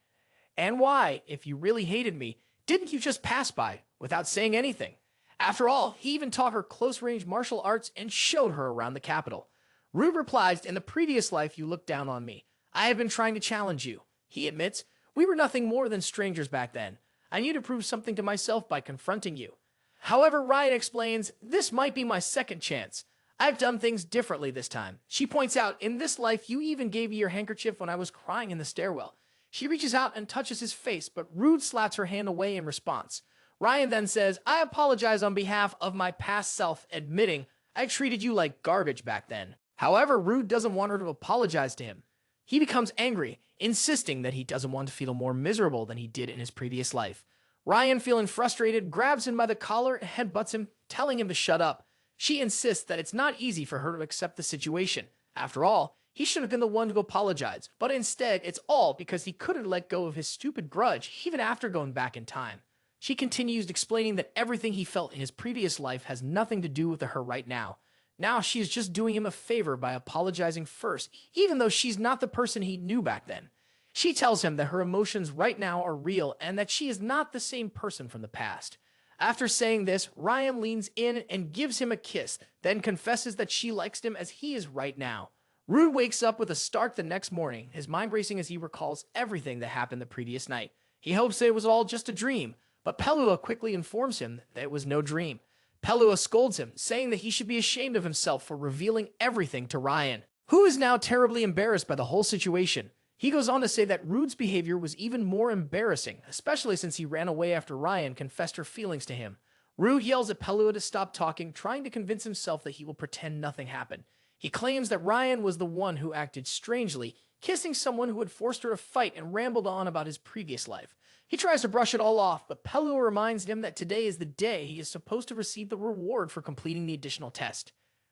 And why, if you really hated me, didn't you just pass by without saying anything?" After all, he even taught her close-range martial arts and showed her around the capital. Rude replies, "In the previous life you looked down on me. I have been trying to challenge you." He admits, "We were nothing more than strangers back then. I need to prove something to myself by confronting you." However, Ryan explains, "This might be my second chance. I've done things differently this time." She points out, "In this life, you even gave me your handkerchief when I was crying in the stairwell." She reaches out and touches his face, but Rude slaps her hand away in response. Ryan then says, "I apologize on behalf of my past self, admitting I treated you like garbage back then." However, Rude doesn't want her to apologize to him. He becomes angry, insisting that he doesn't want to feel more miserable than he did in his previous life. Ryan, feeling frustrated, grabs him by the collar and headbutts him, telling him to shut up. She insists that it's not easy for her to accept the situation. After all, he should have been the one to apologize, but instead it's all because he couldn't let go of his stupid grudge even after going back in time. She continues explaining that everything he felt in his previous life has nothing to do with her right now. Now she is just doing him a favor by apologizing first, even though she's not the person he knew back then. She tells him that her emotions right now are real and that she is not the same person from the past. After saying this, Ryan leans in and gives him a kiss, then confesses that she likes him as he is right now. Rude wakes up with a start the next morning, his mind racing as he recalls everything that happened the previous night. He hopes that it was all just a dream, but Pelua quickly informs him that it was no dream. Pelua scolds him, saying that he should be ashamed of himself for revealing everything to Ryan, who is now terribly embarrassed by the whole situation. He goes on to say that Rude's behavior was even more embarrassing, especially since he ran away after Ryan confessed her feelings to him. Rude yells at Pelua to stop talking, trying to convince himself that he will pretend nothing happened. He claims that Ryan was the one who acted strangely, kissing someone who had forced her to fight, and rambled on about his previous life. He tries to brush it all off, but Pelua reminds him that today is the day he is supposed to receive the reward for completing the additional test.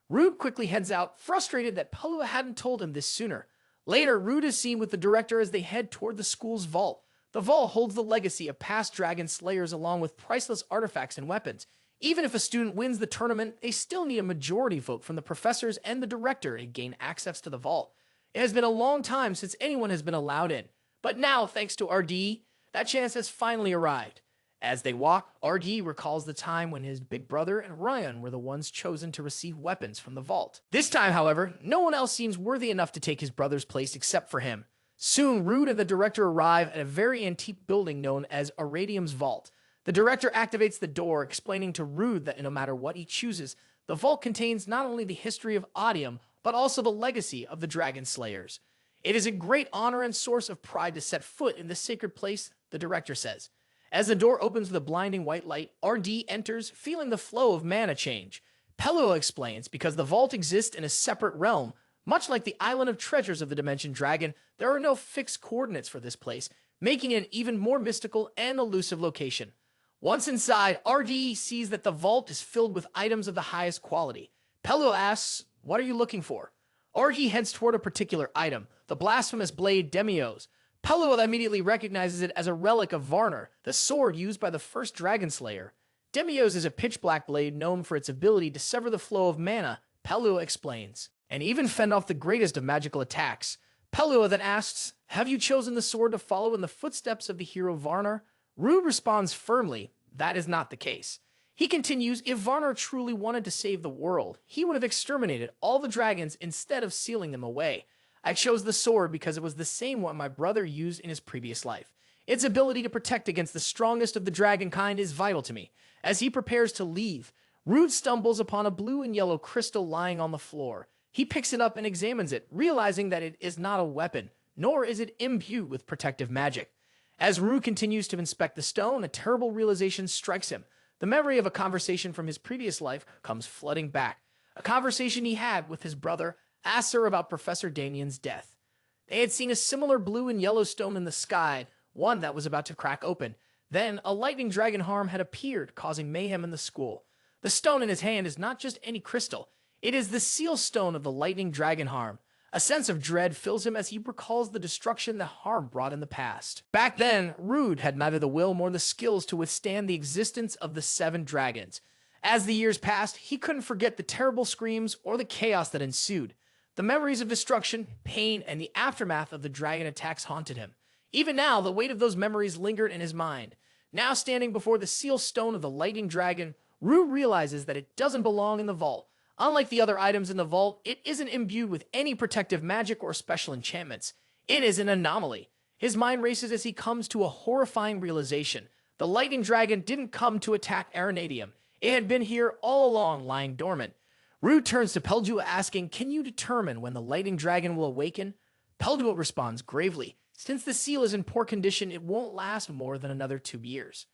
Rude quickly heads out, frustrated that Pelua hadn't told him this sooner. Later, Rude is seen with the director as they head toward the school's vault. The vault holds the legacy of past dragon slayers along with priceless artifacts and weapons. Even if a student wins the tournament, they still need a majority vote from the professors and the director to gain access to the vault. It has been a long time since anyone has been allowed in, but now, thanks to RD, that chance has finally arrived. As they walk, RD recalls the time when his big brother and Ryan were the ones chosen to receive weapons from the vault. This time, however, no one else seems worthy enough to take his brother's place except for him. Soon, Rude and the director arrive at a very antique building known as Aradium's Vault. The director activates the door, explaining to Rude that no matter what he chooses, the vault contains not only the history of Odium, but also the legacy of the Dragon Slayers. It is a great honor and source of pride to set foot in this sacred place, the director says. As the door opens with a blinding white light, RD enters, feeling the flow of mana change. Pelluo explains, because the vault exists in a separate realm, much like the Island of Treasures of the Dimension Dragon, there are no fixed coordinates for this place, making it an even more mystical and elusive location. Once inside, RD sees that the vault is filled with items of the highest quality. Pelluo asks, "What are you looking for?" RD heads toward a particular item, the blasphemous blade Demios. Pelluo immediately recognizes it as a relic of Varner, the sword used by the first Dragon Slayer. Demios is a pitch-black blade known for its ability to sever the flow of mana, Pelluo explains, and even fend off the greatest of magical attacks. Pelluo then asks, "Have you chosen the sword to follow in the footsteps of the hero Varner?" Rude responds firmly, that is not the case. He continues, if Varner truly wanted to save the world, he would have exterminated all the dragons instead of sealing them away. I chose the sword because it was the same one my brother used in his previous life. Its ability to protect against the strongest of the dragon kind is vital to me. As he prepares to leave, Rude stumbles upon a blue and yellow crystal lying on the floor. He picks it up and examines it, realizing that it is not a weapon, nor is it imbued with protective magic. As Rude continues to inspect the stone, a terrible realization strikes him. The memory of a conversation from his previous life comes flooding back. A conversation he had with his brother, Aesir, about Professor Damien's death. They had seen a similar blue and yellow stone in the sky, one that was about to crack open. Then, a lightning dragon harem had appeared, causing mayhem in the school. The stone in his hand is not just any crystal. It is the seal stone of the lightning dragon harem. A sense of dread fills him as he recalls the destruction the harem brought in the past. Back then, Rude had neither the will nor the skills to withstand the existence of the 7 dragons. As the years passed, he couldn't forget the terrible screams or the chaos that ensued. The memories of destruction, pain, and the aftermath of the dragon attacks haunted him. Even now, the weight of those memories lingered in his mind. Now standing before the seal stone of the lightning dragon, Rude realizes that it doesn't belong in the vault. Unlike the other items in the vault, it isn't imbued with any protective magic or special enchantments. It is an anomaly. His mind races as he comes to a horrifying realization. The lightning dragon didn't come to attack Arenadium. It had been here all along, lying dormant. Rude turns to Pelluo asking, "Can you determine when the lightning dragon will awaken?" Pelluo responds gravely, "Since the seal is in poor condition, it won't last more than another 2 years."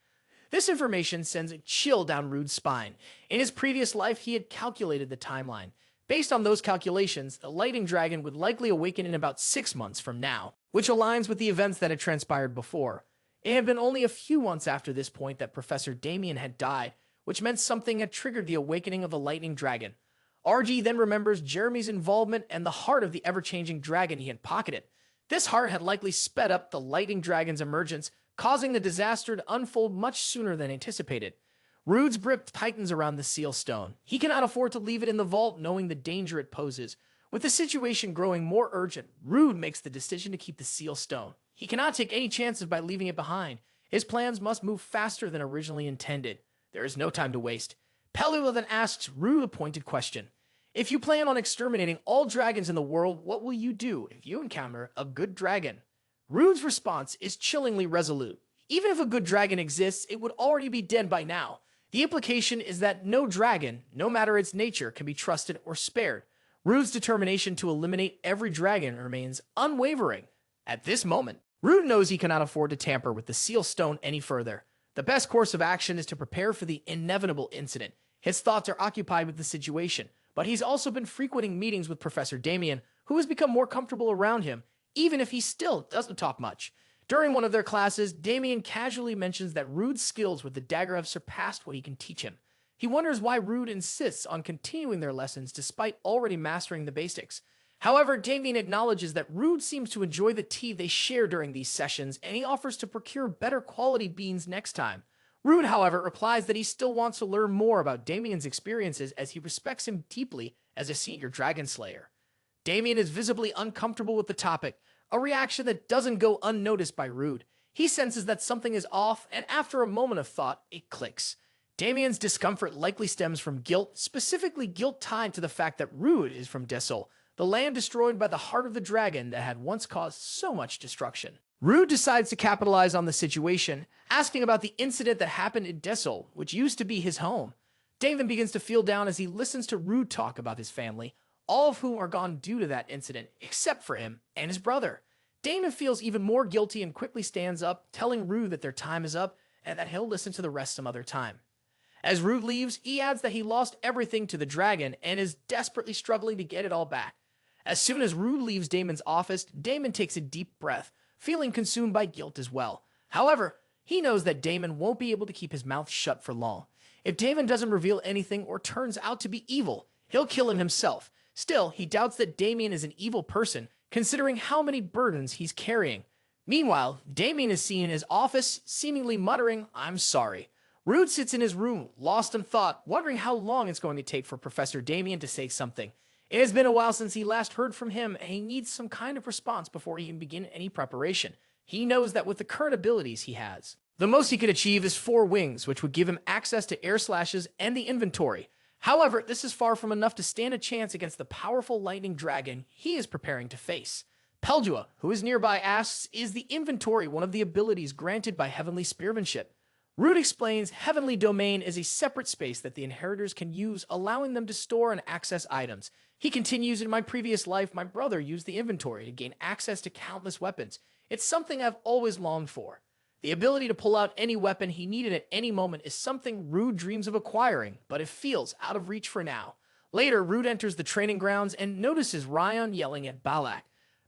This information sends a chill down Rude's spine. In his previous life, he had calculated the timeline. Based on those calculations, the lightning dragon would likely awaken in about 6 months from now, which aligns with the events that had transpired before. It had been only a few months after this point that Professor Damien had died, which meant something had triggered the awakening of the lightning dragon. RG then remembers Jeremy's involvement and the heart of the ever-changing dragon he had pocketed. This heart had likely sped up the lightning dragon's emergence, causing the disaster to unfold much sooner than anticipated. Rude's grip tightens around the seal stone. He cannot afford to leave it in the vault, knowing the danger it poses. With the situation growing more urgent, Rude makes the decision to keep the seal stone. He cannot take any chances by leaving it behind. His plans must move faster than originally intended. There is no time to waste. Pelluo then asks Rude a pointed question. If you plan on exterminating all dragons in the world, what will you do if you encounter a good dragon? Rude's response is chillingly resolute. Even if a good dragon exists, it would already be dead by now. The implication is that no dragon, no matter its nature, can be trusted or spared. Rude's determination to eliminate every dragon remains unwavering. At this moment, Rude knows he cannot afford to tamper with the seal stone any further. The best course of action is to prepare for the inevitable incident. His thoughts are occupied with the situation, but he's also been frequenting meetings with Professor Damien, who has become more comfortable around him, even if he still doesn't talk much. During one of their classes, Damien casually mentions that Rude's skills with the dagger have surpassed what he can teach him. He wonders why Rude insists on continuing their lessons despite already mastering the basics. However, Damien acknowledges that Rude seems to enjoy the tea they share during these sessions, and he offers to procure better quality beans next time. Rude, however, replies that he still wants to learn more about Damien's experiences as he respects him deeply as a senior dragon slayer. Damien is visibly uncomfortable with the topic, a reaction that doesn't go unnoticed by Rude. He senses that something is off, and after a moment of thought, it clicks. Damien's discomfort likely stems from guilt, specifically guilt tied to the fact that Rude is from Desol, the land destroyed by the heart of the dragon that had once caused so much destruction. Rude decides to capitalize on the situation, asking about the incident that happened in Desol, which used to be his home. Damien begins to feel down as he listens to Rude talk about his family, all of whom are gone due to that incident, except for him and his brother. Damien feels even more guilty and quickly stands up, telling Rude that their time is up, and that he'll listen to the rest some other time. As Rude leaves, he adds that he lost everything to the dragon and is desperately struggling to get it all back. As soon as Rude leaves Damon's office, Damon takes a deep breath, feeling consumed by guilt as well. However, he knows that Damon won't be able to keep his mouth shut for long. If Damon doesn't reveal anything or turns out to be evil, he'll kill him himself. Still, he doubts that Damien is an evil person, considering how many burdens he's carrying. Meanwhile, Damien is seen in his office, seemingly muttering, "I'm sorry." Rude sits in his room, lost in thought, wondering how long it's going to take for Professor Damien to say something. It has been a while since he last heard from him, and he needs some kind of response before he can begin any preparation. He knows that with the current abilities he has, the most he could achieve is 4 wings, which would give him access to air slashes and the inventory. However, this is far from enough to stand a chance against the powerful lightning dragon he is preparing to face. Peldua, who is nearby, asks, is the inventory one of the abilities granted by heavenly spearmanship? Rude explains heavenly domain is a separate space that the inheritors can use, allowing them to store and access items. He continues, in my previous life, my brother used the inventory to gain access to countless weapons. It's something I've always longed for. The ability to pull out any weapon he needed at any moment is something Rude dreams of acquiring, but it feels out of reach for now. Later, Rude enters the training grounds and notices Ryan yelling at Balak.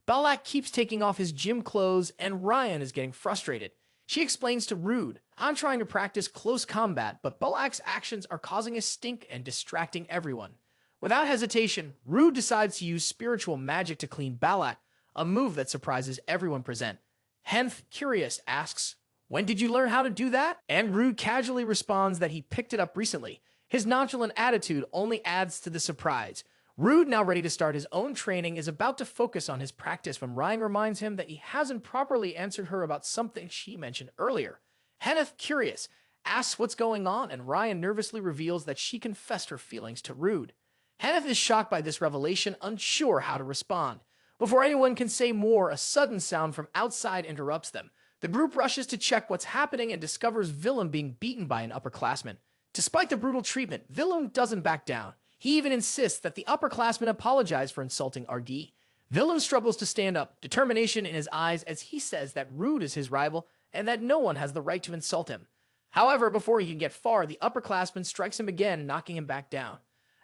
Balak keeps taking off his gym clothes, and Ryan is getting frustrated. She explains to Rude, I'm trying to practice close combat, but Balak's actions are causing a stink and distracting everyone. Without hesitation, Rude decides to use spiritual magic to clean Balak, a move that surprises everyone present. Henth, curious, asks, when did you learn how to do that? And Rude casually responds that he picked it up recently. His nonchalant attitude only adds to the surprise. Rude, now ready to start his own training, is about to focus on his practice when Ryan reminds him that he hasn't properly answered her about something she mentioned earlier. Henneth, curious, asks what's going on, and Ryan nervously reveals that she confessed her feelings to Rude. Henneth is shocked by this revelation, unsure how to respond. Before anyone can say more, a sudden sound from outside interrupts them. The group rushes to check what's happening and discovers Willem being beaten by an upperclassman. Despite the brutal treatment, Willem doesn't back down. He even insists that the upperclassman apologize for insulting RD. Willem struggles to stand up, determination in his eyes as he says that Rude is his rival and that no one has the right to insult him. However, before he can get far, the upperclassman strikes him again, knocking him back down.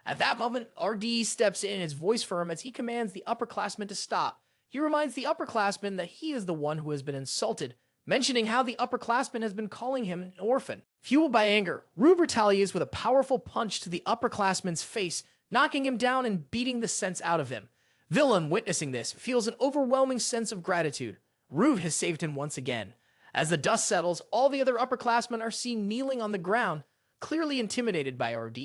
At that moment, RD steps in, his voice firm as he commands the upperclassman to stop. He reminds the upperclassman that he is the one who has been insulted, mentioning how the upperclassman has been calling him an orphan. Fueled by anger, Rude retaliates with a powerful punch to the upperclassman's face, knocking him down and beating the sense out of him. Willem, witnessing this, feels an overwhelming sense of gratitude. Rude has saved him once again. As the dust settles, all the other upperclassmen are seen kneeling on the ground, clearly intimidated by RD.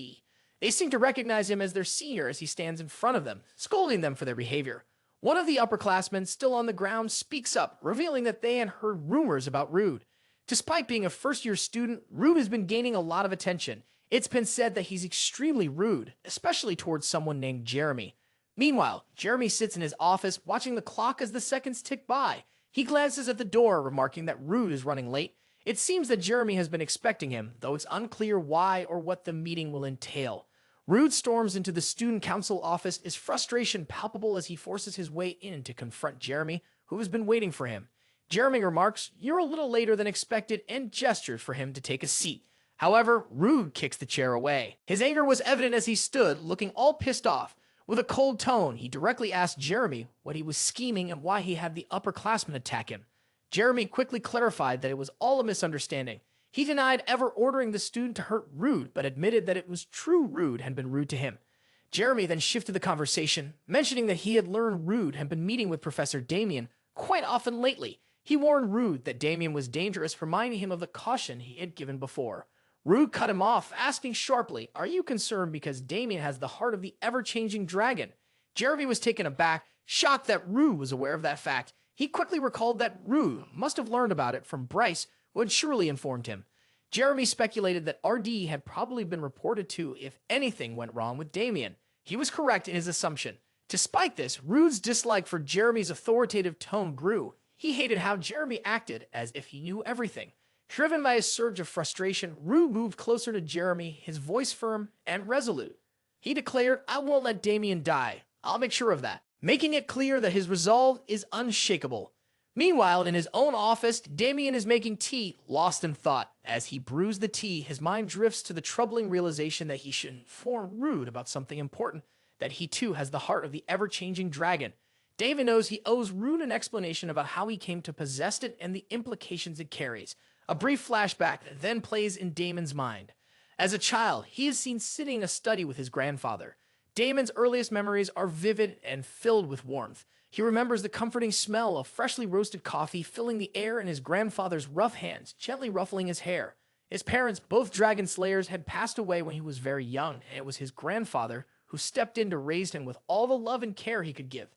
They seem to recognize him as their senior as he stands in front of them, scolding them for their behavior. One of the upperclassmen, still on the ground, speaks up, revealing that they had heard rumors about Rude. Despite being a first-year student, Rude has been gaining a lot of attention. It's been said that he's extremely rude, especially towards someone named Jeremy. Meanwhile, Jeremy sits in his office, watching the clock as the seconds tick by. He glances at the door, remarking that Rude is running late. It seems that Jeremy has been expecting him, though it's unclear why or what the meeting will entail. Rude storms into the student council office, his frustration palpable as he forces his way in to confront Jeremy, who has been waiting for him. Jeremy remarks, "You're a little later than expected," and gestures for him to take a seat. However, Rude kicks the chair away. His anger was evident as he stood, looking all pissed off. With a cold tone, he directly asked Jeremy what he was scheming and why he had the upperclassmen attack him. Jeremy quickly clarified that it was all a misunderstanding. He denied ever ordering the student to hurt Rude, but admitted that it was true Rude had been rude to him. Jeremy then shifted the conversation, mentioning that he had learned Rude had been meeting with Professor Damien quite often lately. He warned Rude that Damien was dangerous, reminding him of the caution he had given before. Rude cut him off, asking sharply, "Are you concerned because Damien has the heart of the ever-changing dragon?" Jeremy was taken aback, shocked that Rude was aware of that fact. He quickly recalled that Rude must have learned about it from Bryce, who had surely informed him. Jeremy speculated that RD had probably been reported to if anything went wrong with Damien. He was correct in his assumption. Despite this, Rude's dislike for Jeremy's authoritative tone grew. He hated how Jeremy acted as if he knew everything. Driven by a surge of frustration, Rude moved closer to Jeremy, his voice firm and resolute. He declared, "I won't let Damien die. I'll make sure of that," making it clear that his resolve is unshakable. Meanwhile, in his own office, Damien is making tea, lost in thought. As he brews the tea, his mind drifts to the troubling realization that he should inform Rude about something important, that he too has the heart of the ever-changing dragon. Damien knows he owes Rude an explanation about how he came to possess it and the implications it carries. A brief flashback then plays in Damon's mind. As a child, he is seen sitting in a study with his grandfather. Damon's earliest memories are vivid and filled with warmth. He remembers the comforting smell of freshly roasted coffee filling the air and his grandfather's rough hands gently ruffling his hair. His parents, both dragon slayers, had passed away when he was very young, and it was his grandfather who stepped in to raise him with all the love and care he could give.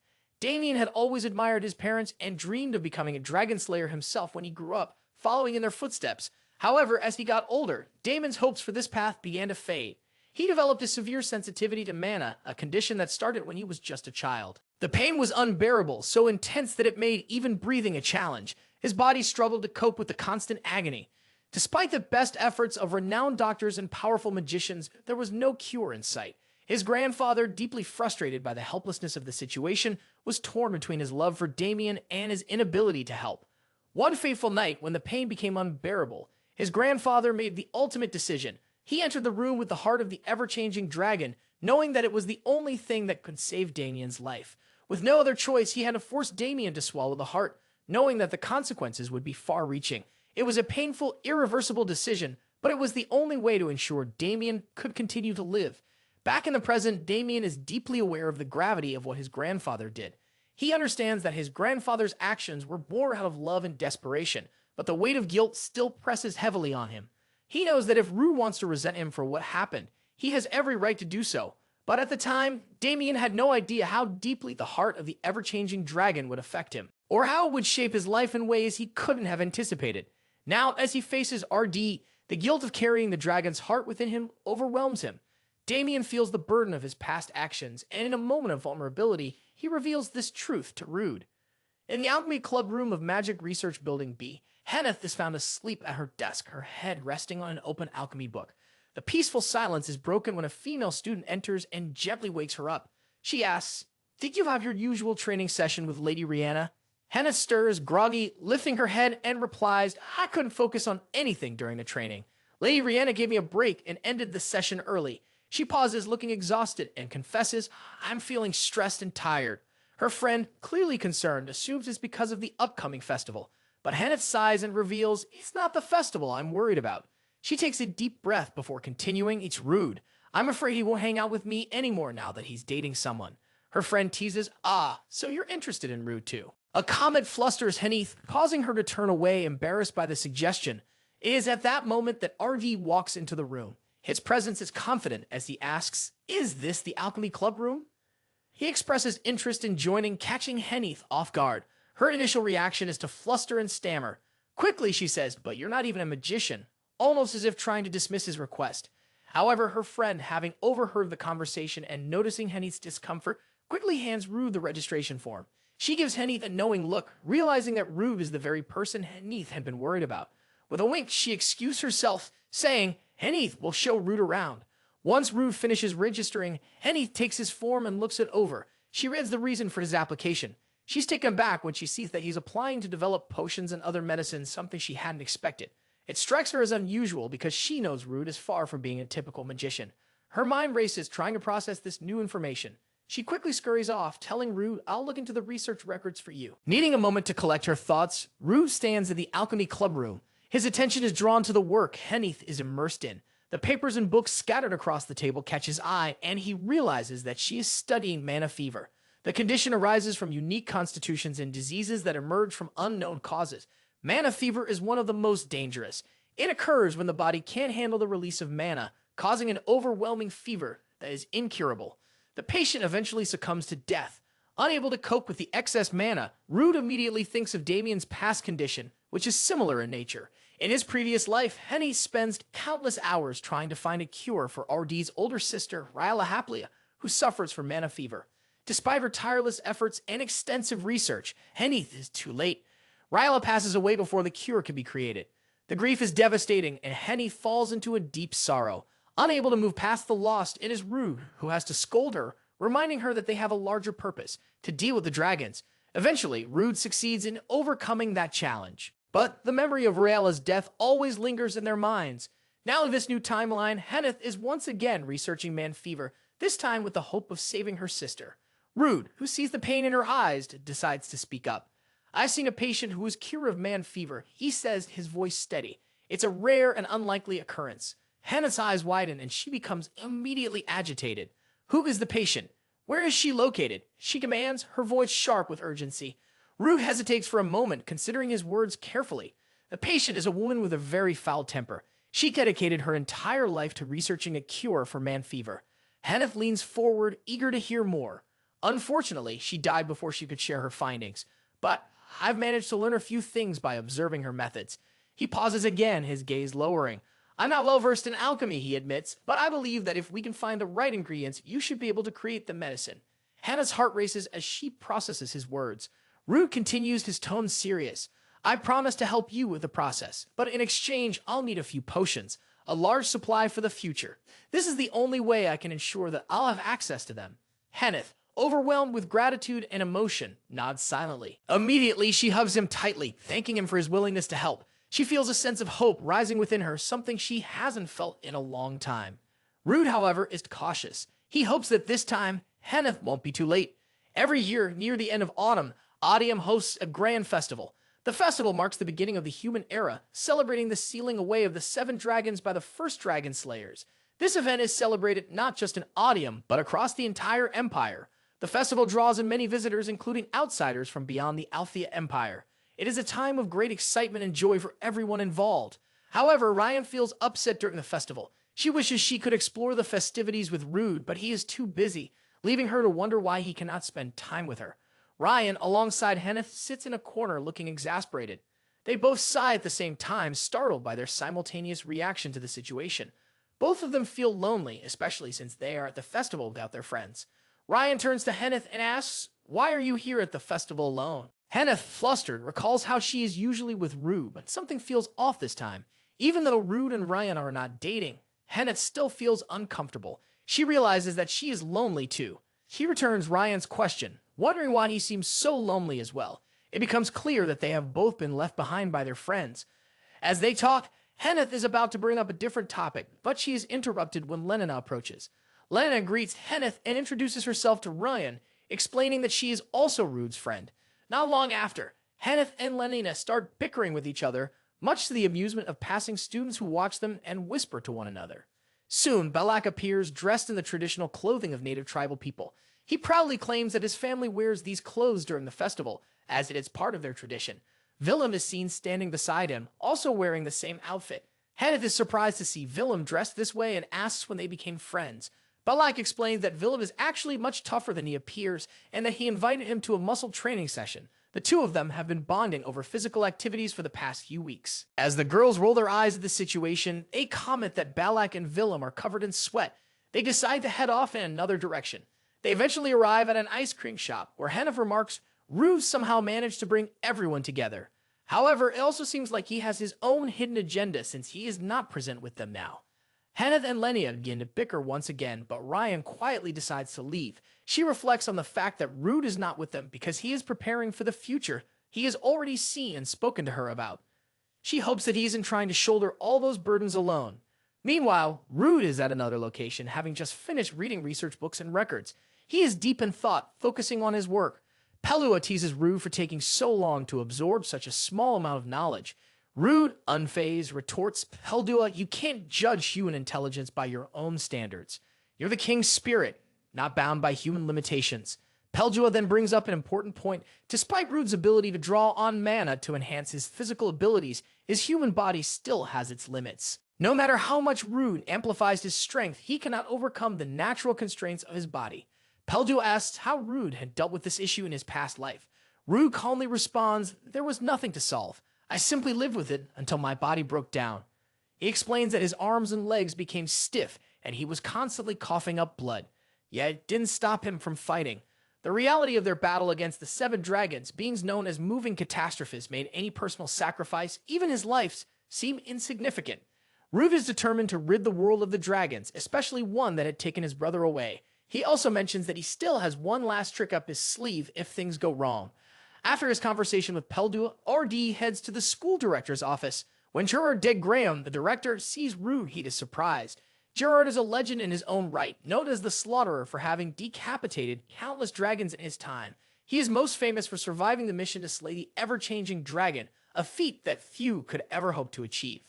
Damien had always admired his parents and dreamed of becoming a dragon slayer himself when he grew up, following in their footsteps. However, as he got older, Damon's hopes for this path began to fade. He developed a severe sensitivity to mana, a condition that started when he was just a child. The pain was unbearable, so intense that it made even breathing a challenge. His body struggled to cope with the constant agony. Despite the best efforts of renowned doctors and powerful magicians, there was no cure in sight. His grandfather, deeply frustrated by the helplessness of the situation, was torn between his love for Damien and his inability to help. One fateful night, when the pain became unbearable, his grandfather made the ultimate decision. He entered the room with the heart of the ever-changing dragon, knowing that it was the only thing that could save Damien's life. With no other choice, he had to force Damien to swallow the heart, knowing that the consequences would be far-reaching. It was a painful, irreversible decision, but it was the only way to ensure Damien could continue to live. Back in the present, Damien is deeply aware of the gravity of what his grandfather did. He understands that his grandfather's actions were born out of love and desperation, but the weight of guilt still presses heavily on him. He knows that if Rue wants to resent him for what happened, he has every right to do so. But at the time, Damien had no idea how deeply the heart of the ever-changing dragon would affect him, or how it would shape his life in ways he couldn't have anticipated. Now, as he faces RD, the guilt of carrying the dragon's heart within him overwhelms him. Damien feels the burden of his past actions, and in a moment of vulnerability, he reveals this truth to Rude. In the Alchemy Club room of Magic Research Building B, Henneth is found asleep at her desk, her head resting on an open alchemy book. The peaceful silence is broken when a female student enters and gently wakes her up. She asks, "Did you have your usual training session with Lady Rihanna?" Henneth stirs, groggy, lifting her head, and replies, "I couldn't focus on anything during the training. Lady Rihanna gave me a break and ended the session early." She pauses, looking exhausted, and confesses, "I'm feeling stressed and tired." Her friend, clearly concerned, assumes it's because of the upcoming festival. But Henneth sighs and reveals, "It's not the festival I'm worried about." She takes a deep breath before continuing, "It's Rude. I'm afraid he won't hang out with me anymore now that he's dating someone." Her friend teases, "Ah, so you're interested in Rude too." A comment flusters Henneth, causing her to turn away, embarrassed by the suggestion. It is at that moment that RD walks into the room. His presence is confident as he asks, "Is this the Alchemy Club room?" He expresses interest in joining, catching Henneth off guard. Her initial reaction is to fluster and stammer. Quickly, she says, "But you're not even a magician," almost as if trying to dismiss his request. However, her friend, having overheard the conversation and noticing Henneth's discomfort, quickly hands Rube the registration form. She gives Henneth a knowing look, realizing that Rube is the very person Henneth had been worried about. With a wink, she excuses herself, saying, "Henneth will show Rube around." Once Rube finishes registering, Henneth takes his form and looks it over. She reads the reason for his application. She's taken back when she sees that he's applying to develop potions and other medicines, something she hadn't expected. It strikes her as unusual because she knows Rude is far from being a typical magician. Her mind races trying to process this new information. She quickly scurries off, telling Rude, "I'll look into the research records for you." Needing a moment to collect her thoughts, Rude stands in the Alchemy Club room. His attention is drawn to the work Henneth is immersed in. The papers and books scattered across the table catch his eye, and he realizes that she is studying mana fever. The condition arises from unique constitutions and diseases that emerge from unknown causes. Mana fever is one of the most dangerous. It occurs when the body can't handle the release of mana, causing an overwhelming fever that is incurable. The patient eventually succumbs to death. Unable to cope with the excess mana, Rude immediately thinks of Damien's past condition, which is similar in nature. In his previous life, Henneth spends countless hours trying to find a cure for RD's older sister, Ryla Haplia, who suffers from mana fever. Despite her tireless efforts and extensive research, Henneth is too late. Ryla passes away before the cure can be created. The grief is devastating, and Henneth falls into a deep sorrow. Unable to move past the loss, it is Rude who has to scold her, reminding her that they have a larger purpose, to deal with the dragons. Eventually, Rude succeeds in overcoming that challenge. But the memory of Raella's death always lingers in their minds. Now in this new timeline, Henneth is once again researching man fever, this time with the hope of saving her sister. Rude, who sees the pain in her eyes, decides to speak up. I've seen a patient who was cured of man fever. He says, his voice steady. It's a rare and unlikely occurrence. Hannah's eyes widen and she becomes immediately agitated. Who is the patient? Where is she located? She commands, her voice sharp with urgency. Rude hesitates for a moment, considering his words carefully. The patient is a woman with a very foul temper. She dedicated her entire life to researching a cure for man fever. Hanneth leans forward, eager to hear more. Unfortunately, she died before she could share her findings, but I've managed to learn a few things by observing her methods. He pauses again, his gaze lowering. I'm not well versed in alchemy, he admits, but I believe that if we can find the right ingredients, you should be able to create the medicine. Hannah's heart races as she processes his words. Rude continues, his tone serious. I promise to help you with the process, but in exchange, I'll need a few potions, a large supply for the future. This is the only way I can ensure that I'll have access to them. Hanneth, overwhelmed with gratitude and emotion, nods silently. Immediately, she hugs him tightly, thanking him for his willingness to help. She feels a sense of hope rising within her, something she hasn't felt in a long time. Rude, however, is cautious. He hopes that this time, Hanneth won't be too late. Every year, near the end of autumn, Odium hosts a grand festival. The festival marks the beginning of the human era, celebrating the sealing away of the 7 dragons by the first dragon slayers. This event is celebrated not just in Odium, but across the entire empire. The festival draws in many visitors, including outsiders from beyond the Althea Empire. It is a time of great excitement and joy for everyone involved. However, Ryan feels upset during the festival. She wishes she could explore the festivities with Rude, but he is too busy, leaving her to wonder why he cannot spend time with her. Ryan, alongside Henneth, sits in a corner looking exasperated. They both sigh at the same time, startled by their simultaneous reaction to the situation. Both of them feel lonely, especially since they are at the festival without their friends. Ryan turns to Henneth and asks, "Why are you here at the festival alone?" Henneth, flustered, recalls how she is usually with Rude, but something feels off this time. Even though Rude and Ryan are not dating, Henneth still feels uncomfortable. She realizes that she is lonely too. She returns Ryan's question, wondering why he seems so lonely as well. It becomes clear that they have both been left behind by their friends. As they talk, Henneth is about to bring up a different topic, but she is interrupted when Lenina approaches. Lenina greets Henneth and introduces herself to Ryan, explaining that she is also Rude's friend. Not long after, Henneth and Lenina start bickering with each other, much to the amusement of passing students who watch them and whisper to one another. Soon, Balak appears dressed in the traditional clothing of native tribal people. He proudly claims that his family wears these clothes during the festival, as it is part of their tradition. Willem is seen standing beside him, also wearing the same outfit. Henneth is surprised to see Willem dressed this way and asks when they became friends. Balak explains that Willem is actually much tougher than he appears, and that he invited him to a muscle training session. The two of them have been bonding over physical activities for the past few weeks. As the girls roll their eyes at the situation, they comment that Balak and Willem are covered in sweat. They decide to head off in another direction. They eventually arrive at an ice cream shop, where Henneth remarks, Rude somehow managed to bring everyone together. However, it also seems like he has his own hidden agenda since he is not present with them now. Henneth and Lenina begin to bicker once again, but Ryan quietly decides to leave. She reflects on the fact that Rude is not with them because he is preparing for the future he has already seen and spoken to her about. She hopes that he isn't trying to shoulder all those burdens alone. Meanwhile, Rude is at another location, having just finished reading research books and records. He is deep in thought, focusing on his work. Pelua teases Rude for taking so long to absorb such a small amount of knowledge. Rude, unfazed, retorts, Peldua, you can't judge human intelligence by your own standards. You're the king's spirit, not bound by human limitations. Peldua then brings up an important point. Despite Rude's ability to draw on mana to enhance his physical abilities, his human body still has its limits. No matter how much Rude amplifies his strength, he cannot overcome the natural constraints of his body. Peldua asks how Rude had dealt with this issue in his past life. Rude calmly responds, there was nothing to solve. I simply lived with it until my body broke down. He explains that his arms and legs became stiff and he was constantly coughing up blood. Yet it didn't stop him from fighting. The reality of their battle against the 7 dragons, beings known as moving catastrophes, made any personal sacrifice, even his life, seem insignificant. Rude is determined to rid the world of the dragons, especially one that had taken his brother away. He also mentions that he still has one last trick up his sleeve if things go wrong. After his conversation with Peldu, RD heads to the school director's office. When Gerard de Graham, the director, sees Rude, he is surprised. Gerard is a legend in his own right, known as the Slaughterer for having decapitated countless dragons in his time. He is most famous for surviving the mission to slay the ever-changing dragon, a feat that few could ever hope to achieve.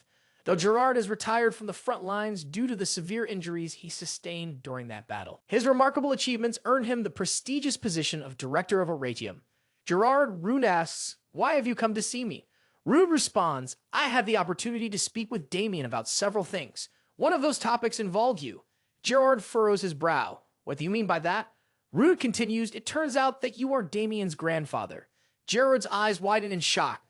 Though Gerard is retired from the front lines due to the severe injuries he sustained during that battle. His remarkable achievements earned him the prestigious position of Director of Regium. Gerard, Rude asks, "Why have you come to see me?" Rude responds, "I had the opportunity to speak with Damien about several things. One of those topics involved you." Gerard furrows his brow. "What do you mean by that?" Rude continues, "It turns out that you are Damien's grandfather." Gerard's eyes widen in shock.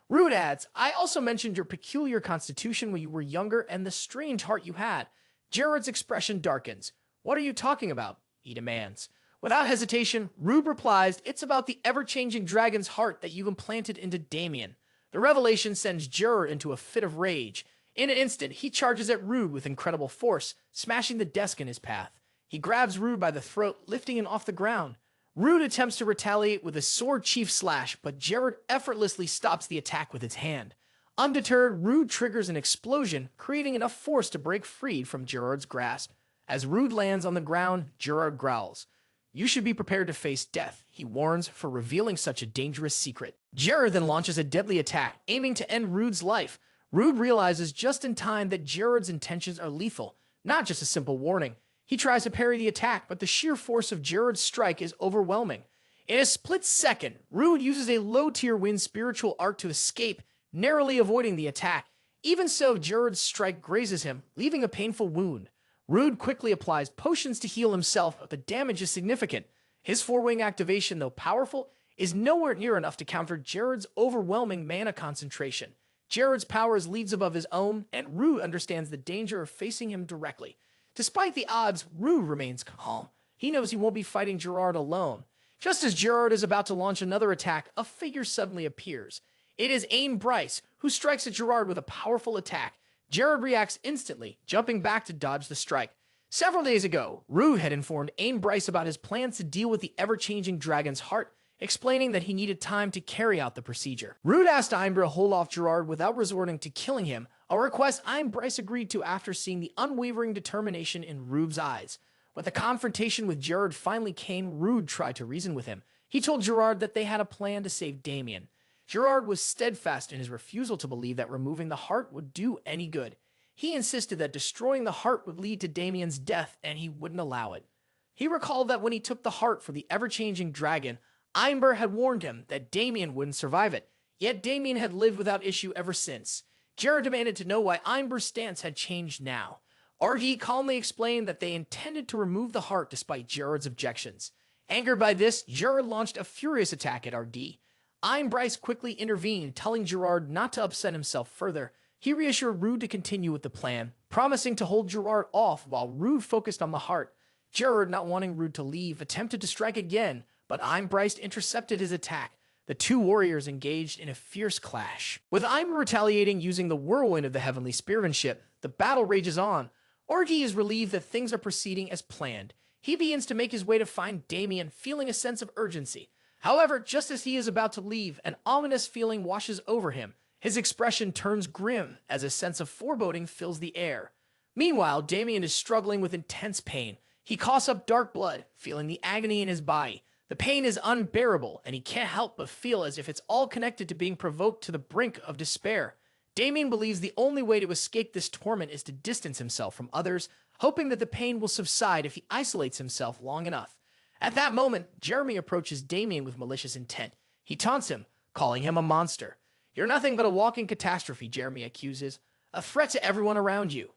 Rude adds, "I also mentioned your peculiar constitution when you were younger and the strange heart you had." Gerard's expression darkens. "What are you talking about?" he demands. Without hesitation, Rude replies, "It's about the ever-changing dragon's heart that you implanted into Damien." The revelation sends Gerard into a fit of rage. In an instant, he charges at Rude with incredible force, smashing the desk in his path. He grabs Rude by the throat, lifting him off the ground. Rude attempts to retaliate with a sword chief slash, but Gerard effortlessly stops the attack with his hand. Undeterred, Rude triggers an explosion, creating enough force to break free from Gerard's grasp. As Rude lands on the ground, Gerard growls. "You should be prepared to face death," he warns, for revealing such a dangerous secret. Gerard then launches a deadly attack, aiming to end Rude's life. Rude realizes just in time that Gerard's intentions are lethal, not just a simple warning. He tries to parry the attack, but the sheer force of Gerard's strike is overwhelming. In a split second, Rude uses a low-tier wind spiritual art to escape, narrowly avoiding the attack. Even so, Gerard's strike grazes him, leaving a painful wound. Rude quickly applies potions to heal himself, but the damage is significant. His four-wing activation, though powerful, is nowhere near enough to counter Gerard's overwhelming mana concentration. Gerard's powers leads above his own, and Rude understands the danger of facing him directly. Despite the odds, Rude remains calm. He knows he won't be fighting Gerard alone. Just as Gerard is about to launch another attack, a figure suddenly appears. It is Ain Bryce, who strikes at Gerard with a powerful attack. Gerard reacts instantly, jumping back to dodge the strike. Several days ago, Rude had informed Ain Bryce about his plans to deal with the ever-changing dragon's heart, explaining that he needed time to carry out the procedure. Rude asked Ain to hold off Gerard without resorting to killing him, a request Ain Bryce agreed to after seeing the unwavering determination in Rude's eyes. When the confrontation with Gerard finally came, Rude tried to reason with him. He told Gerard that they had a plan to save Damien. Gerard was steadfast in his refusal to believe that removing the heart would do any good. He insisted that destroying the heart would lead to Damien's death, and he wouldn't allow it. He recalled that when he took the heart for the ever-changing dragon, Einber had warned him that Damien wouldn't survive it, yet Damien had lived without issue ever since. Gerard demanded to know why Einber's stance had changed now. RD calmly explained that they intended to remove the heart despite Gerard's objections. Angered by this, Gerard launched a furious attack at RD. Ain Bryce quickly intervened, telling Gerard not to upset himself further. He reassured Rude to continue with the plan, promising to hold Gerard off while Rude focused on the heart. Gerard, not wanting Rude to leave, attempted to strike again, but Ain Bryce intercepted his attack. The two warriors engaged in a fierce clash. With Ain retaliating using the whirlwind of the heavenly spearmanship, the battle rages on. RD is relieved that things are proceeding as planned. He begins to make his way to find Damien, feeling a sense of urgency. However, just as he is about to leave, an ominous feeling washes over him. His expression turns grim as a sense of foreboding fills the air. Meanwhile, Damien is struggling with intense pain. He coughs up dark blood, feeling the agony in his body. The pain is unbearable, and he can't help but feel as if it's all connected to being provoked to the brink of despair. Damien believes the only way to escape this torment is to distance himself from others, hoping that the pain will subside if he isolates himself long enough. At that moment, Jeremy approaches Damien with malicious intent. He taunts him, calling him a monster. "You're nothing but a walking catastrophe," Jeremy accuses, "a threat to everyone around you."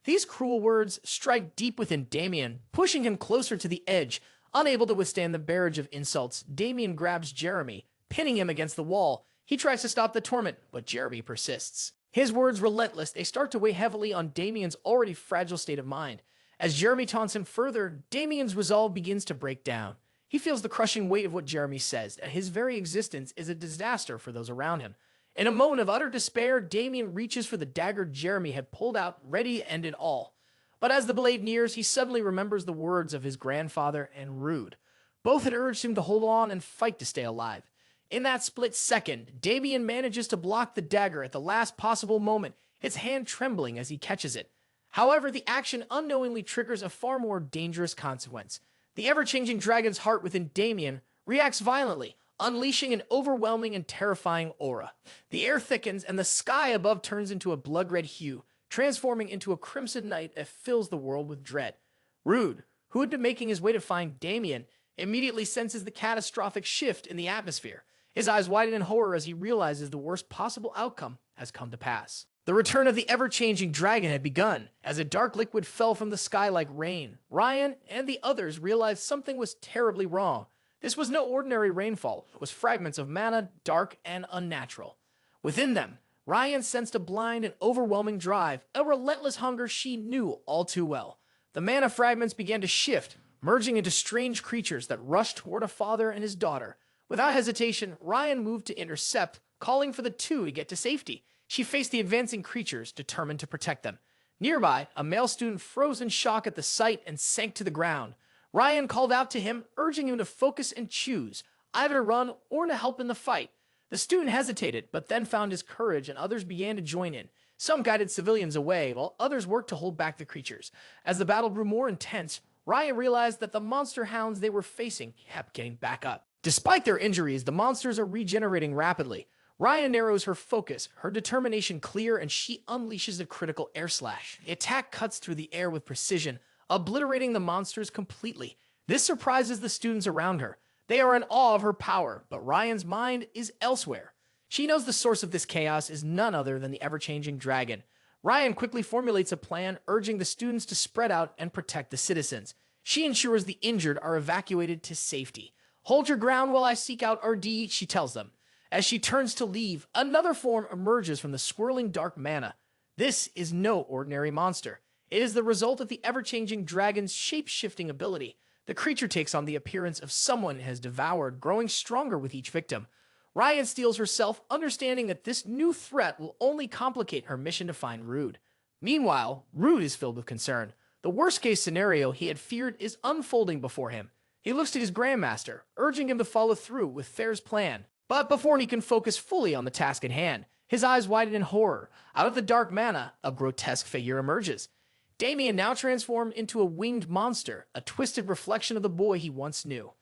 These cruel words strike deep within Damien, pushing him closer to the edge. Unable to withstand the barrage of insults, Damien grabs Jeremy, pinning him against the wall. He tries to stop the torment, but Jeremy persists. His words relentless, they start to weigh heavily on Damien's already fragile state of mind. As Jeremy taunts him further, Damien's resolve begins to break down. He feels the crushing weight of what Jeremy says, that his very existence is a disaster for those around him. In a moment of utter despair, Damien reaches for the dagger Jeremy had pulled out, ready to end it all. But as the blade nears, he suddenly remembers the words of his grandfather and Rude. Both had urged him to hold on and fight to stay alive. In that split second, Damien manages to block the dagger at the last possible moment, his hand trembling as he catches it. However, the action unknowingly triggers a far more dangerous consequence. The ever-changing dragon's heart within Damien reacts violently, unleashing an overwhelming and terrifying aura. The air thickens and the sky above turns into a blood-red hue, transforming into a crimson night that fills the world with dread. Rude, who had been making his way to find Damien, immediately senses the catastrophic shift in the atmosphere. His eyes widen in horror as he realizes the worst possible outcome has come to pass. The return of the ever-changing dragon had begun. As a dark liquid fell from the sky like rain, Ryan and the others realized something was terribly wrong. This was no ordinary rainfall. It was fragments of mana, dark and unnatural. Within them, Ryan sensed a blind and overwhelming drive, a relentless hunger she knew all too well. The mana fragments began to shift, merging into strange creatures that rushed toward a father and his daughter. Without hesitation, Ryan moved to intercept, calling for the two to get to safety. She faced the advancing creatures, determined to protect them. Nearby, a male student froze in shock at the sight and sank to the ground. Ryan called out to him, urging him to focus and choose, either to run or to help in the fight. The student hesitated, but then found his courage and others began to join in. Some guided civilians away, while others worked to hold back the creatures. As the battle grew more intense, Ryan realized that the monster hounds they were facing kept getting back up. Despite their injuries, the monsters are regenerating rapidly. Ryan narrows her focus, her determination clear, and she unleashes a critical air slash. The attack cuts through the air with precision, obliterating the monsters completely. This surprises the students around her. They are in awe of her power, but Ryan's mind is elsewhere. She knows the source of this chaos is none other than the ever-changing dragon. Ryan quickly formulates a plan, urging the students to spread out and protect the citizens. She ensures the injured are evacuated to safety. "Hold your ground while I seek out RD," she tells them. As she turns to leave, another form emerges from the swirling dark mana. This is no ordinary monster. It is the result of the ever-changing dragon's shape-shifting ability. The creature takes on the appearance of someone it has devoured, growing stronger with each victim. Ryan steels herself, understanding that this new threat will only complicate her mission to find Rude. Meanwhile, Rude is filled with concern. The worst-case scenario he had feared is unfolding before him. He looks to his grandmaster, urging him to follow through with Fair's plan. But before he can focus fully on the task at hand, his eyes widen in horror. Out of the dark mana, a grotesque figure emerges. Damien now transformed into a winged monster, a twisted reflection of the boy he once knew.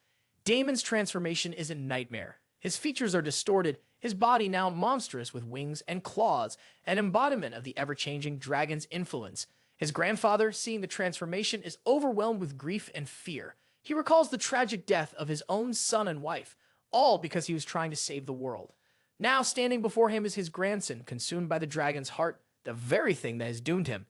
Damon's transformation is a nightmare. His features are distorted, his body now monstrous with wings and claws, an embodiment of the ever-changing dragon's influence. His grandfather, seeing the transformation, is overwhelmed with grief and fear. He recalls the tragic death of his own son and wife, all because he was trying to save the world. Now standing before him is his grandson, consumed by the dragon's heart, the very thing that has doomed him.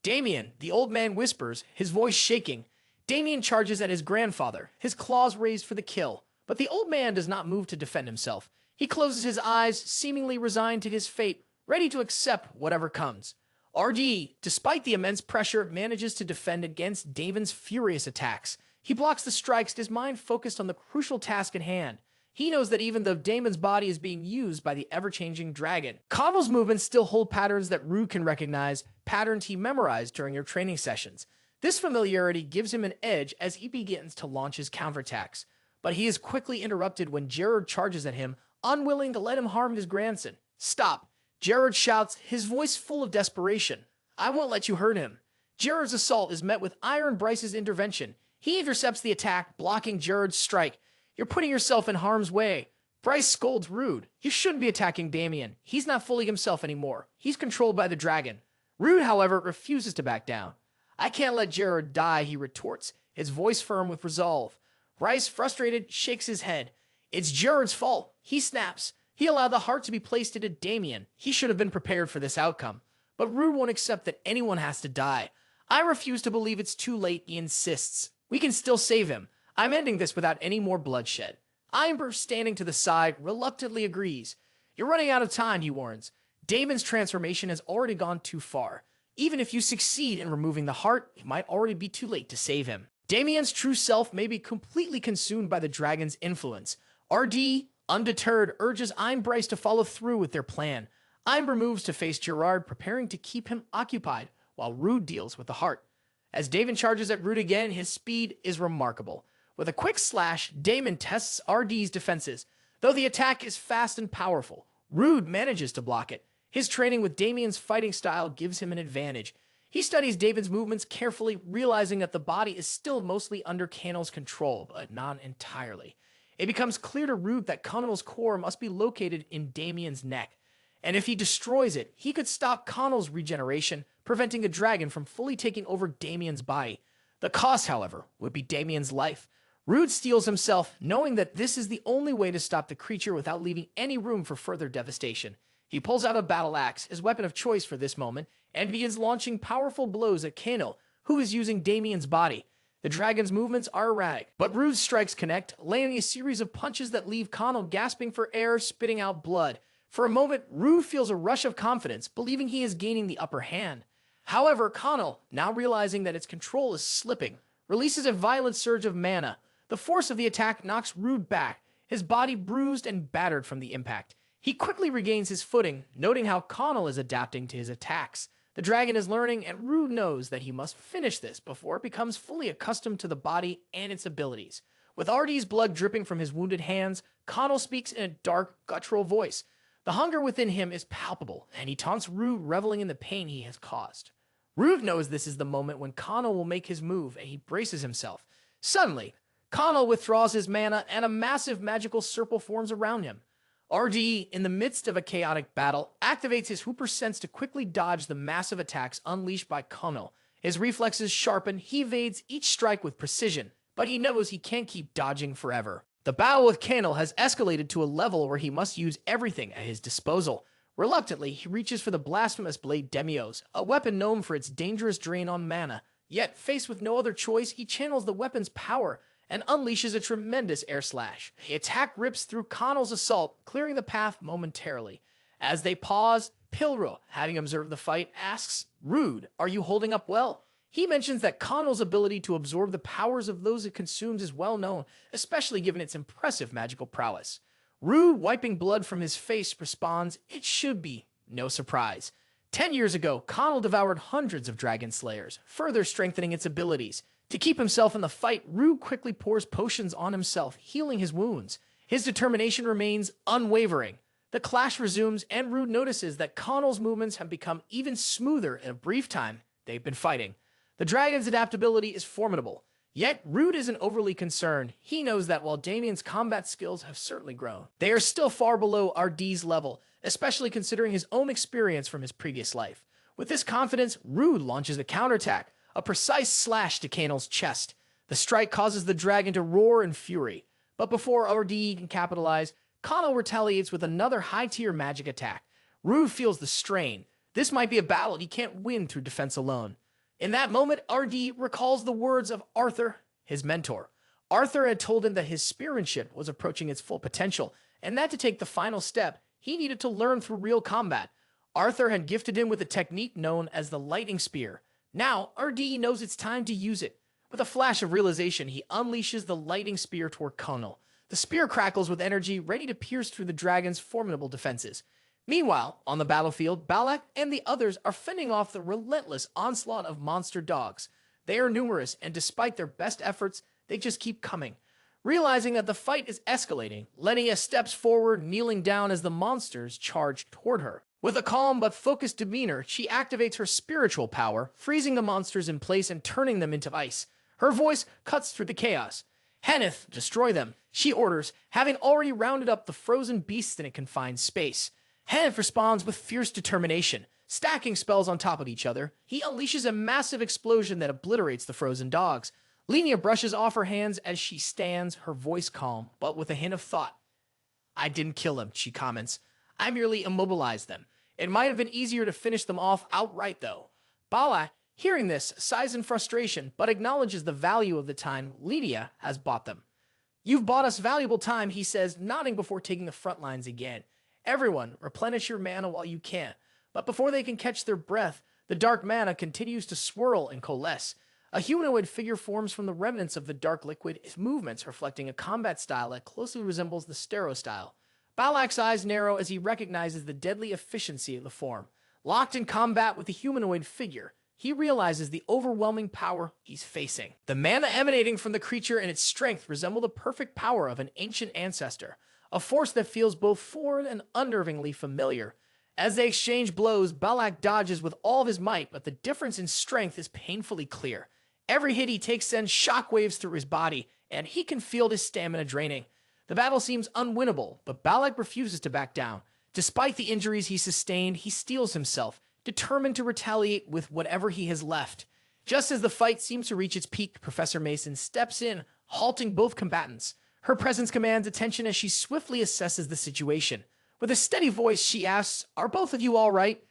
"Damien," the old man whispers, his voice shaking. Damien charges at his grandfather, his claws raised for the kill. But the old man does not move to defend himself. He closes his eyes, seemingly resigned to his fate, ready to accept whatever comes. RD, despite the immense pressure, manages to defend against Damon's furious attacks. He blocks the strikes, his mind focused on the crucial task at hand. He knows that even though Damon's body is being used by the ever-changing dragon, Connell's movements still hold patterns that Rue can recognize, patterns he memorized during your training sessions. This familiarity gives him an edge as he begins to launch his counterattacks. But he is quickly interrupted when Gerard charges at him, unwilling to let him harm his grandson. "Stop!" Gerard shouts, his voice full of desperation. "I won't let you hurt him." Gerard's assault is met with Iron Bryce's intervention. He intercepts the attack, blocking Gerard's strike. "You're putting yourself in harm's way." Bryce scolds Rude. "You shouldn't be attacking Damien. He's not fully himself anymore. He's controlled by the dragon." Rude, however, refuses to back down. "I can't let Gerard die," he retorts, his voice firm with resolve. Bryce, frustrated, shakes his head. "It's Gerard's fault." He snaps. He allowed the heart to be placed into Damien. He should have been prepared for this outcome. But Rude won't accept that anyone has to die. "I refuse to believe it's too late," he insists. "We can still save him. I'm ending this without any more bloodshed." Imber, standing to the side, reluctantly agrees. "You're running out of time," he warns. "Damon's transformation has already gone too far. Even if you succeed in removing the heart, it might already be too late to save him." Damien's true self may be completely consumed by the dragon's influence. RD, undeterred, urges Bryce to follow through with their plan. Imber moves to face Gerard, preparing to keep him occupied, while Rude deals with the heart. As Damon charges at Rude again, his speed is remarkable. With a quick slash, Damon tests RD's defenses. Though the attack is fast and powerful, Rude manages to block it. His training with Damien's fighting style gives him an advantage. He studies David's movements carefully, realizing that the body is still mostly under Cannel's control, but not entirely. It becomes clear to Rude that Connell's core must be located in Damien's neck, and if he destroys it, he could stop Connell's regeneration, preventing the dragon from fully taking over Damien's body. The cost, however, would be Damien's life. Rude steels himself, knowing that this is the only way to stop the creature without leaving any room for further devastation. He pulls out a battle axe, his weapon of choice for this moment, and begins launching powerful blows at Cannel, who is using Damien's body. The dragon's movements are erratic, but Rude's strikes connect, landing a series of punches that leave Connell gasping for air, spitting out blood. For a moment, Rude feels a rush of confidence, believing he is gaining the upper hand. However, Connell, now realizing that its control is slipping, releases a violent surge of mana. The force of the attack knocks Rude back, his body bruised and battered from the impact. He quickly regains his footing, noting how Connell is adapting to his attacks. The dragon is learning, and Rude knows that he must finish this before it becomes fully accustomed to the body and its abilities. With RD's blood dripping from his wounded hands, Connell speaks in a dark, guttural voice. The hunger within him is palpable, and he taunts Rude, reveling in the pain he has caused. Rude knows this is the moment when Connell will make his move, and he braces himself. Suddenly, Connell withdraws his mana, and a massive magical circle forms around him. RDE, in the midst of a chaotic battle, activates his Hooper sense to quickly dodge the massive attacks unleashed by Connell. His reflexes sharpen, he evades each strike with precision, but he knows he can't keep dodging forever. The battle with Cannell has escalated to a level where he must use everything at his disposal. Reluctantly, he reaches for the Blasphemous Blade Demios, a weapon known for its dangerous drain on mana. Yet, faced with no other choice, he channels the weapon's power and unleashes a tremendous air slash. The attack rips through Connell's assault, clearing the path momentarily. As they pause, Pilro, having observed the fight, asks, "Rude, are you holding up well?" He mentions that Connell's ability to absorb the powers of those it consumes is well known, especially given its impressive magical prowess. Rude, wiping blood from his face, responds, "It should be no surprise. 10 years ago, Connell devoured hundreds of dragon slayers, further strengthening its abilities. To keep himself in the fight, Rude quickly pours potions on himself, healing his wounds. His determination remains unwavering. The clash resumes, and Rude notices that Connell's movements have become even smoother in a brief time they've been fighting. The dragon's adaptability is formidable, yet Rude isn't overly concerned. He knows that while Damien's combat skills have certainly grown, they are still far below RD's level, especially considering his own experience from his previous life. With this confidence, Rude launches a counterattack, a precise slash to Cannell's chest. The strike causes the dragon to roar in fury, but before RD can capitalize, Connell retaliates with another high-tier magic attack. Rude feels the strain. This might be a battle he can't win through defense alone. In that moment, RD recalls the words of Arthur, his mentor. Arthur had told him that his spearmanship was approaching its full potential, and that to take the final step, he needed to learn through real combat. Arthur had gifted him with a technique known as the lightning spear. Now, RD knows it's time to use it. With a flash of realization, he unleashes the lightning spear toward Connell. The spear crackles with energy, ready to pierce through the dragon's formidable defenses. Meanwhile, on the battlefield, Balak and the others are fending off the relentless onslaught of monster dogs. They are numerous, and despite their best efforts, they just keep coming. Realizing that the fight is escalating, Lenia steps forward, kneeling down as the monsters charge toward her. With a calm but focused demeanor, she activates her spiritual power, freezing the monsters in place and turning them into ice. Her voice cuts through the chaos. "Henneth, destroy them," she orders, having already rounded up the frozen beasts in a confined space. Henneth responds with fierce determination. Stacking spells on top of each other, he unleashes a massive explosion that obliterates the frozen dogs. Lenia brushes off her hands as she stands, her voice calm, but with a hint of thought. "I didn't kill them," she comments. "I merely immobilized them. It might have been easier to finish them off outright, though." Bala, hearing this, sighs in frustration, but acknowledges the value of the time Lydia has bought them. "You've bought us valuable time," he says, nodding before taking the front lines again. "Everyone, replenish your mana while you can." But before they can catch their breath, the dark mana continues to swirl and coalesce. A humanoid figure forms from the remnants of the dark liquid, his movements reflecting a combat style that closely resembles the Stero style. Balak's eyes narrow as he recognizes the deadly efficiency of the form. Locked in combat with the humanoid figure, he realizes the overwhelming power he's facing. The mana emanating from the creature and its strength resemble the perfect power of an ancient ancestor. a force that feels both foreign and unnervingly familiar. As they exchange blows, Balak dodges with all of his might, but the difference in strength is painfully clear. Every hit he takes sends shockwaves through his body, and he can feel his stamina draining. The battle seems unwinnable, but Balak refuses to back down. Despite the injuries he sustained, he steels himself, determined to retaliate with whatever he has left. Just as the fight seems to reach its peak, Professor Mason steps in, halting both combatants. Her presence commands attention as she swiftly assesses the situation. With a steady voice, she asks, "Are both of you all right?"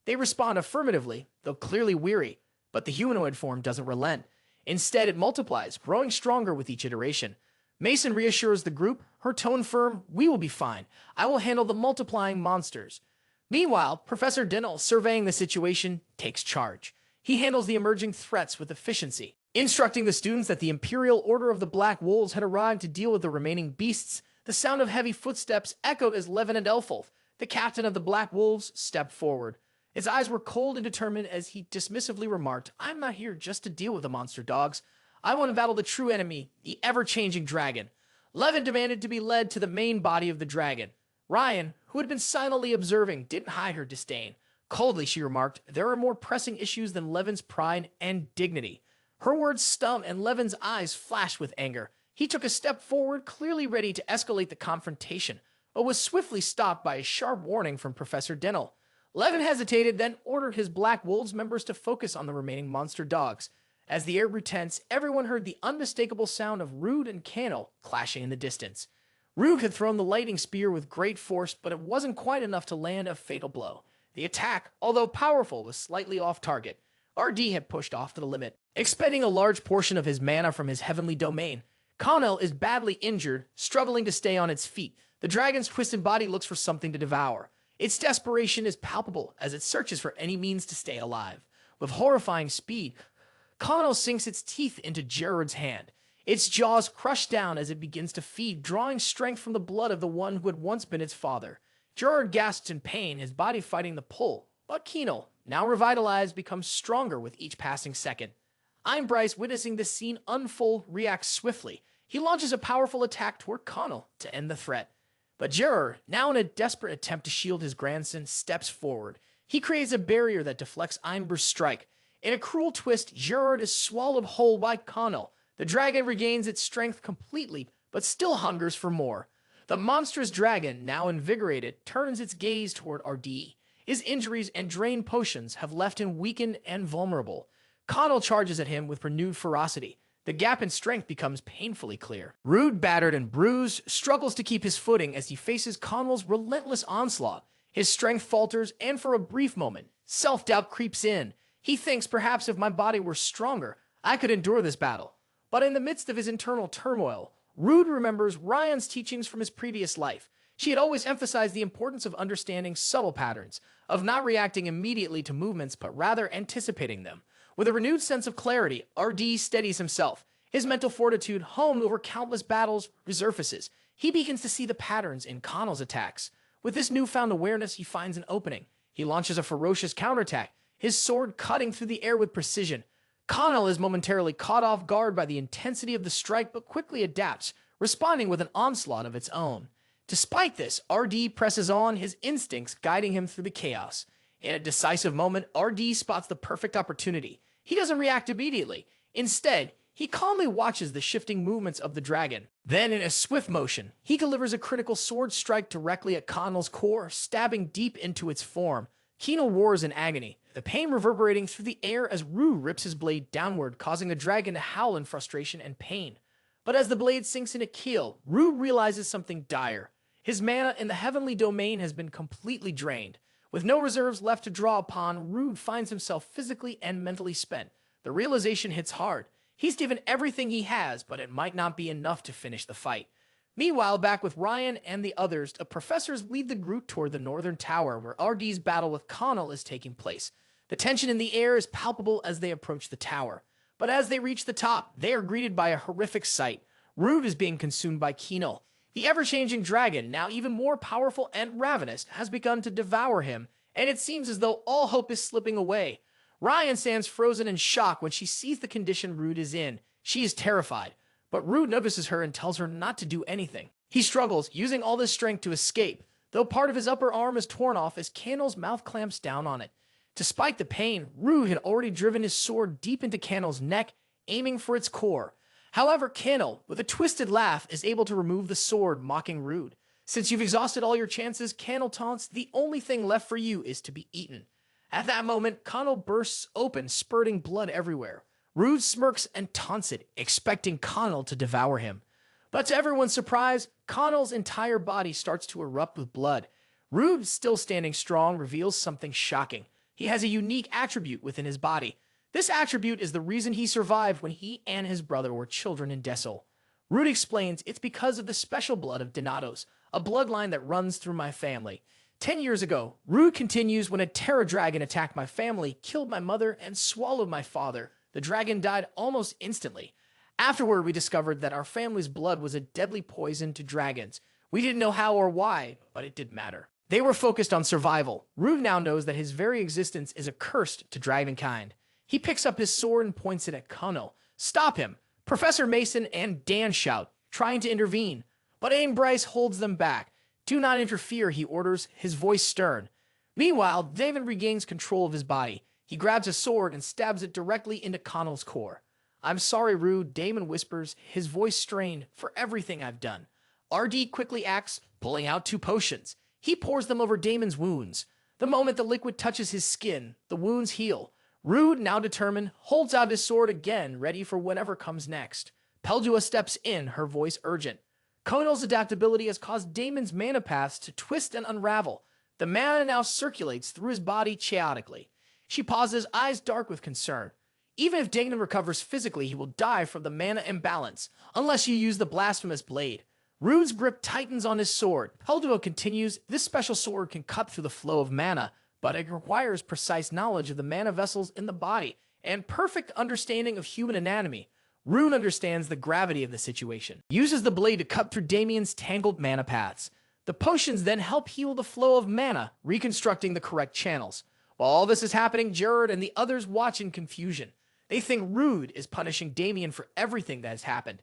They respond affirmatively, though clearly weary, but the humanoid form doesn't relent. Instead, it multiplies, growing stronger with each iteration. Mason reassures the group, her tone firm, "We will be fine. I will handle the multiplying monsters." Meanwhile, Professor Dinnell, surveying the situation, takes charge. He handles the emerging threats with efficiency, instructing the students that the Imperial Order of the Black Wolves had arrived to deal with the remaining beasts. The sound of heavy footsteps echoed as Levin and Elfulf, the captain of the Black Wolves, stepped forward. His eyes were cold and determined as he dismissively remarked, "I'm not here just to deal with the monster dogs. I want to battle the true enemy, the ever-changing dragon." Levin demanded to be led to the main body of the dragon. Ryan, who had been silently observing, didn't hide her disdain. Coldly, she remarked, "There are more pressing issues than Levin's pride and dignity." Her words stung, and Levin's eyes flashed with anger. He took a step forward, clearly ready to escalate the confrontation, but was swiftly stopped by a sharp warning from Professor Dinnell. Levin hesitated, then ordered his Black Wolves members to focus on the remaining monster dogs. As the air grew tense, everyone heard the unmistakable sound of Rude and Cannel clashing in the distance. Rude had thrown the lightning spear with great force, but it wasn't quite enough to land a fatal blow. The attack, although powerful, was slightly off target. RD had pushed off to the limit, expending a large portion of his mana from his heavenly domain. Connell is badly injured, struggling to stay on its feet. The dragon's twisted body looks for something to devour. Its desperation is palpable as it searches for any means to stay alive. With horrifying speed, Connell sinks its teeth into Gerard's hand. Its jaws crush down as it begins to feed, drawing strength from the blood of the one who had once been its father. Gerard gasps in pain, his body fighting the pull, but Keenel, now revitalized, becomes stronger with each passing second. Einbryce, witnessing this scene unfold, reacts swiftly. He launches a powerful attack toward Connell to end the threat. But Gerard, now in a desperate attempt to shield his grandson, steps forward. He creates a barrier that deflects Einbryce's strike. In a cruel twist, Gerard is swallowed whole by Connell. The dragon regains its strength completely, but still hungers for more. The monstrous dragon, now invigorated, turns its gaze toward RD. His injuries and drained potions have left him weakened and vulnerable. Connell charges at him with renewed ferocity. The gap in strength becomes painfully clear. Rude, battered and bruised, struggles to keep his footing as he faces Connell's relentless onslaught. His strength falters, and for a brief moment, self-doubt creeps in. He thinks, perhaps if my body were stronger, I could endure this battle. But in the midst of his internal turmoil, Rude remembers Ryan's teachings from his previous life. She had always emphasized the importance of understanding subtle patterns, of not reacting immediately to movements, but rather anticipating them. With a renewed sense of clarity, RD steadies himself. His mental fortitude, honed over countless battles, resurfaces. He begins to see the patterns in Connell's attacks. With this newfound awareness, he finds an opening. He launches a ferocious counterattack, his sword cutting through the air with precision. Connell is momentarily caught off guard by the intensity of the strike, but quickly adapts, responding with an onslaught of its own. Despite this, RD presses on, his instincts guiding him through the chaos. In a decisive moment, RD spots the perfect opportunity. He doesn't react immediately. Instead, he calmly watches the shifting movements of the dragon. Then, in a swift motion, he delivers a critical sword strike directly at Connell's core, stabbing deep into its form. Keenel roars in agony, the pain reverberating through the air as Rue rips his blade downward, causing the dragon to howl in frustration and pain. But as the blade sinks into Keel, Rue realizes something dire. His mana in the heavenly domain has been completely drained. With no reserves left to draw upon, Rude finds himself physically and mentally spent. The realization hits hard. He's given everything he has, but it might not be enough to finish the fight. Meanwhile, back with Ryan and the others, the professors lead the group toward the northern tower, where RD's battle with Connell is taking place. The tension in the air is palpable as they approach the tower. But as they reach the top, they are greeted by a horrific sight. Rude is being consumed by Keenel. The ever-changing dragon, now even more powerful and ravenous, has begun to devour him, and it seems as though all hope is slipping away. Ryan stands frozen in shock when she sees the condition Rude is in. She is terrified, but Rude notices her and tells her not to do anything. He struggles, using all his strength to escape, though part of his upper arm is torn off as Cannel's mouth clamps down on it. Despite the pain, Rue had already driven his sword deep into Cannel's neck, aiming for its core. However, Cannel, with a twisted laugh, is able to remove the sword, mocking Rude. Since you've exhausted all your chances, Cannel taunts, the only thing left for you is to be eaten. At that moment, Cannel bursts open, spurting blood everywhere. Rude smirks and taunts it, expecting Cannel to devour him. But to everyone's surprise, Cannel's entire body starts to erupt with blood. Rude, still standing strong, reveals something shocking. He has a unique attribute within his body. This attribute is the reason he survived when he and his brother were children in Desol. Rude explains it's because of the special blood of Denatos, a bloodline that runs through my family. 10 years ago, Rude continues, when a terror dragon attacked my family, killed my mother, and swallowed my father. The dragon died almost instantly. Afterward, we discovered that our family's blood was a deadly poison to dragons. We didn't know how or why, but it didn't matter. They were focused on survival. Rude now knows that his very existence is a curse to dragonkind. He picks up his sword and points it at Cannel. Stop him! Professor Mason and Dan shout, trying to intervene. But Aim Bryce holds them back. Do not interfere, he orders, his voice stern. Meanwhile, Damon regains control of his body. He grabs a sword and stabs it directly into Cannel's core. I'm sorry, Rude, Damon whispers, his voice strained, for everything I've done. RD quickly acts, pulling out 2 potions. He pours them over Damon's wounds. The moment the liquid touches his skin, the wounds heal. Rude, now determined, holds out his sword again, ready for whatever comes next. Peldua steps in, her voice urgent. Cannel's adaptability has caused Damon's mana paths to twist and unravel. The mana now circulates through his body chaotically. She pauses, eyes dark with concern. Even if Damon recovers physically, he will die from the mana imbalance, unless you use the blasphemous blade. Rude's grip tightens on his sword. Peldua continues, this special sword can cut through the flow of mana, but it requires precise knowledge of the mana vessels in the body and perfect understanding of human anatomy. Rune understands the gravity of the situation, uses the blade to cut through Damien's tangled mana paths. The potions then help heal the flow of mana, reconstructing the correct channels. While all this is happening, Gerard and the others watch in confusion. They think Rude is punishing Damien for everything that has happened.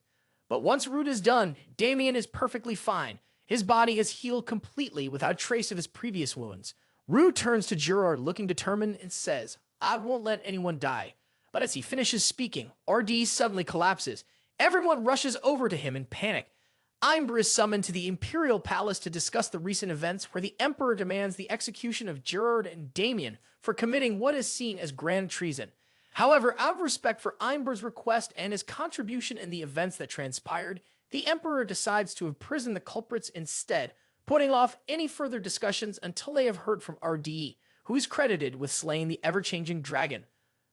But once Rude is done, Damien is perfectly fine. His body has healed completely without trace of his previous wounds. Rude turns to Gerard looking determined and says, I won't let anyone die. But as he finishes speaking, RD suddenly collapses. Everyone rushes over to him in panic. Imber is summoned to the Imperial Palace to discuss the recent events where the Emperor demands the execution of Gerard and Damien for committing what is seen as grand treason. However, out of respect for Imber's request and his contribution in the events that transpired, the Emperor decides to imprison the culprits instead, putting off any further discussions until they have heard from RD, who is credited with slaying the ever-changing dragon.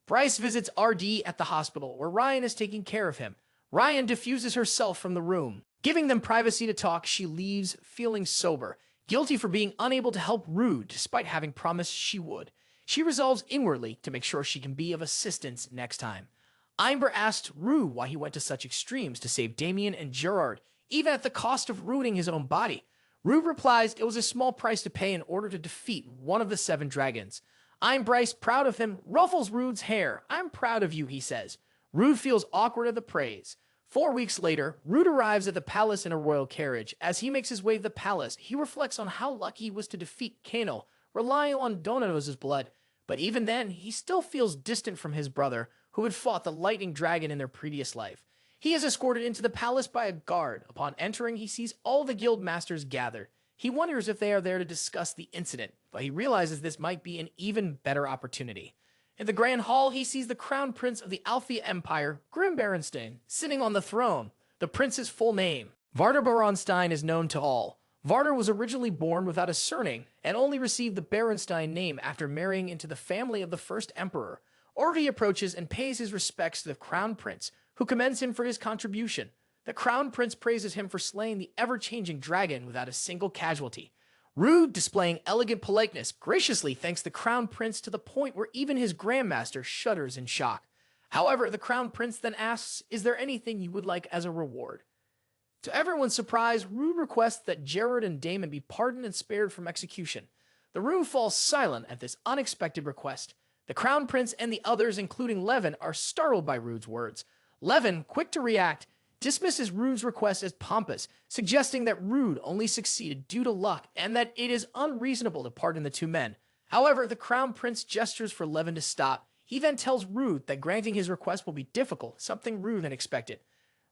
Bryce visits RD at the hospital, where Ryan is taking care of him. Ryan diffuses herself from the room. Giving them privacy to talk, she leaves, feeling sober, guilty for being unable to help Rude despite having promised she would. She resolves inwardly to make sure she can be of assistance next time. Imber asked Rue why he went to such extremes to save Damien and Gerard, even at the cost of ruining his own body. Rue replies it was a small price to pay in order to defeat one of the 7 dragons. I'm Bryce, proud of him, ruffles Rude's hair. I'm proud of you, he says. Rude feels awkward at the praise. 4 weeks later, Rude arrives at the palace in a royal carriage. As he makes his way to the palace, he reflects on how lucky he was to defeat Cannel, relying on Donatos' blood. But even then, he still feels distant from his brother, who had fought the lightning dragon in their previous life. He is escorted into the palace by a guard. Upon entering, he sees all the guild masters gathered. He wonders if they are there to discuss the incident, but he realizes this might be an even better opportunity. In the Grand Hall, he sees the Crown Prince of the Althea Empire, Grim Berenstein, sitting on the throne. The prince's full name, Varder Berenstein, is known to all. Varder was originally born without a surname and only received the Berenstein name after marrying into the family of the first emperor. Orvi approaches and pays his respects to the Crown Prince, who commends him for his contribution. The Crown Prince praises him for slaying the ever-changing dragon without a single casualty. Rude, displaying elegant politeness, graciously thanks the Crown Prince to the point where even his Grandmaster shudders in shock. However, the Crown Prince then asks, is there anything you would like as a reward? To everyone's surprise, Rude requests that Gerard and Damon be pardoned and spared from execution. The room falls silent at this unexpected request. The Crown Prince and the others, including Levin, are startled by Rude's words. Levin, quick to react, dismisses Rude's request as pompous, suggesting that Rude only succeeded due to luck and that it is unreasonable to pardon the two men. However, the Crown Prince gestures for Levin to stop. He then tells Rude that granting his request will be difficult, something Rude had expected.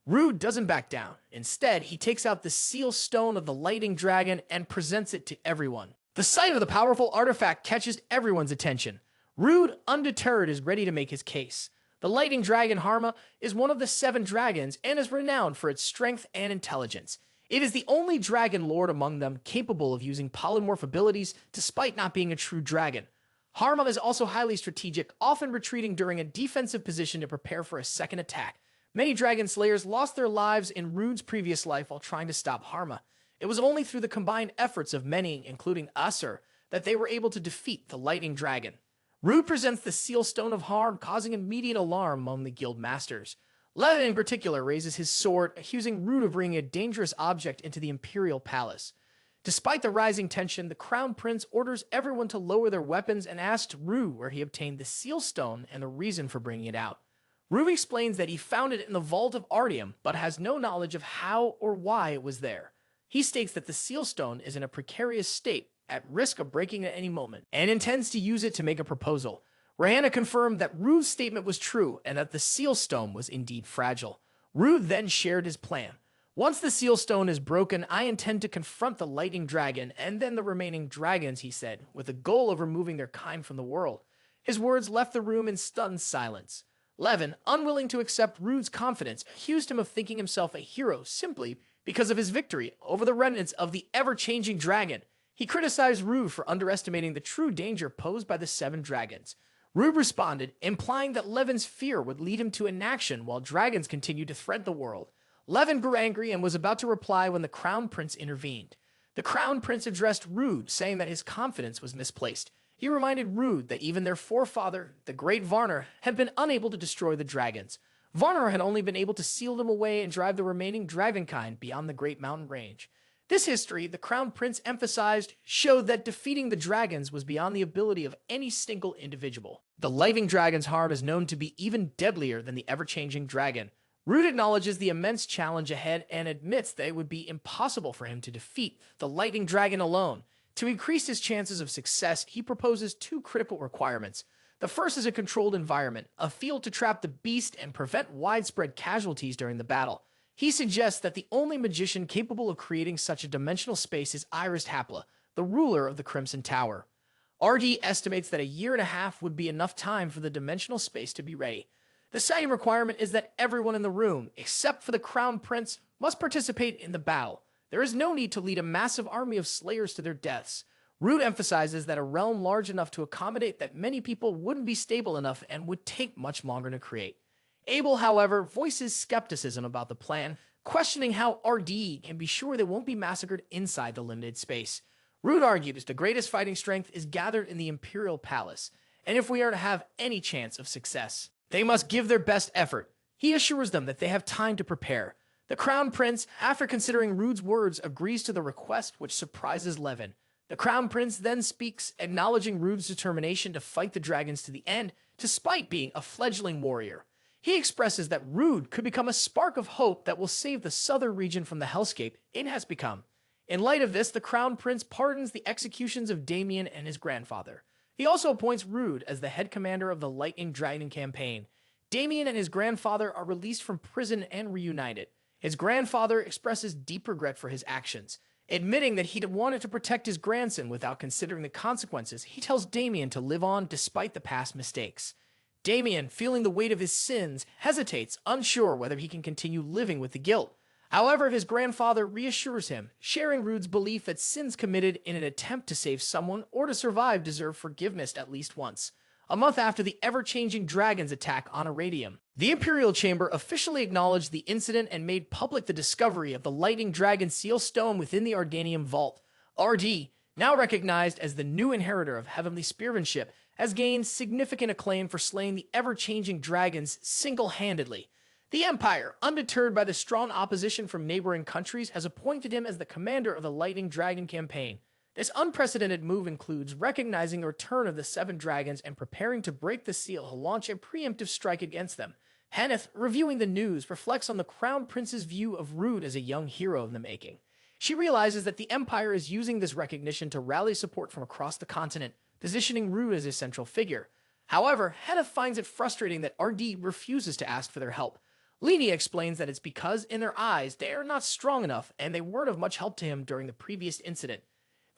Rude doesn't back down. Instead, he takes out the seal stone of the lightning dragon and presents it to everyone. The sight of the powerful artifact catches everyone's attention. Rude, undeterred, is ready to make his case. The lightning dragon Harem is one of the 7 dragons and is renowned for its strength and intelligence. It is the only dragon lord among them capable of using polymorph abilities despite not being a true dragon. Harem is also highly strategic, often retreating during a defensive position to prepare for a second attack. Many dragon slayers lost their lives in Rude's previous life while trying to stop Harem. It was only through the combined efforts of many, including Aesir, that they were able to defeat the lightning dragon. Rude presents the seal stone of Harem, causing immediate alarm among the guild masters. Levin in particular raises his sword, accusing Rude of bringing a dangerous object into the imperial palace. Despite the rising tension, the Crown Prince orders everyone to lower their weapons and asks Rude where he obtained the seal stone and the reason for bringing it out. Rude explains that he found it in the vault of Artium, but has no knowledge of how or why it was there. He states that the seal stone is in a precarious state, at risk of breaking at any moment, and intends to use it to make a proposal. Rihanna confirmed that Rude's statement was true and that the seal stone was indeed fragile. Rude then shared his plan. Once the seal stone is broken, I intend to confront the lightning dragon and then the remaining dragons, he said, with the goal of removing their kind from the world. His words left the room in stunned silence. Levin, unwilling to accept Rude's confidence, accused him of thinking himself a hero simply because of his victory over the remnants of the ever-changing dragon. He criticized Rude for underestimating the true danger posed by the 7 dragons. Rude responded, implying that Levin's fear would lead him to inaction while dragons continued to threaten the world. Levin grew angry and was about to reply when the Crown Prince intervened. The Crown Prince addressed Rude, saying that his confidence was misplaced. He reminded Rude that even their forefather, the great Varner, had been unable to destroy the dragons. Varner had only been able to seal them away and drive the remaining dragonkind beyond the Great Mountain Range. This history, the Crown Prince emphasized, showed that defeating the dragons was beyond the ability of any single individual. The lightning dragon's harm is known to be even deadlier than the ever-changing dragon. Rude acknowledges the immense challenge ahead and admits that it would be impossible for him to defeat the lightning dragon alone. To increase his chances of success, he proposes 2 critical requirements. The first is a controlled environment, a field to trap the beast and prevent widespread casualties during the battle. He suggests that the only magician capable of creating such a dimensional space is Iris Hapla, the ruler of the Crimson Tower. RD estimates that a year and a half would be enough time for the dimensional space to be ready. The second requirement is that everyone in the room, except for the Crown Prince, must participate in the battle. There is no need to lead a massive army of slayers to their deaths. Rude emphasizes that a realm large enough to accommodate that many people wouldn't be stable enough and would take much longer to create. Abel, however, voices skepticism about the plan, questioning how RD can be sure they won't be massacred inside the limited space. Rude argues the greatest fighting strength is gathered in the Imperial Palace, and if we are to have any chance of success, they must give their best effort. He assures them that they have time to prepare. The Crown Prince, after considering Rude's words, agrees to the request, which surprises Levin. The Crown Prince then speaks, acknowledging Rude's determination to fight the dragons to the end, despite being a fledgling warrior. He expresses that Rude could become a spark of hope that will save the southern region from the hellscape it has become. In light of this, the Crown Prince pardons the executions of Damien and his grandfather. He also appoints Rude as the head commander of the Lightning Dragon campaign. Damien and his grandfather are released from prison and reunited. His grandfather expresses deep regret for his actions. Admitting that he'd wanted to protect his grandson without considering the consequences, he tells Damien to live on despite the past mistakes. Damien, feeling the weight of his sins, hesitates, unsure whether he can continue living with the guilt. However, his grandfather reassures him, sharing Rude's belief that sins committed in an attempt to save someone or to survive deserve forgiveness at least once. A month after the ever-changing dragon's attack on Iradium, the Imperial Chamber officially acknowledged the incident and made public the discovery of the Lightning Dragon Seal Stone within the Ardanium Vault. RD, now recognized as the new inheritor of Heavenly Spearmanship, has gained significant acclaim for slaying the ever-changing dragons single-handedly. The Empire, undeterred by the strong opposition from neighboring countries, has appointed him as the commander of the Lightning Dragon campaign. This unprecedented move includes recognizing the return of the 7 dragons and preparing to break the seal to launch a preemptive strike against them. Hanneth, reviewing the news, reflects on the Crown Prince's view of Rude as a young hero in the making. She realizes that the Empire is using this recognition to rally support from across the continent, positioning Rude as a central figure. However, Hanneth finds it frustrating that RD refuses to ask for their help. Lenia explains that it's because, in their eyes, they are not strong enough and they weren't of much help to him during the previous incident.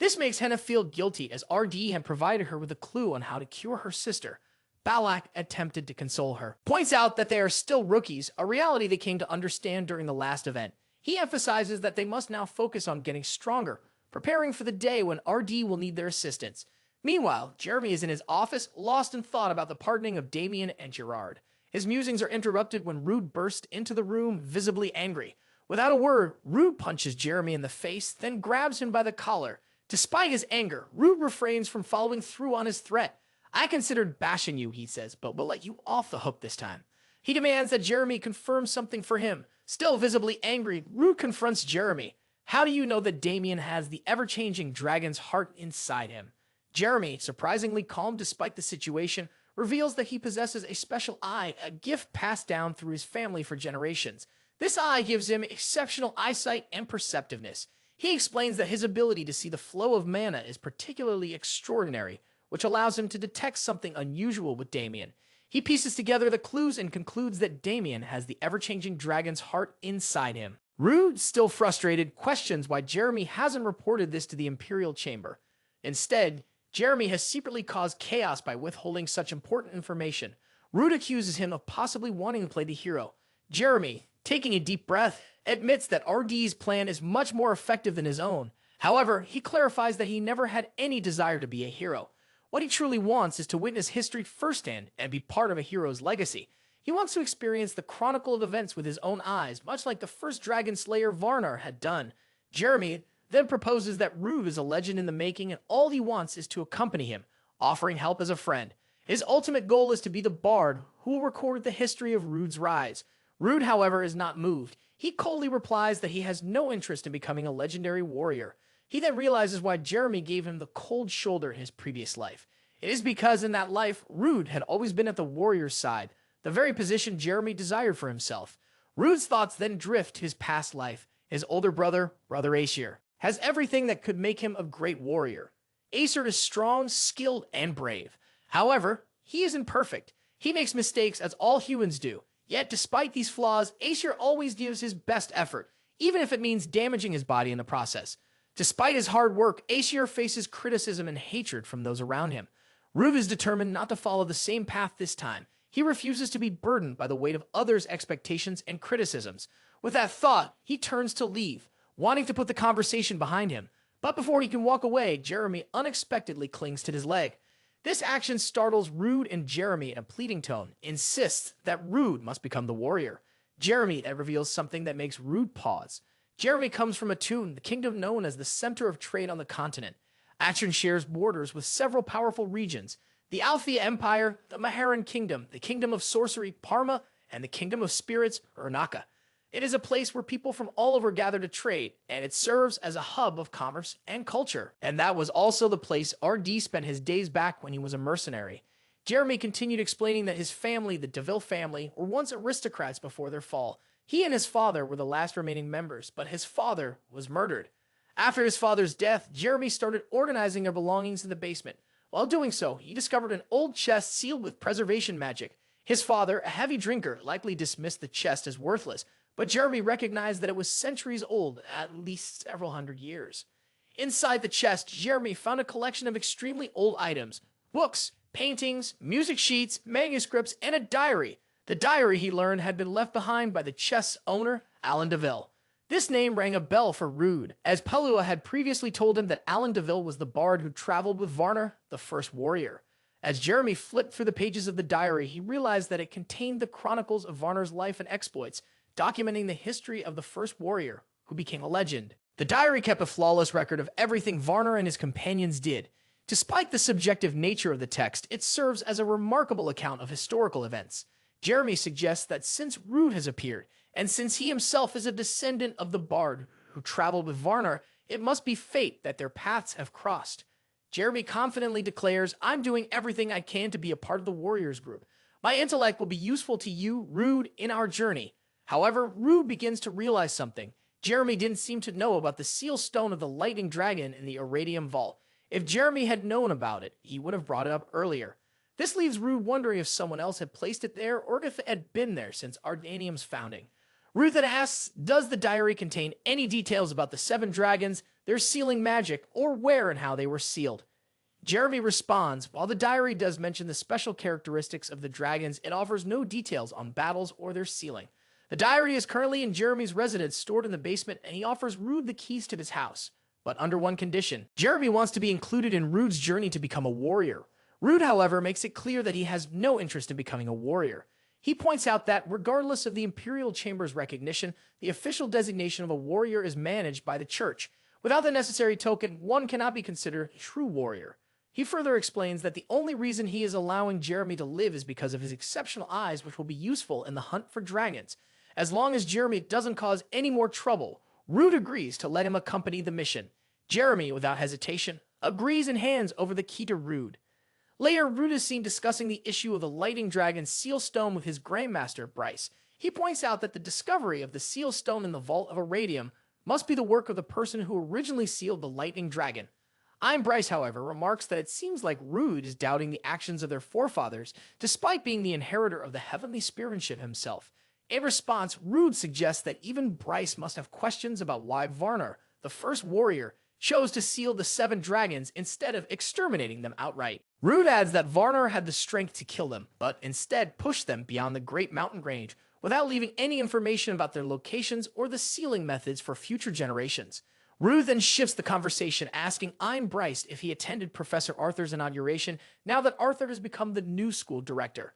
This makes Hanneth feel guilty as RD had provided her with a clue on how to cure her sister. Balak attempted to console her, points out that they are still rookies, a reality they came to understand during the last event. He emphasizes that they must now focus on getting stronger, preparing for the day when RD will need their assistance. Meanwhile, Jeremy is in his office, lost in thought about the pardoning of Damien and Gerard. His musings are interrupted when Rude bursts into the room, visibly angry. Without a word, Rude punches Jeremy in the face, then grabs him by the collar. Despite his anger, Rude refrains from following through on his threat. I considered bashing you, he says, but we'll let you off the hook this time. He demands that Jeremy confirm something for him. Still visibly angry, Rude confronts Jeremy. How do you know that Damien has the ever-changing dragon's heart inside him? Jeremy, surprisingly calm despite the situation, reveals that he possesses a special eye, a gift passed down through his family for generations. This eye gives him exceptional eyesight and perceptiveness. He explains that his ability to see the flow of mana is particularly extraordinary, which allows him to detect something unusual with Damien. He pieces together the clues and concludes that Damien has the ever-changing dragon's heart inside him. Rude, still frustrated, questions why Jeremy hasn't reported this to the Imperial Chamber. Instead, Jeremy has secretly caused chaos by withholding such important information. Rude accuses him of possibly wanting to play the hero. Jeremy, taking a deep breath, admits that RD's plan is much more effective than his own. However, he clarifies that he never had any desire to be a hero. What he truly wants is to witness history firsthand and be part of a hero's legacy. He wants to experience the chronicle of events with his own eyes, much like the first Dragon Slayer Varnar had done. Jeremy then proposes that Rude is a legend in the making and all he wants is to accompany him, offering help as a friend. His ultimate goal is to be the bard who will record the history of Rude's rise. Rude, however, is not moved. He coldly replies that he has no interest in becoming a legendary warrior. He then realizes why Jeremy gave him the cold shoulder in his previous life. It is because in that life, Rude had always been at the warrior's side, the very position Jeremy desired for himself. Rude's thoughts then drift to his past life. His older brother, Brother Aesir, has everything that could make him a great warrior. Aesir is strong, skilled, and brave. However, he isn't perfect. He makes mistakes as all humans do. Yet, despite these flaws, Aesir always gives his best effort, even if it means damaging his body in the process. Despite his hard work, Aesir faces criticism and hatred from those around him. Rude is determined not to follow the same path this time. He refuses to be burdened by the weight of others' expectations and criticisms. With that thought, he turns to leave, wanting to put the conversation behind him. But before he can walk away, Jeremy unexpectedly clings to his leg. This action startles Rude, and Jeremy, in a pleading tone, insists that Rude must become the warrior. Jeremy then reveals something that makes Rude pause. Jeremy comes from Atun, the kingdom known as the center of trade on the continent. Atun shares borders with several powerful regions: the Althea Empire, the Maharan Kingdom, the Kingdom of Sorcery, Parma, and the Kingdom of Spirits, Urnaka. It is a place where people from all over gather to trade, and it serves as a hub of commerce and culture. And that was also the place RD spent his days back when he was a mercenary. Jeremy continued explaining that his family, the DeVille family, were once aristocrats before their fall. He and his father were the last remaining members, but his father was murdered. After his father's death, Jeremy started organizing their belongings in the basement. While doing so, he discovered an old chest sealed with preservation magic. His father, a heavy drinker, likely dismissed the chest as worthless, but Jeremy recognized that it was centuries old, at least several hundred years. Inside the chest, Jeremy found a collection of extremely old items: books, paintings, music sheets, manuscripts, and a diary. The diary, he learned, had been left behind by the chest's owner, Alan DeVille. This name rang a bell for Rude, as Pelua had previously told him that Alan DeVille was the bard who traveled with Varnar, the first warrior. As Jeremy flipped through the pages of the diary, he realized that it contained the chronicles of Varnar's life and exploits, documenting the history of the first warrior, who became a legend. The diary kept a flawless record of everything Varnar and his companions did. Despite the subjective nature of the text, it serves as a remarkable account of historical events. Jeremy suggests that since Rude has appeared, and since he himself is a descendant of the bard who traveled with Varnar, it must be fate that their paths have crossed. Jeremy confidently declares, "I'm doing everything I can to be a part of the Warriors group. My intellect will be useful to you, Rude, in our journey." However, Rude begins to realize something. Jeremy didn't seem to know about the seal stone of the lightning dragon in the Irradium Vault. If Jeremy had known about it, he would have brought it up earlier. This leaves Rude wondering if someone else had placed it there or if it had been there since Ardanium's founding. Rude then asks, does the diary contain any details about the 7 dragons, their sealing magic, or where and how they were sealed? Jeremy responds, while the diary does mention the special characteristics of the dragons, it offers no details on battles or their sealing. The diary is currently in Jeremy's residence, stored in the basement, and he offers Rude the keys to his house. But under one condition. Jeremy wants to be included in Rude's journey to become a warrior. Rude, however, makes it clear that he has no interest in becoming a warrior. He points out that, regardless of the Imperial Chamber's recognition, the official designation of a warrior is managed by the Church. Without the necessary token, one cannot be considered a true warrior. He further explains that the only reason he is allowing Jeremy to live is because of his exceptional eyes, which will be useful in the hunt for dragons. As long as Jeremy doesn't cause any more trouble, Rude agrees to let him accompany the mission. Jeremy, without hesitation, agrees and hands over the key to Rude. Later, Rude is seen discussing the issue of the Lightning Dragon's seal stone with his Grandmaster, Bryce. He points out that the discovery of the seal stone in the Vault of Irradium must be the work of the person who originally sealed the Lightning Dragon. Bryce, however, remarks that it seems like Rude is doubting the actions of their forefathers, despite being the inheritor of the heavenly spiritship himself. In response, Rude suggests that even Bryce must have questions about why Varner, the first warrior, chose to seal the 7 dragons instead of exterminating them outright. Rude adds that Varner had the strength to kill them, but instead pushed them beyond the Great Mountain Range without leaving any information about their locations or the sealing methods for future generations. Rude then shifts the conversation, asking Bryce if he attended Professor Arthur's inauguration now that Arthur has become the new school director.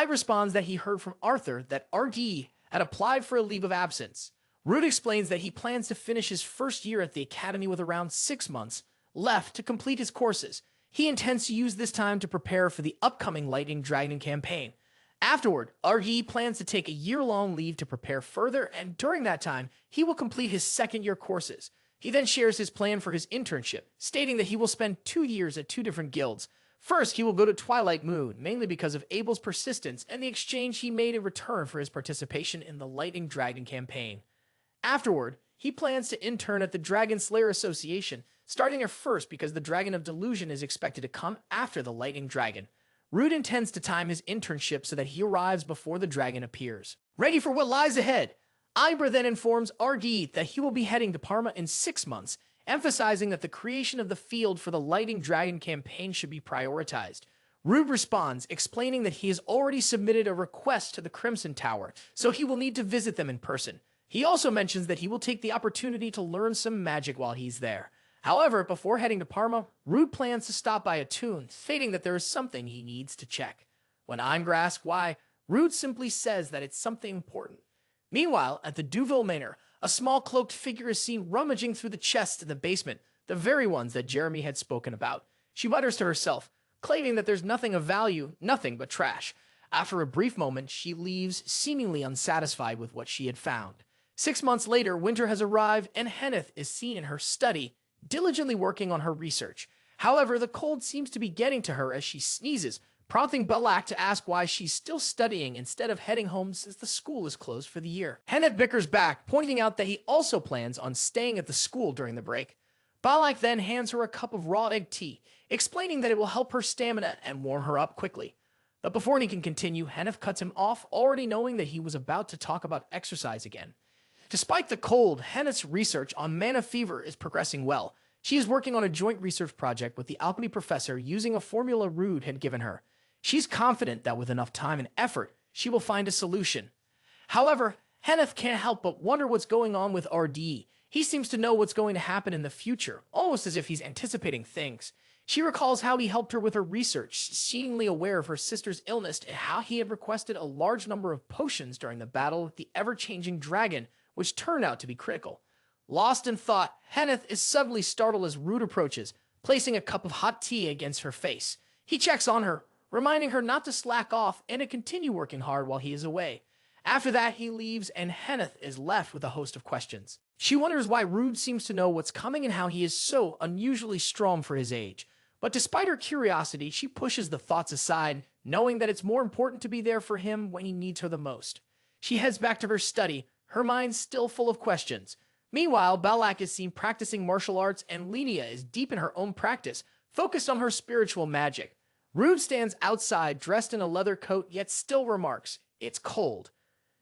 Responds that he heard from Arthur that RD had applied for a leave of absence. Rude explains that he plans to finish his first year at the academy with around 6 months left to complete his courses. He intends to use this time to prepare for the upcoming Lightning Dragon campaign. Afterward, RD plans to take a year-long leave to prepare further, and during that time, he will complete his second-year courses. He then shares his plan for his internship, stating that he will spend 2 years at 2 different guilds. First, he will go to Twilight Moon, mainly because of Abel's persistence and the exchange he made in return for his participation in the Lightning Dragon campaign. Afterward, he plans to intern at the Dragon Slayer Association, starting at first because the Dragon of Delusion is expected to come after the Lightning Dragon. Rude intends to time his internship so that he arrives before the dragon appears. Ready for what lies ahead, Ibra then informs RD that he will be heading to Parma in 6 months, emphasizing that the creation of the field for the Lightning Dragon campaign should be prioritized. Rude responds, explaining that he has already submitted a request to the Crimson Tower, so he will need to visit them in person. He also mentions that he will take the opportunity to learn some magic while he's there. However, before heading to Parma, Rude plans to stop by Attune, stating that there is something he needs to check. When Imgra asks why, Rude simply says that it's something important. Meanwhile, at the Duville Manor, a small cloaked figure is seen rummaging through the chests in the basement, the very ones that Jeremy had spoken about. She mutters to herself, claiming that there's nothing of value, nothing but trash. After a brief moment, she leaves, seemingly unsatisfied with what she had found. 6 months later, winter has arrived, and Henneth is seen in her study, diligently working on her research. However, the cold seems to be getting to her as she sneezes, prompting Balak to ask why she's still studying instead of heading home since the school is closed for the year. Henneth bickers back, pointing out that he also plans on staying at the school during the break. Balak then hands her a cup of raw egg tea, explaining that it will help her stamina and warm her up quickly. But before he can continue, Henneth cuts him off, already knowing that he was about to talk about exercise again. Despite the cold, Henneth's research on mana fever is progressing well. She is working on a joint research project with the alchemy professor using a formula Rude had given her. She's confident that with enough time and effort, she will find a solution. However, Henneth can't help but wonder what's going on with RD. He seems to know what's going to happen in the future, almost as if he's anticipating things. She recalls how he helped her with her research, seemingly aware of her sister's illness and how he had requested a large number of potions during the battle with the ever-changing dragon, which turned out to be critical. Lost in thought, Henneth is suddenly startled as Rude approaches, placing a cup of hot tea against her face. He checks on her, reminding her not to slack off and to continue working hard while he is away. After that, he leaves, and Henneth is left with a host of questions. She wonders why Rude seems to know what's coming and how he is so unusually strong for his age. But despite her curiosity, she pushes the thoughts aside, knowing that it's more important to be there for him when he needs her the most. She heads back to her study, her mind still full of questions. Meanwhile, Balak is seen practicing martial arts and Linnea is deep in her own practice, focused on her spiritual magic. Rude stands outside, dressed in a leather coat, yet still remarks, "It's cold."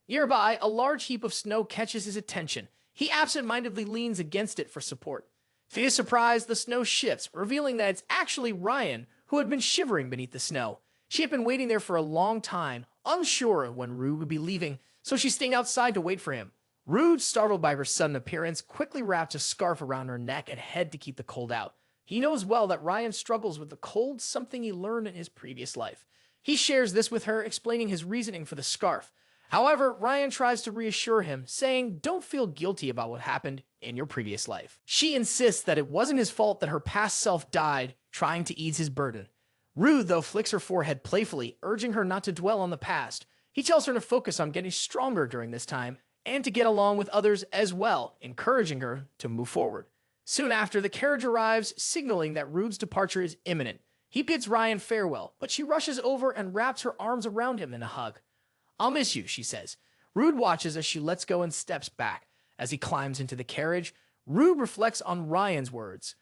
Nearby, a large heap of snow catches his attention. He absent-mindedly leans against it for support. To his surprise, the snow shifts, revealing that it's actually Ryan, who had been shivering beneath the snow. She had been waiting there for a long time, unsure when Rude would be leaving, so she's staying outside to wait for him. Rude, startled by her sudden appearance, quickly wraps a scarf around her neck and head to keep the cold out. He knows well that Ryan struggles with the cold, something he learned in his previous life. He shares this with her, explaining his reasoning for the scarf. However, Ryan tries to reassure him, saying, "Don't feel guilty about what happened in your previous life." She insists that it wasn't his fault that her past self died, trying to ease his burden. Rude, though, flicks her forehead playfully, urging her not to dwell on the past. He tells her to focus on getting stronger during this time, and to get along with others as well, encouraging her to move forward. Soon after, the carriage arrives, signaling that Rude's departure is imminent. He bids Ryan farewell, but she rushes over and wraps her arms around him in a hug. "I'll miss you," she says. Rude watches as she lets go and steps back. As he climbs into the carriage, Rude reflects on Ryan's words.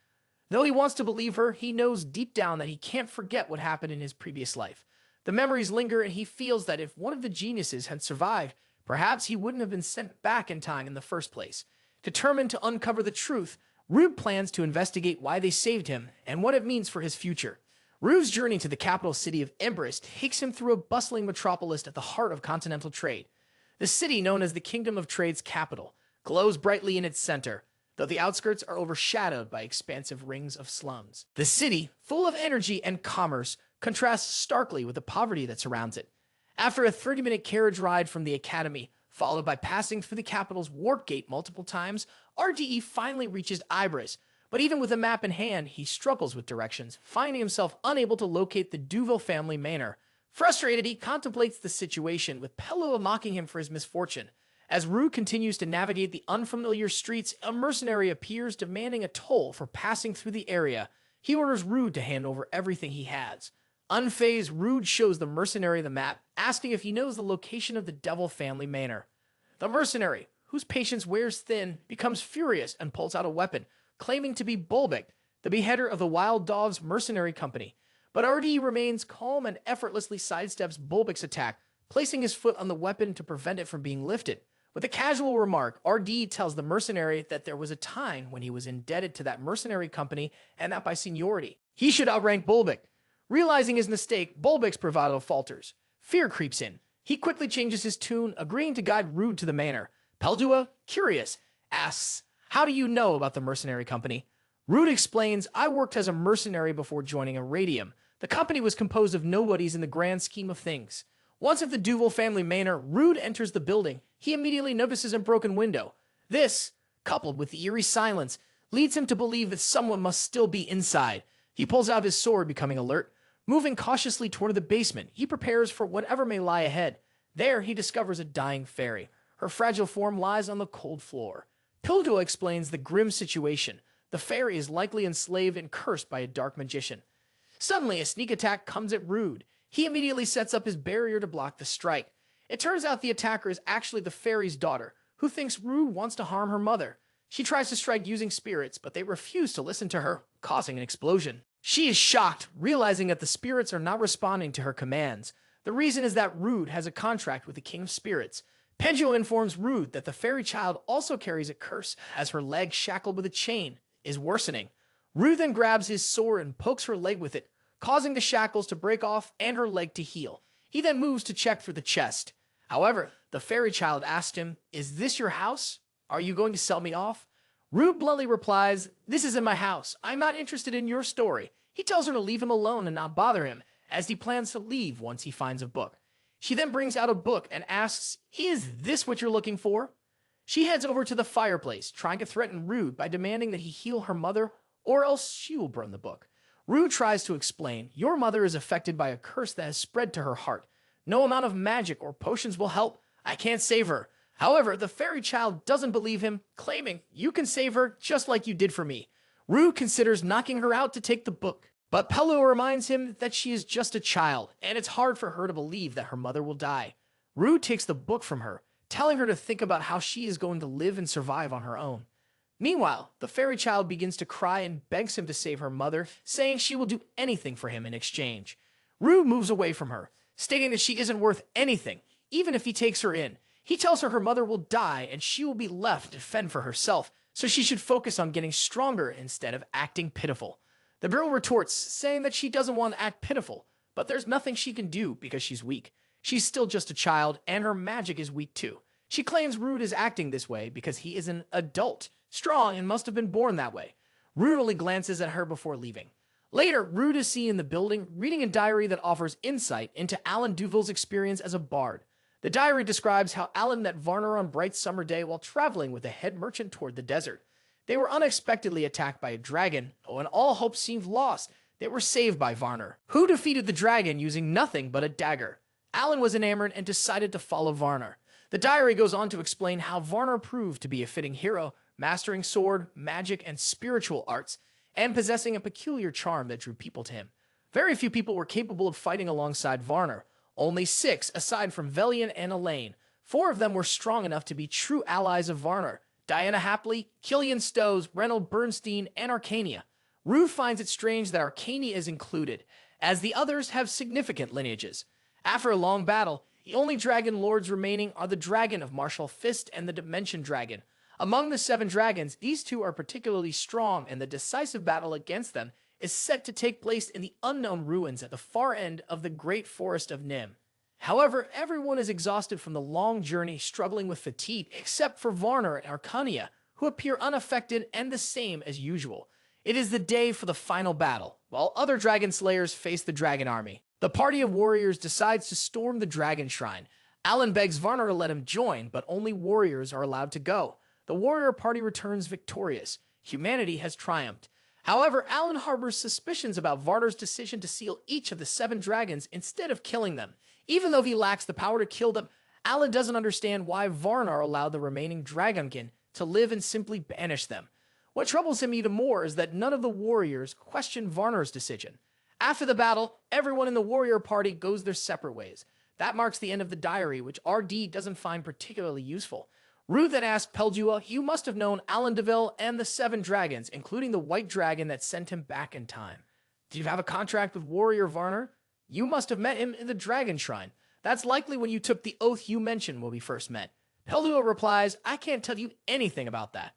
Though he wants to believe her, he knows deep down that he can't forget what happened in his previous life. The memories linger, and he feels that if one of the geniuses had survived, perhaps he wouldn't have been sent back in time in the first place. Determined to uncover the truth, Rude plans to investigate why they saved him and what it means for his future. Rude's journey to the capital city of Empress takes him through a bustling metropolis at the heart of continental trade. The city, known as the Kingdom of Trade's capital, glows brightly in its center, though the outskirts are overshadowed by expansive rings of slums. The city, full of energy and commerce, contrasts starkly with the poverty that surrounds it. After a 30-minute carriage ride from the academy, followed by passing through the capital's warp gate multiple times, RDE finally reaches Ibris. But even with a map in hand, he struggles with directions, finding himself unable to locate the Duval family manor. Frustrated, he contemplates the situation, with Pelua mocking him for his misfortune. As Rude continues to navigate the unfamiliar streets, a mercenary appears demanding a toll for passing through the area. He orders Rude to hand over everything he has. Unfazed, Rude shows the mercenary the map, asking if he knows the location of the Devil family manor. The mercenary, whose patience wears thin, becomes furious and pulls out a weapon, claiming to be Bulbik, the beheader of the Wild Dogs mercenary company. But RD remains calm and effortlessly sidesteps Bulbik's attack, placing his foot on the weapon to prevent it from being lifted. With a casual remark, RD tells the mercenary that there was a time when he was indebted to that mercenary company and that by seniority, he should outrank Bulbik. Realizing his mistake, Bulbik's bravado falters. Fear creeps in. He quickly changes his tune, agreeing to guide Rude to the manor. Peldua, curious, asks, "How do you know about the mercenary company?" Rude explains, "I worked as a mercenary before joining Iradium. The company was composed of nobodies in the grand scheme of things." Once at the Duval family manor, Rude enters the building. He immediately notices a broken window. This, coupled with the eerie silence, leads him to believe that someone must still be inside. He pulls out his sword, becoming alert. Moving cautiously toward the basement, he prepares for whatever may lie ahead. There, he discovers a dying fairy. Her fragile form lies on the cold floor. Pildua explains the grim situation. The fairy is likely enslaved and cursed by a dark magician. Suddenly, a sneak attack comes at Rude. He immediately sets up his barrier to block the strike. It turns out the attacker is actually the fairy's daughter, who thinks Rude wants to harm her mother. She tries to strike using spirits, but they refuse to listen to her, causing an explosion. She is shocked, realizing that the spirits are not responding to her commands. The reason is that Rude has a contract with the King of Spirits. Penjo informs Rude that the fairy child also carries a curse, as her leg, shackled with a chain, is worsening. Rude then grabs his sword and pokes her leg with it, causing the shackles to break off and her leg to heal. He then moves to check for the chest. However, the fairy child asked him, "Is this your house? Are you going to sell me off?" Rude bluntly replies, "This isn't my house. I'm not interested in your story." He tells her to leave him alone and not bother him, as he plans to leave once he finds a book. She then brings out a book and asks, "Is this what you're looking for?" She heads over to the fireplace, trying to threaten Rude by demanding that he heal her mother, or else she will burn the book. Rude tries to explain, "Your mother is affected by a curse that has spread to her heart. No amount of magic or potions will help. I can't save her." However, the fairy child doesn't believe him, claiming, "You can save her just like you did for me." Rude considers knocking her out to take the book. But Pelua reminds him that she is just a child, and it's hard for her to believe that her mother will die. Rude takes the book from her, telling her to think about how she is going to live and survive on her own. Meanwhile, the fairy child begins to cry and begs him to save her mother, saying she will do anything for him in exchange. Rude moves away from her, stating that she isn't worth anything, even if he takes her in. He tells her mother will die and she will be left to fend for herself, so she should focus on getting stronger instead of acting pitiful. The girl retorts, saying that she doesn't want to act pitiful, but there's nothing she can do because she's weak. She's still just a child, and her magic is weak too. She claims Rude is acting this way because he is an adult, strong, and must have been born that way. Rude only glances at her before leaving. Later, Rude is seen in the building, reading a diary that offers insight into Alan Duvall's experience as a bard. The diary describes how Alan met Varner on a bright summer day while traveling with a head merchant toward the desert. They were unexpectedly attacked by a dragon, but when all hope seemed lost, they were saved by Varner, who defeated the dragon using nothing but a dagger. Alan was enamored and decided to follow Varner. The diary goes on to explain how Varner proved to be a fitting hero, mastering sword, magic, and spiritual arts, and possessing a peculiar charm that drew people to him. Very few people were capable of fighting alongside Varner. Only 6, aside from Velian and Elaine. 4 of them were strong enough to be true allies of Varner: Diana Hapley, Killian Stowes, Reynold Bernstein, and Arcania. Rude finds it strange that Arcania is included, as the others have significant lineages. After a long battle, the only dragon lords remaining are the Dragon of Martial Fist and the Dimension Dragon. Among the 7 dragons, these 2 are particularly strong, and the decisive battle against them is set to take place in the unknown ruins at the far end of the Great Forest of Nim. However, everyone is exhausted from the long journey, struggling with fatigue, except for Varner and Arcania, who appear unaffected and the same as usual. It is the day for the final battle, while other dragon slayers face the dragon army. The party of warriors decides to storm the dragon shrine. Alan begs Varner to let him join, but only warriors are allowed to go. The warrior party returns victorious. Humanity has triumphed. However, Alan harbors suspicions about Varner's decision to seal each of the 7 dragons instead of killing them. Even though he lacks the power to kill them, Alan doesn't understand why Varner allowed the remaining dragonkin to live and simply banish them. What troubles him even more is that none of the warriors question Varner's decision. After the battle, everyone in the warrior party goes their separate ways. That marks the end of the diary, which RD doesn't find particularly useful. Rude then asks Peldua, "You must have known Alan DeVille and the 7 dragons, including the white dragon that sent him back in time. Did you have a contract with Warrior Varner? You must have met him in the Dragon Shrine. That's likely when you took the oath you mentioned when we first met." Peldua replies, "I can't tell you anything about that."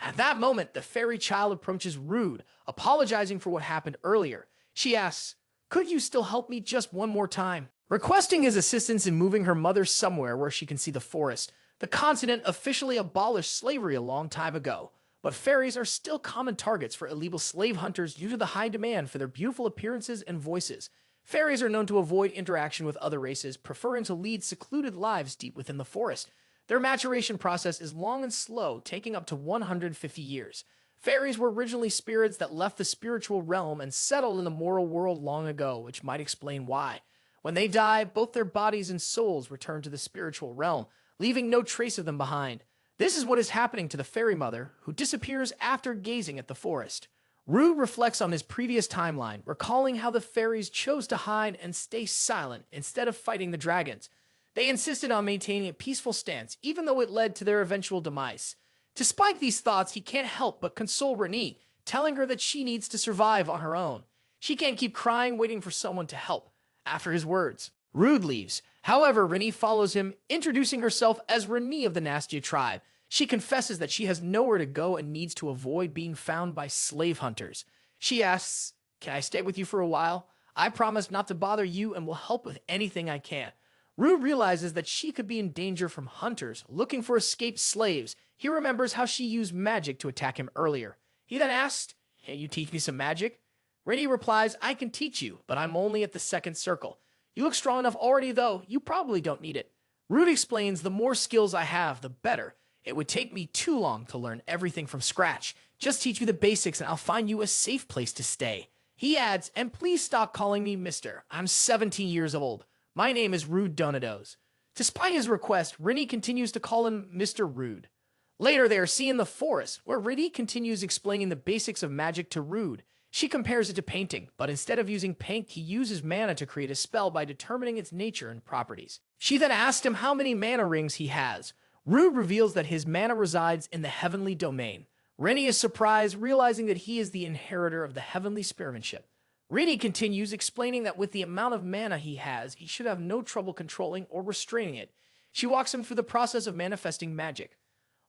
At that moment, the fairy child approaches Rude, apologizing for what happened earlier. She asks, "Could you still help me just one more time?" Requesting his assistance in moving her mother somewhere where she can see the forest. The continent officially abolished slavery a long time ago, but fairies are still common targets for illegal slave hunters due to the high demand for their beautiful appearances and voices. Fairies are known to avoid interaction with other races, preferring to lead secluded lives deep within the forest. Their maturation process is long and slow, taking up to 150 years. Fairies were originally spirits that left the spiritual realm and settled in the moral world long ago, which might explain why. When they die, both their bodies and souls return to the spiritual realm, leaving no trace of them behind. This is what is happening to the fairy mother, who disappears after gazing at the forest. Rude reflects on his previous timeline, recalling how the fairies chose to hide and stay silent instead of fighting the dragons. They insisted on maintaining a peaceful stance, even though it led to their eventual demise. Despite these thoughts, he can't help but console Renée, telling her that she needs to survive on her own. She can't keep crying, waiting for someone to help. After his words, Rude leaves. However, Renée follows him, introducing herself as Renée of the Nastia tribe. She confesses that she has nowhere to go and needs to avoid being found by slave hunters. She asks, "Can I stay with you for a while? I promise not to bother you and will help with anything I can." Rude realizes that she could be in danger from hunters looking for escaped slaves. He remembers how she used magic to attack him earlier. He then asks, "Can you teach me some magic?" Renée replies, "I can teach you, but I'm only at the 2nd circle. You look strong enough already, though. You probably don't need it." Rude explains, "The more skills I have, the better. It would take me too long to learn everything from scratch. Just teach me the basics and I'll find you a safe place to stay." He adds, "And please stop calling me Mr. I'm 17 years old. My name is Rude Denatos." Despite his request, Renée continues to call him Mr. Rude. Later, they are seen in the forest, where Renée continues explaining the basics of magic to Rude. She compares it to painting, but instead of using paint, he uses mana to create a spell by determining its nature and properties. She then asks him how many mana rings he has. Rude reveals that his mana resides in the heavenly domain. Rennie is surprised, realizing that he is the inheritor of the heavenly spearmanship. Rennie continues, explaining that with the amount of mana he has, he should have no trouble controlling or restraining it. She walks him through the process of manifesting magic.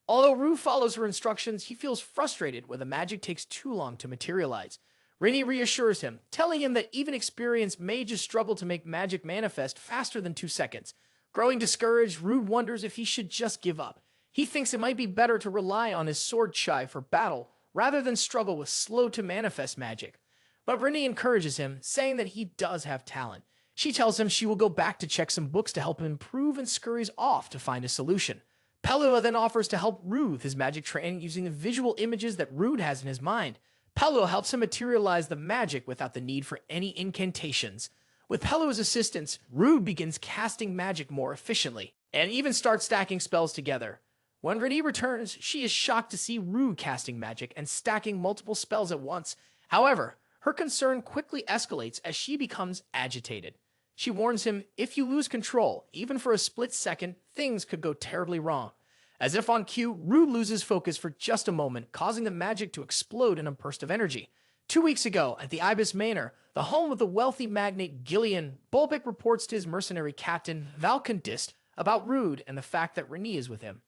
Although Rue follows her instructions, he feels frustrated when the magic takes too long to materialize. Rennie reassures him, telling him that even experienced mages struggle to make magic manifest faster than 2 seconds. Growing discouraged, Rude wonders if he should just give up. He thinks it might be better to rely on his sword chai for battle, rather than struggle with slow-to-manifest magic. But Rennie encourages him, saying that he does have talent. She tells him she will go back to check some books to help him improve and scurries off to find a solution. Pelua then offers to help Rude with his magic training using the visual images that Rude has in his mind. Pelua helps him materialize the magic without the need for any incantations. With Pelua's assistance, Rude begins casting magic more efficiently, and even starts stacking spells together. When Rennie returns, she is shocked to see Rude casting magic and stacking multiple spells at once. However, her concern quickly escalates as she becomes agitated. She warns him, if you lose control, even for a split second, things could go terribly wrong. As if on cue, Rude loses focus for just a moment, causing the magic to explode in a burst of energy. 2 weeks ago, at the Ibis Manor, the home of the wealthy magnate Gillian, Bulbic reports to his mercenary captain, cadet.This, about Rude and the fact that Rennie is with him.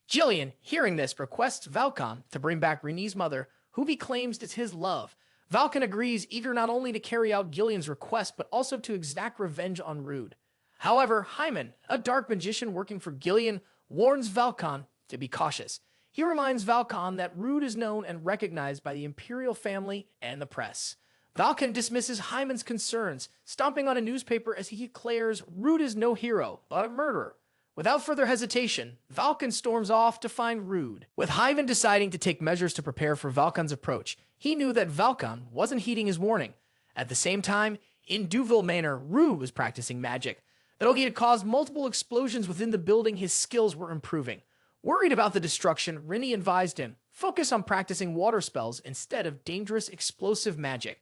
Gillian, hearing this, requests Valkan to bring back Rennie's mother, whom he claims is his love. Valkan agrees, eager not only to carry out Gillian's request, but also to exact revenge on Rude. However, Hyman, a dark magician working for Gillian, warns Valkan to be cautious. He reminds Valkan that Rude is known and recognized by the imperial family and the press. Valkan dismisses Hyman's concerns, stomping on a newspaper as he declares Rude is no hero, but a murderer. Without further hesitation, Valkan storms off to find Rude. With Hyman deciding to take measures to prepare for Valkan's approach, he knew that Valkan wasn't heeding his warning. At the same time, in Duville Manor, Rude was practicing magic. Though he had caused multiple explosions within the building, his skills were improving. Worried about the destruction, Rennie advised him, focus on practicing water spells instead of dangerous explosive magic.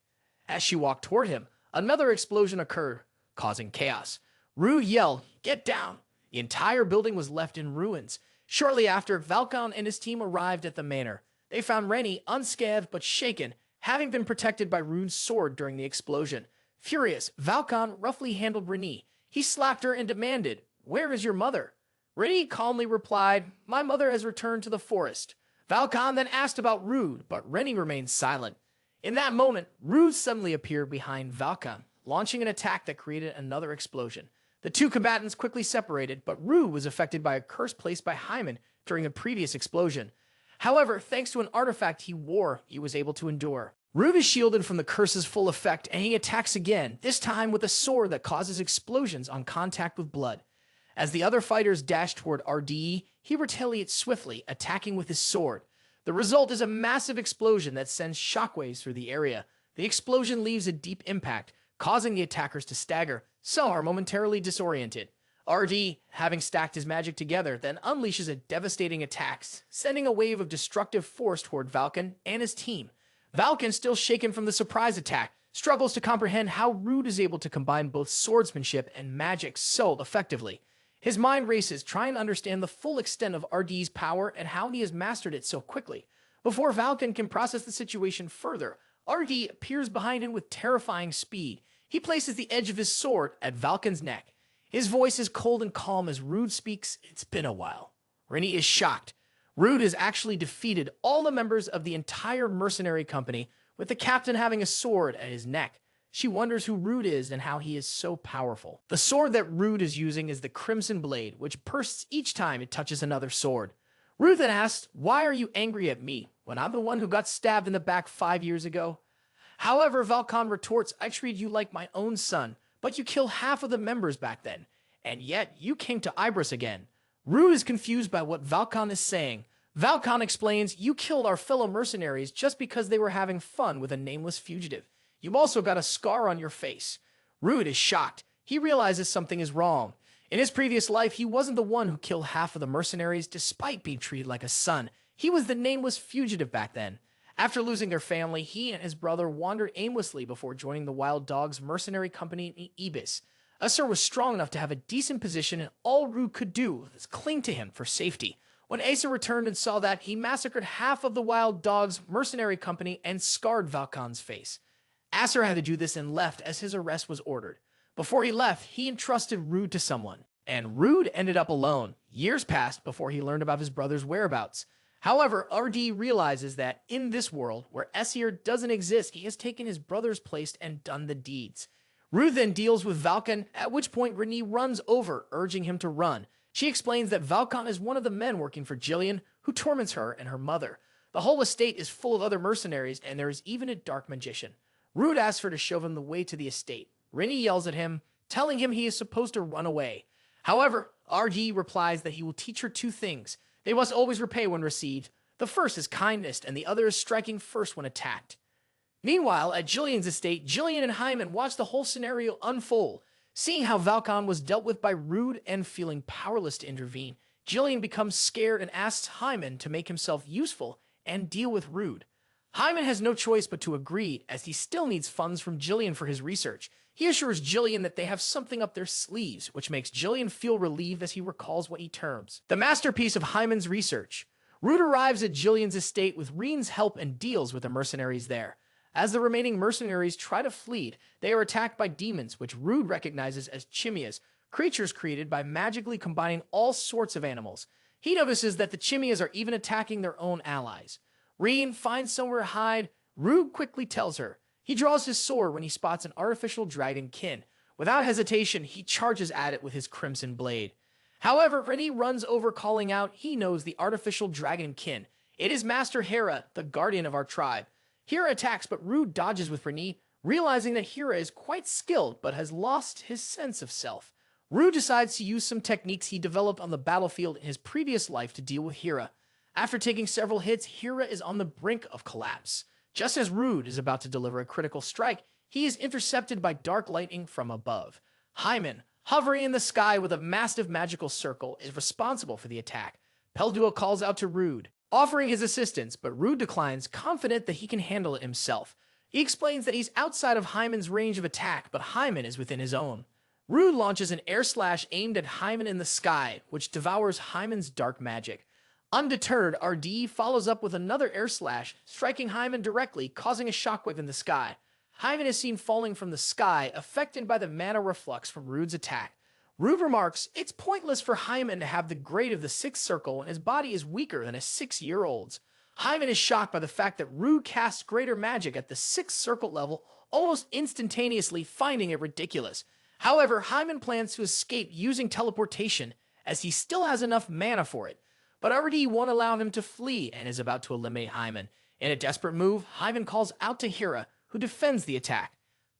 As she walked toward him, another explosion occurred, causing chaos. Rude yelled, "Get down!" The entire building was left in ruins. Shortly after, Valkan and his team arrived at the manor. They found Rennie unscathed but shaken, having been protected by Rune's sword during the explosion. Furious, Valkan roughly handled Rennie. He slapped her and demanded, "Where is your mother?" Rennie calmly replied, "My mother has returned to the forest." Valkan then asked about Rude, but Rennie remained silent. In that moment, Rude suddenly appeared behind Valkan, launching an attack that created another explosion. The two combatants quickly separated, but Rude was affected by a curse placed by Hyman during the previous explosion. However, thanks to an artifact he wore, he was able to endure. Rude is shielded from the curse's full effect, and he attacks again, this time with a sword that causes explosions on contact with blood. As the other fighters dash toward RDE, he retaliates swiftly, attacking with his sword. The result is a massive explosion that sends shockwaves through the area. The explosion leaves a deep impact, causing the attackers to stagger. Some are momentarily disoriented. RD, having stacked his magic together, then unleashes a devastating attack, sending a wave of destructive force toward Valkan and his team. Valkan, still shaken from the surprise attack, struggles to comprehend how Rude is able to combine both swordsmanship and magic so effectively. His mind races, trying to understand the full extent of RD's power and how he has mastered it so quickly. Before Valkan can process the situation further, RD appears behind him with terrifying speed. He places the edge of his sword at Valkan's neck. His voice is cold and calm as Rude speaks, "It's been a while." Rennie is shocked. Rude has actually defeated all the members of the entire mercenary company, with the captain having a sword at his neck. She wonders who Rude is and how he is so powerful. The sword that Rude is using is the Crimson Blade, which bursts each time it touches another sword. Rude then asks, "Why are you angry at me, when I'm the one who got stabbed in the back 5 years ago?" However, Valkan retorts, "I treated you like my own son, but you killed half of the members back then, and yet you came to Ibris again." Rude is confused by what Valkan is saying. Valkan explains, "You killed our fellow mercenaries just because they were having fun with a nameless fugitive. You've also got a scar on your face." Rude is shocked. He realizes something is wrong. In his previous life, he wasn't the one who killed half of the mercenaries despite being treated like a son. He was the nameless fugitive back then. After losing their family, he and his brother wandered aimlessly before joining the Wild Dogs mercenary company in Ibis. Aesir was strong enough to have a decent position, and all Rude could do was cling to him for safety. When Aesir returned and saw that, he massacred half of the Wild Dogs mercenary company and scarred Valkon's face. Aesir had to do this and left as his arrest was ordered. Before he left, he entrusted Rude to someone, and Rude ended up alone. Years passed before he learned about his brother's whereabouts. However, RD realizes that in this world, where Aesir doesn't exist, he has taken his brother's place and done the deeds. Rude then deals with Valkon, at which point Renée runs over, urging him to run. She explains that Valkon is one of the men working for Jillian, who torments her and her mother. The whole estate is full of other mercenaries, and there is even a dark magician. Rude asks her to show him the way to the estate. Renée yells at him, telling him he is supposed to run away. However, RD replies that he will teach her two things. They must always repay when received. The first is kindness, and the other is striking first when attacked. Meanwhile, at Jillian's estate, Jillian and Hyman watch the whole scenario unfold. Seeing how Valkon was dealt with by Rude and feeling powerless to intervene, Jillian becomes scared and asks Hyman to make himself useful and deal with Rude. Hyman has no choice but to agree, as he still needs funds from Jillian for his research. He assures Jillian that they have something up their sleeves, which makes Jillian feel relieved as he recalls what he terms the masterpiece of Hyman's research. Rude arrives at Jillian's estate with Reen's help and deals with the mercenaries there. As the remaining mercenaries try to flee, they are attacked by demons, which Rude recognizes as chimias, creatures created by magically combining all sorts of animals. He notices that the chimias are even attacking their own allies. Reen finds somewhere to hide. Rude quickly tells her. He draws his sword when he spots an artificial dragonkin. Without hesitation, he charges at it with his crimson blade. However, Renée runs over, calling out he knows the artificial dragonkin. It is Master Hera, the guardian of our tribe. Hera attacks, but Rude dodges with Renée, realizing that Hera is quite skilled but has lost his sense of self. Rude decides to use some techniques he developed on the battlefield in his previous life to deal with Hera. After taking several hits, Hera is on the brink of collapse. Just as Rude is about to deliver a critical strike, he is intercepted by dark lightning from above. Hyman, hovering in the sky with a massive magical circle, is responsible for the attack. Peldua calls out to Rude, offering his assistance, but Rude declines, confident that he can handle it himself. He explains that he's outside of Hyman's range of attack, but Hyman is within his own. Rude launches an air slash aimed at Hyman in the sky, which devours Hyman's dark magic. Undeterred, RD follows up with another air slash, striking Hyman directly, causing a shockwave in the sky. Hyman is seen falling from the sky, affected by the mana reflux from Rude's attack. Rude remarks, it's pointless for Hyman to have the grade of the sixth circle, and his body is weaker than a 6-year-old's. Hyman is shocked by the fact that Rude casts greater magic at the sixth circle level almost instantaneously, finding it ridiculous. However, Hyman plans to escape using teleportation, as he still has enough mana for it. But RD won't allow him to flee and is about to eliminate Hyman. In a desperate move, Hyman calls out to Hera, who defends the attack.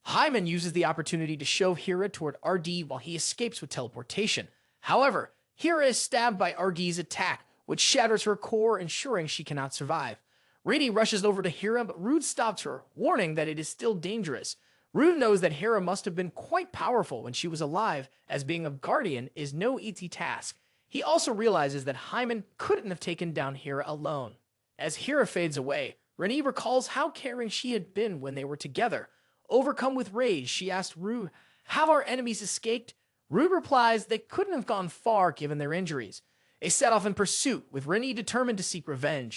Hyman uses the opportunity to shove Hera toward RD while he escapes with teleportation. However, Hera is stabbed by RD's attack, which shatters her core, ensuring she cannot survive. Renée rushes over to Hera, but Rude stops her, warning that it is still dangerous. Rude knows that Hera must have been quite powerful when she was alive, as being a guardian is no easy task. He also realizes that Hyman couldn't have taken down Hera alone. As Hera fades away, Renée recalls how caring she had been when they were together. Overcome with rage, she asked Rude, "Have our enemies escaped?" Rude replies they couldn't have gone far given their injuries. They set off in pursuit, with Renée determined to seek revenge.